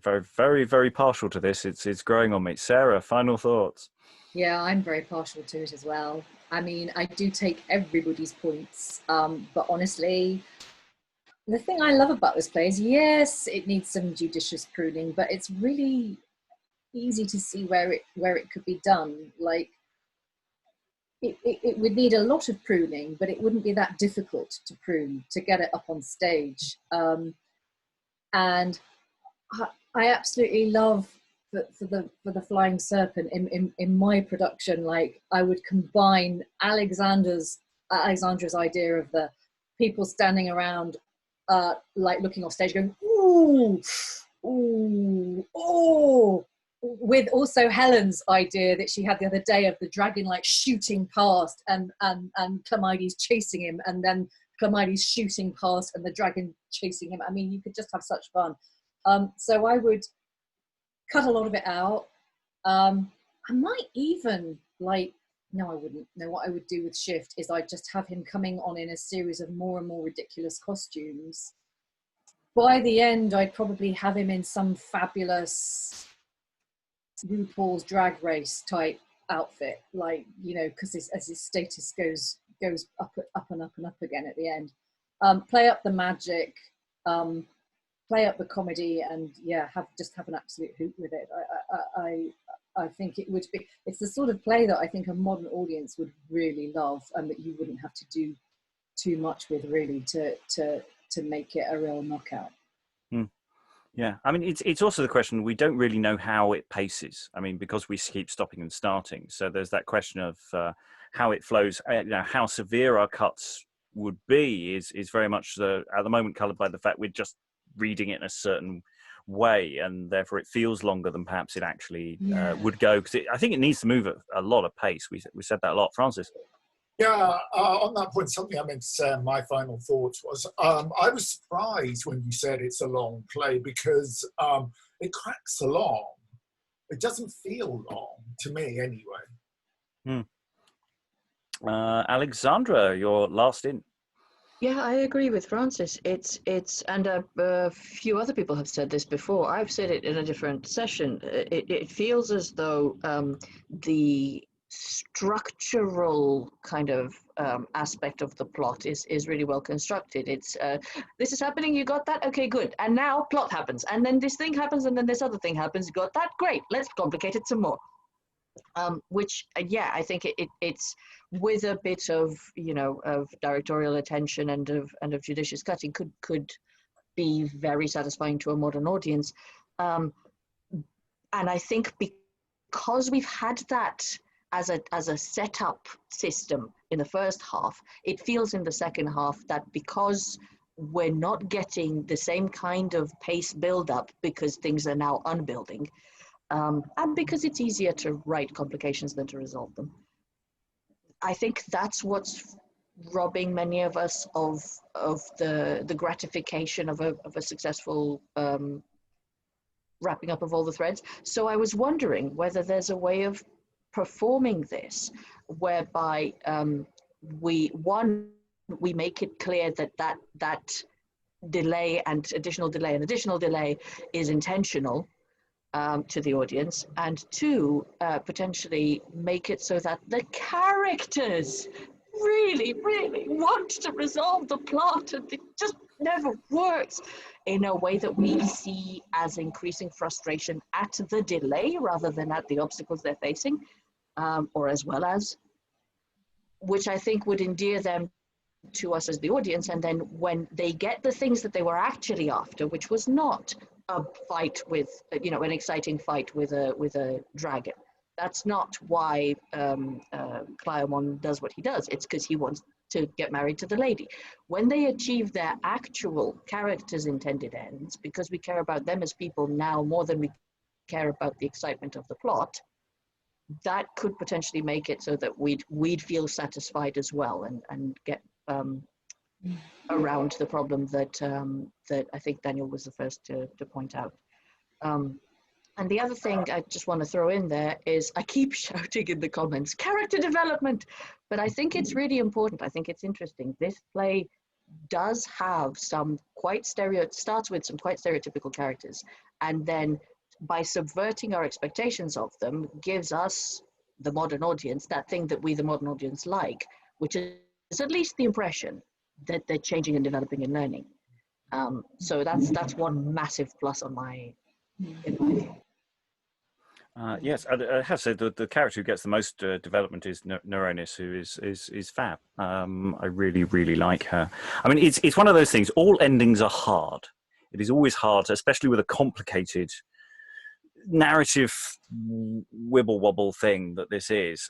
Speaker 1: very, very, very partial to this. It's growing on me. Sarah, final thoughts?
Speaker 3: Yeah, I'm very partial to it as well. I mean, I do take everybody's points, but honestly, the thing I love about this play is, yes, it needs some judicious pruning, but it's really easy to see where it could be done. Like, it would need a lot of pruning, but it wouldn't be that difficult to prune, to get it up on stage. And I absolutely love for the Flying Serpent in my production. Like, I would combine Alexandra's idea of the people standing around, like looking off stage, going ooh, ooh, oh, with also Helen's idea that she had the other day of the dragon like shooting past and Clamydes chasing him, and then Clamydes shooting past and the dragon chasing him. I mean, you could just have such fun. So I would cut a lot of it out. I might even, like, no, I wouldn't. No, what I would do with Shift is I'd just have him coming on in a series of more and more ridiculous costumes. By the end, I'd probably have him in some fabulous RuPaul's Drag Race type outfit, like, you know, because as his status goes up and up and up again at the end. Play up the magic, play up the comedy, and yeah, have an absolute hoot with it. I think it would be, it's the sort of play that I think a modern audience would really love, and that you wouldn't have to do too much with, really, to make it a real knockout.
Speaker 1: Yeah, I mean, it's also the question, we don't really know how it paces. I mean, because we keep stopping and starting. So there's that question of how it flows, how severe our cuts would be is very much at the moment coloured by the fact we're just reading it in a certain way, and therefore it feels longer than perhaps it actually would go, because I think it needs to move at a lot of pace. We said that a lot. Francis?
Speaker 10: Yeah, on that point, something I meant to say, my final thoughts was, I was surprised when you said it's a long play, because it cracks along. It doesn't feel long, to me anyway.
Speaker 1: Alexandra, you're last in.
Speaker 2: Yeah, I agree with Francis. It's and a few other people have said this before. I've said it in a different session. It feels as though the structural kind of aspect of the plot is really well constructed. It's this is happening, you got that, okay, good, and now plot happens, and then this thing happens, and then this other thing happens, you got that, great, let's complicate it some more. Which yeah, I think it's with a bit of, you know, of directorial attention and of judicious cutting could be very satisfying to a modern audience. And I think because we've had that as a setup system in the first half, it feels in the second half that because we're not getting the same kind of pace build up because things are now unbuilding, and because it's easier to write complications than to resolve them. I think that's what's robbing many of us of the gratification of a successful wrapping up of all the threads. So I was wondering whether there's a way of performing this, whereby we make it clear that delay and additional delay is intentional to the audience, and two, potentially make it so that the characters really want to resolve the plot, and it just never works, in a way that we see as increasing frustration at the delay rather than at the obstacles they're facing, or as well as, which I think would endear them to us as the audience. And then when they get the things that they were actually after, which was not a fight with, an exciting fight with a dragon. That's not why Clyomon does what he does. It's because he wants to get married to the lady. When they achieve their actual characters' intended ends, because we care about them as people now more than we care about the excitement of the plot, that could potentially make it so that we'd feel satisfied as well, and get around the problem that I think Daniel was the first to point out. And the other thing I just want to throw in there is, I keep shouting in the comments, character development, but I think it's really important. I think it's interesting. This play does have starts with some quite stereotypical characters, and then by subverting our expectations of them, gives us, the modern audience, that thing that we, the modern audience, like, which is at least the impression that they're changing and developing and learning. So that's one massive plus in my view.
Speaker 1: Yes, I have to say the character who gets the most development is Neronis, who is fab. I really like her. I mean, it's one of those things. All endings are hard. It is always hard, especially with a complicated narrative wibble wobble thing that this is,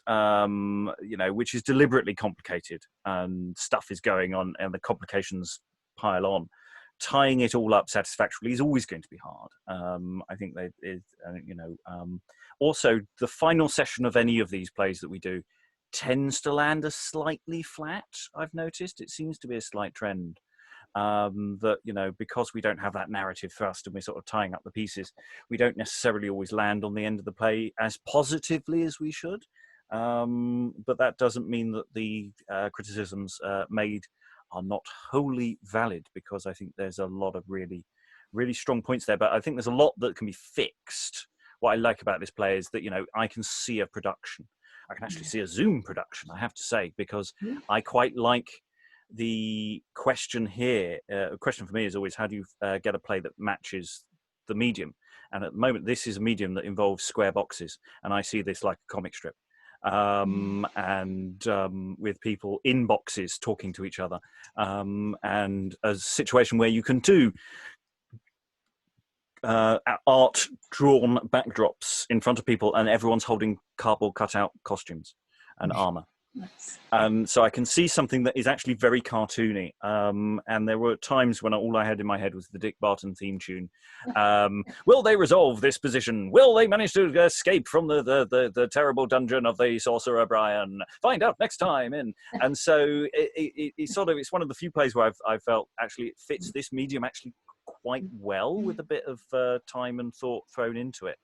Speaker 1: which is deliberately complicated, and stuff is going on and the complications pile on. Tying it all up satisfactorily is always going to be hard. I think also the final session of any of these plays that we do tends to land a slightly flat. I've noticed it seems to be a slight trend. That because we don't have that narrative thrust and we're sort of tying up the pieces, we don't necessarily always land on the end of the play as positively as we should. But that doesn't mean that the criticisms made are not wholly valid, because I think there's a lot of really strong points there. But I think there's a lot that can be fixed. What I like about this play is that I can see a production. I can actually see a Zoom production, I have to say, because I quite like the question here. A question for me is always, how do you get a play that matches the medium? And at the moment, this is a medium that involves square boxes, and I see this like a comic strip, with people in boxes talking to each other, and a situation where you can do art drawn backdrops in front of people, and everyone's holding cardboard cutout costumes and armor. So I can see something that is actually very cartoony, and there were times when all I had in my head was the Dick Barton theme tune. Will they resolve this position? Will they manage to escape from the terrible dungeon of the sorcerer Bryan? Find out next time. And so it's one of the few plays where I felt actually it fits this medium actually quite well, with a bit of time and thought thrown into it.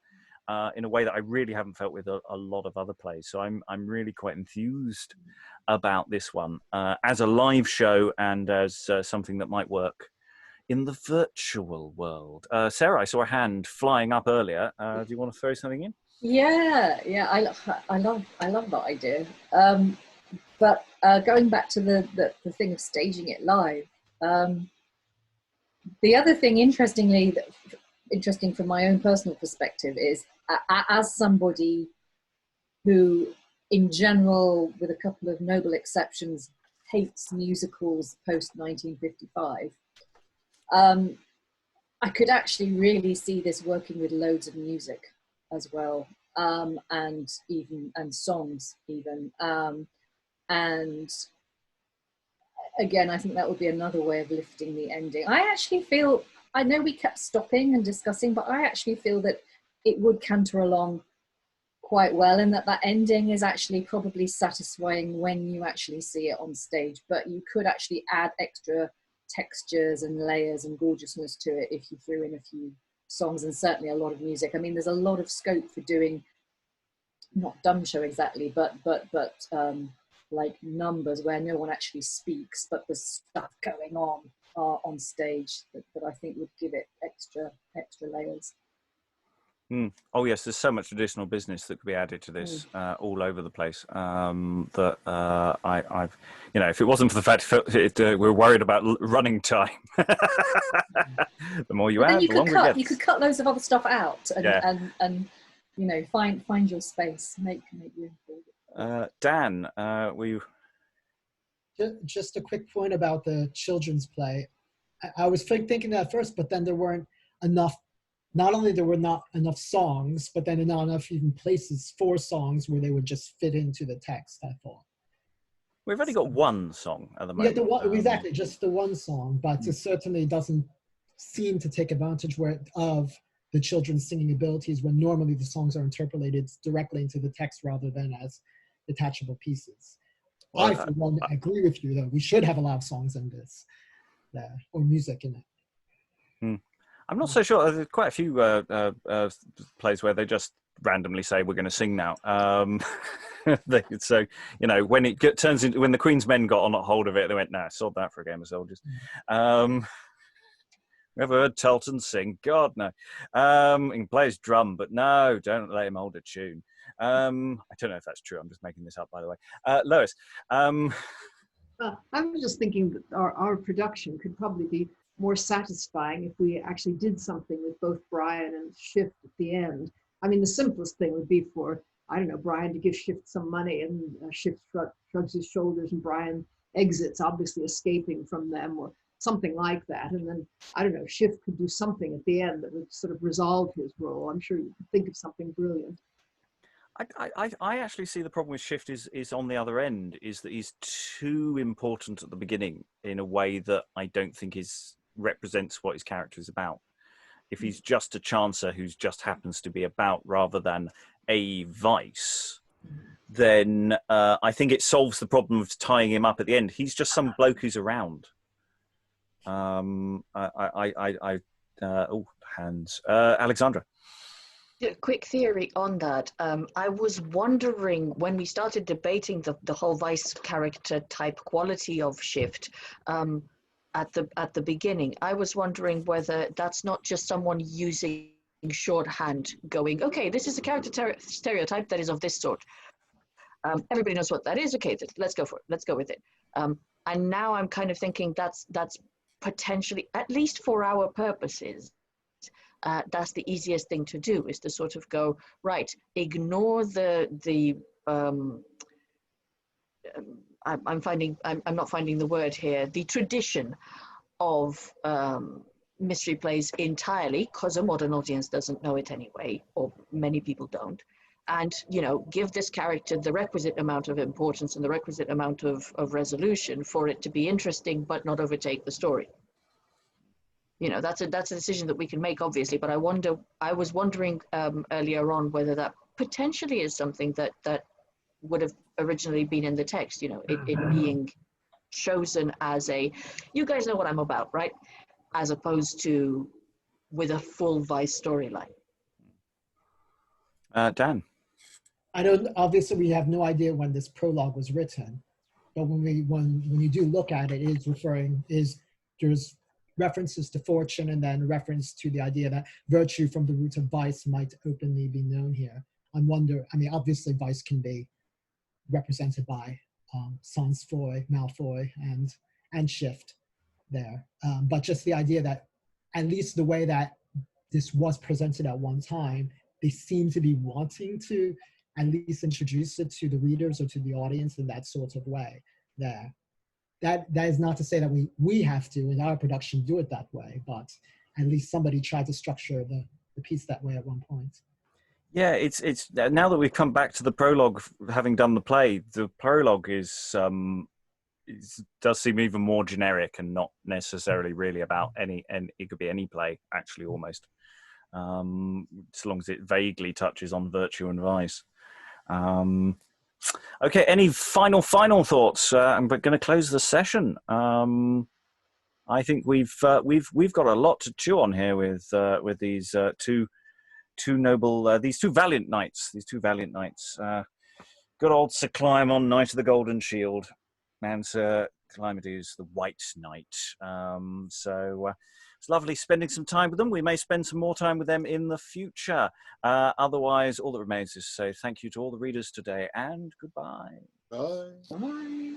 Speaker 1: In a way that I really haven't felt with a lot of other plays. So I'm really quite enthused about this one as a live show, and as something that might work in the virtual world. Sarah, I saw a hand flying up earlier. Do you want to throw something in?
Speaker 3: Yeah, I love that idea. But going back to the thing of staging it live, the other thing, interesting from my own personal perspective, is as somebody who, in general, with a couple of noble exceptions, hates musicals post 1955, I could actually really see this working with loads of music as well, and songs even, and again, I think that would be another way of lifting the ending. I know we kept stopping and discussing, but I actually feel that it would canter along quite well, and that ending is actually probably satisfying when you actually see it on stage. But you could actually add extra textures and layers and gorgeousness to it if you threw in a few songs, and certainly a lot of music. I mean, there's a lot of scope for doing not dumb show exactly, but like numbers where no one actually speaks, but there's stuff going on stage that I think would give it extra layers.
Speaker 1: Oh yes, there's so much additional business that could be added to this all over the place. That I've, you know, if it wasn't for the fact we're worried about running time, the more you add, the longer it gets.
Speaker 3: You could cut loads of other stuff out, and you know, find your space, make room for it.
Speaker 1: Dan, were you?
Speaker 8: Just a quick point about the children's play. I was thinking that at first, but then there weren't enough. Not only there were not enough songs, but then not enough even places for songs where they would just fit into the text, I thought.
Speaker 1: We've only got one song at the moment.
Speaker 8: Yeah, exactly, just the one song, but it certainly doesn't seem to take advantage of the children's singing abilities when normally the songs are interpolated directly into the text rather than as detachable pieces. Well, I, for one, agree with you, though. We should have a lot of songs in this, or music in it.
Speaker 1: I'm not so sure. There's quite a few plays where they just randomly say we're going to sing now. So you know, when it turns into, when the Queen's Men got on hold of it, they went, "Nah, sod that for a game of soldiers." We ever heard Telton sing? God no. He can play his drum, but no, don't let him hold a tune. I don't know if that's true. I'm just making this up, by the way. Lois.
Speaker 6: I was just thinking that our production could probably be more satisfying if we actually did something with both Bryan and Shift at the end. I mean, the simplest thing would be for, I don't know, Bryan to give Shift some money, and Shift shrugs his shoulders and Bryan exits, obviously escaping from them, or something like that. And then, I don't know, Shift could do something at the end that would sort of resolve his role. I'm sure you could think of something brilliant.
Speaker 1: I actually see the problem with Shift is on the other end, is that he's too important at the beginning in a way that I don't think represents what his character is about. If he's just a chancer who's just happens to be about rather than a vice, then I think it solves the problem of tying him up at the end. He's just some bloke who's around. Alexandra.
Speaker 2: Quick theory on that. I was wondering when we started debating the whole vice character type quality of Shift at the beginning, I was wondering whether that's not just someone using shorthand, going, okay, this is a character stereotype that is of this sort. Everybody knows what that is. Okay, let's go for it. Let's go with it. And now I'm kind of thinking that's potentially, at least for our purposes, that's the easiest thing to do, is to sort of go, right, ignore I'm not finding the word here, the tradition of mystery plays entirely, because a modern audience doesn't know it anyway, or many people don't, and, you know, give this character the requisite amount of importance and the requisite amount of resolution for it to be interesting, but not overtake the story. You know, that's a decision that we can make, obviously, but I was wondering earlier on whether that potentially is something that would have originally been in the text, you know, it being chosen as a, you guys know what I'm about, right? As opposed to with a full vice storyline.
Speaker 1: Dan.
Speaker 8: Obviously we have no idea when this prologue was written, but when you do look at it, there's references to fortune and then reference to the idea that virtue from the root of vice might openly be known here. I mean, obviously vice can be represented by sans foy, Malfoy, and Shift there. But just the idea that, at least the way that this was presented at one time, they seem to be wanting to at least introduce it to the readers or to the audience in that sort of way there. That is not to say that we have to, in our production, do it that way, but at least somebody tried to structure the piece that way at one point.
Speaker 1: Yeah, it's now that we've come back to the prologue, having done the play, the prologue does seem even more generic and not necessarily really about any, and it could be any play, actually, almost, as long as it vaguely touches on virtue and vice. Okay, any final thoughts? I'm going to close the session. I think we've got a lot to chew on here with these two two noble, these two valiant knights, good old Syr Clyomon, Knight of the Golden Shield, and Syr Clymides, the White Knight. It's lovely spending some time with them. We may spend some more time with them in the future. Otherwise, all that remains is to say thank you to all the readers today, and goodbye.
Speaker 9: Bye.
Speaker 6: Bye.